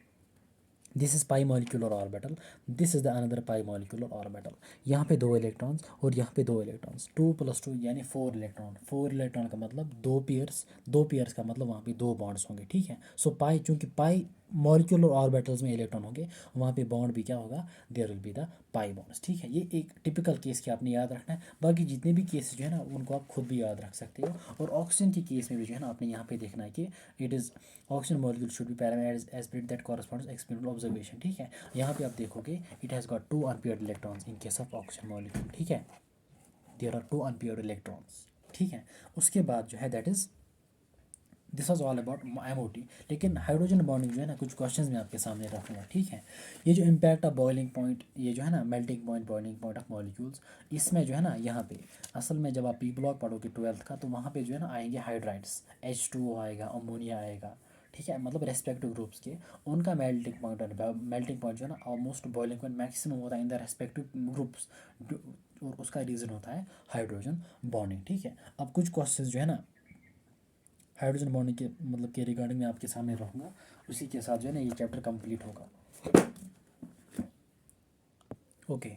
Speaker 1: this is pi molecular orbital, this is the another pi molecular orbital. यहाँ पे 2 इलेक्ट्रॉन्स और यहाँ पे 2 इलेक्ट्रॉन्स, 2 + 2 यानी 4 इलेक्ट्रॉन। 4 इलेक्ट्रॉन का मतलब 2 पेयर्स, 2 पेयर्स का मतलब वहाँ पे 2 बॉन्ड्स होंगे, ठीक है। सो पाई, चूँकि पाई मॉलिक्यूलर ऑर्बिटल्स में इलेक्ट्रॉन होंगे, वहाँ पे बॉन्ड भी क्या होगा, there will be the pi bonds, ठीक है। ये एक टिपिकल केस के आपने याद रखना है। बाकी जितने भी केसेस जो है ना उनको आप खुद भी याद रख सकते हो। और ऑक्सीजन के केस में भी जो है ना आपने यहाँ पे देखना है कि it is oxygen molecule should be parameterized as per that corresponds experimental observation, ठीक है। यहाँ पे आप देखोगे it has got 2 unpaired electrons in case of oxygen molecule, ठीक है। देयर आर 2 अनपेयर्ड इलेक्ट्रॉन्स, ठीक है। उसके बाद जो है that is this was all about MOT। लेकिन हाइड्रोजन बॉन्डिंग जो है ना कुछ क्वेश्चंस मैं आपके सामने रखूँगा, ठीक है। ये जो इम्पैक्ट ऑफ बॉइलिंग पॉइंट, ये जो है ना melting point, boiling point of molecules, इसमें जो है ना यहाँ पे असल में जब आप पी ब्लॉक पढ़ोगे 12th का, तो वहाँ पे जो है ना आएंगे हाइड्राइड्स, H2O आएगा, अमोनिया आएगा, ठीक है। मतलब रेस्पेक्टिव ग्रुप्स के उनका मेल्टिंग पॉइंट जो है ना ऑलमोस्ट बॉइलिंग पॉइंट मैक्सिमम होता है इन द रेस्पेक्टिव ग्रुप्स, और उसका रीज़न होता है हाइड्रोजन बॉन्डिंग, ठीक है। अब कुछ क्वेश्चंस जो है ना हाइड्रोजन बॉन्डिंग के मतलब के रिगार्डिंग मैं आपके सामने रखूँगा, उसी के साथ जो है ना ये चैप्टर कंप्लीट होगा। ओके,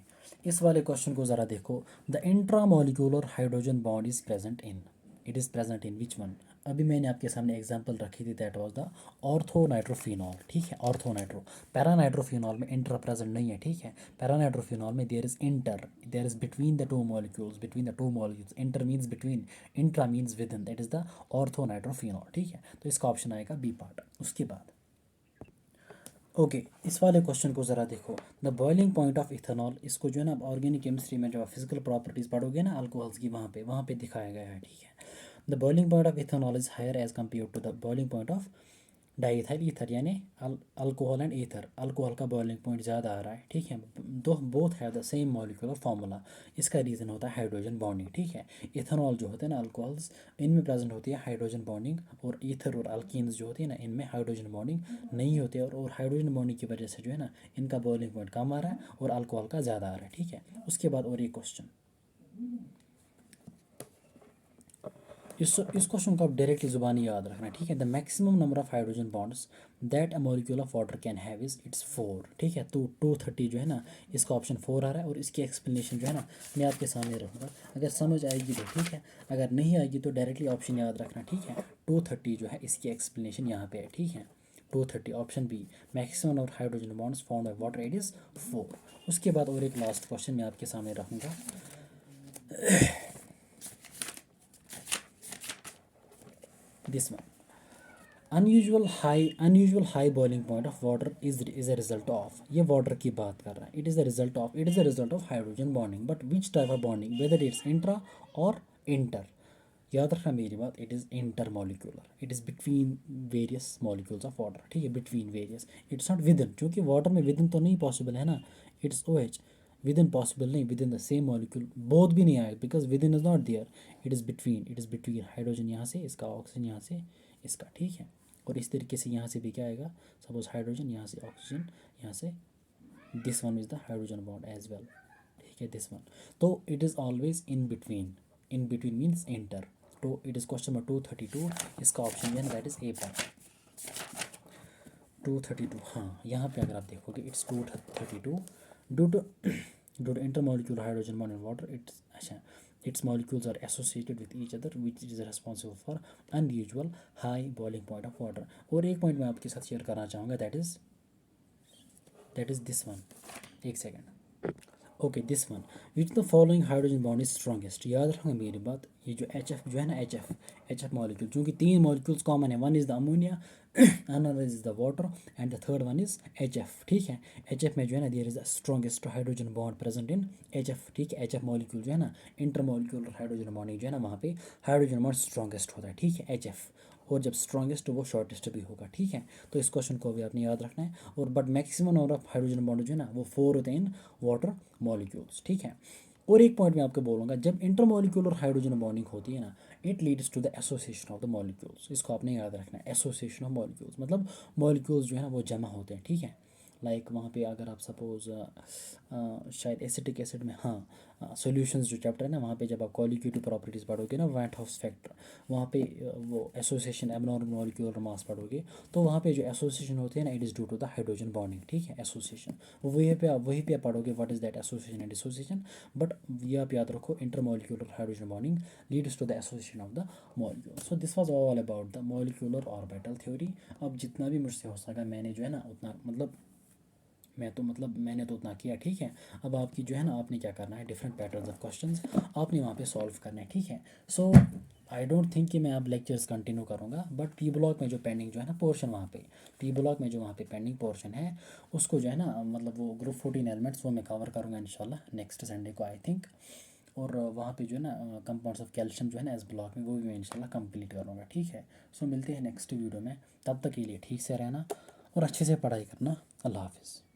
Speaker 1: इस वाले क्वेश्चन को ज़रा देखो। The intramolecular hydrogen bond is present in, it is present in which one. अभी मैंने आपके सामने एग्जांपल रखी थी, दैट वाज द ऑर्थोनाइट्रोफिनॉल, ठीक है। ऑर्थोनाइट्रो, पैरानाइट्रोफिनॉल में इंट्रा प्रेजेंट नहीं है, ठीक है। पैरानाइट्रोफिनॉल में there is inter, there is between the two molecules, between the two molecules, inter means between, intra means within, that is the ortho nitrophenol, ठीक है। तो इसका ऑप्शन आएगा बी पार्ट। उसके बाद ओके, इस वाले क्वेश्चन को ज़रा देखो। The boiling point of ethanol, इसको जो है ना ऑर्गेनिक केमिस्ट्री में जब आप फिजिकल प्रॉपर्टीज़ पढ़ोगे ना अल्कोहल्स की, वहाँ पे दिखाया गया है, ठीक है। The boiling point of ethanol is higher as compare to the boiling point of diethyl ether, यानी अल्कोहल एंड ईथर। अल्कोहल का बॉइलिंग पॉइंट ज़्यादा आ रहा है, ठीक है। Though both have the same molecular formula. इसका रीज़न होता है हाइड्रोजन बॉन्डिंग, ठीक है। इथेनॉल जो होते हैं ना अल्कोहल्स, इनमें प्रेजेंट होती है हाइड्रोजन बॉन्डिंग, और ईथर और अल्कीन्स जो होती है ना इनमें हाइड्रोजन बॉन्डिंग नहीं होती है। और हाइड्रोजन बॉन्डिंग की वजह से जो है ना इनका बॉइलिंग पॉइंट कम आ रहा है और अल्कोहल का ज़्यादा आ रहा है, ठीक है। उसके बाद और एक क्वेश्चन, इस क्वेश्चन को आप डायरेक्टली जुबानी याद रखना, ठीक है। The maximum number of hydrogen bonds that a molecule of water can have is it's 4, ठीक है। तो 230 जो है ना इसका ऑप्शन 4 आ रहा है, और इसकी एक्सप्लेनेशन जो है ना मैं आपके सामने रखूँगा। अगर समझ आएगी तो ठीक है, अगर नहीं आएगी तो डायरेक्टली ऑप्शन याद रखना, ठीक है। 230 जो है इसकी एक्सप्लेनेशन यहाँ पे है, ठीक है। 230 option B, maximum of hydrogen bonds found by water it is 4। उसके बाद और एक लास्ट क्वेश्चन मैं आपके सामने रखूँगा। This one, unusual high boiling point of water is a result of, ये वाटर की बात कर रहा है। It is the result of hydrogen bonding, but which type of bonding, whether it's intra और इंटर। याद रखना मेरी बात, it is inter molecular, it is between various molecules of water, ठीक है। Between various, it's not with in, क्योंकि water में with in तो नहीं पॉसिबल है ना, it's OH। Within possible नहीं, within the same molecule both भी नहीं आएगा, because within is not there, it is between hydrogen यहाँ से, इसका ऑक्सीजन यहाँ से, इसका, ठीक है। और इस तरीके से यहाँ से भी क्या आएगा, सपोज हाइड्रोजन यहाँ से, ऑक्सीजन यहाँ से, this one is the hydrogen bond as well, ठीक है, दिस वन। तो it is always in between means inter. तो इट इज़ क्वेश्चन नंबर 232, इसका ऑप्शन है दैट इज़ ए पार्ट। 232, हाँ, यहाँ पे अगर आप देखोगे it's 232 due to intermolecular hydrogen bond in water, it's अच्छा, its molecules are associated with each other which is responsible for unusual high boiling point of water। और एक पॉइंट मैं आपके साथ शेयर करना चाहूँगा, दैट इज़ दिस वन। एक second, okay, this one, which the following hydrogen bond is strongest. याद रखना मेरी बात, ये जो HF जो है ना, एच एफ मॉलिक्यूल, चूँकि 3 मॉलिक्यूल्स कॉमन है, one is the ammonia, another is the water, and the third one is HF, ठीक है। HF में जो है ना there is the strongest hydrogen bond present in HF, ठीक है। HF मॉलिक्यूल जो है ना इंटरमॉलिक्यूलर हाइड्रोजन बॉन्डिंग जो है ना वहाँ पे हाइड्रोजन बॉन्ड स्ट्रॉन्गेस्ट होता है, ठीक है, HF। और जब स्ट्रॉन्गेस्ट वो शॉर्टेस्ट भी होगा, ठीक है। तो इस क्वेश्चन को भी आपने याद रखना है। और but maximum number of hydrogen bond जो है ना वो 4 होते हैं इन वाटर मॉलिक्यूल्स, ठीक है। और एक पॉइंट मैं आपको बोलूँगा, जब इंटरमॉलिक्यूलर हाइड्रोजन बॉन्डिंग होती है ना, it leads to the association of the molecules. इसको आपने याद रखना है, एसोसिएशन ऑफ मॉलिक्यूल्स, मतलब मॉलिक्यूल्स जो है ना वो जमा होते हैं, ठीक है। लाइक वहाँ पे अगर आप सपोज शायद एसिटिक एसिड में, हाँ सॉल्यूशंस जो चैप्टर है ना, वहाँ पे जब आप कॉलिक्यूटिव प्रॉपर्टीज़ पढ़ोगे ना, वेट हाउस फैक्टर, वहाँ पे वो एसोसिएशन एबनॉर्मल मॉलिक्यूलर मास पढ़ोगे, तो वहाँ पे जो एसोसिएशन होती है ना, it is due to the hydrogen bonding, ठीक है, एसोसिएशन वहीं पे आप पढ़ोगे what is that association and dissociation. But ये आप याद रखो, intermolecular hydrogen bonding leads to the association of the molecule. So this was all about the molecular orbital theory. अब जितना भी मुझसे हो सका मैंने जो है ना उतना, मतलब मैंने तो उतना किया, ठीक है। अब आपकी जो है ना, आपने क्या करना है, डिफरेंट पैटर्न्स ऑफ क्वेश्चंस आपने वहाँ पे सॉल्व करना है, ठीक है। सो आई डोंट थिंक कि मैं अब लेक्चर्स कंटिन्यू करूँगा, बट पी ब्लॉक में जो पेंडिंग जो है ना पोर्शन, वहाँ पे पी ब्लॉक में जो वहाँ पे पेंडिंग पोर्शन है, उसको जो है ना, मतलब वो ग्रुप 14 एलिमेंट्स वो मैं कवर करूँगा इंशाल्लाह नेक्स्ट संडे को आई थिंक। और वहाँ पे जो है ना कंपाउंड्स ऑफ कैल्शियम जो है ना एस ब्लॉक में, वो भी मैं इंशाल्लाह कंप्लीट करूँगा, ठीक है। सो मिलते हैं नेक्स्ट वीडियो में, तब तक के लिए ठीक से रहना और अच्छे से पढ़ाई करना। अल्लाह हाफिज़।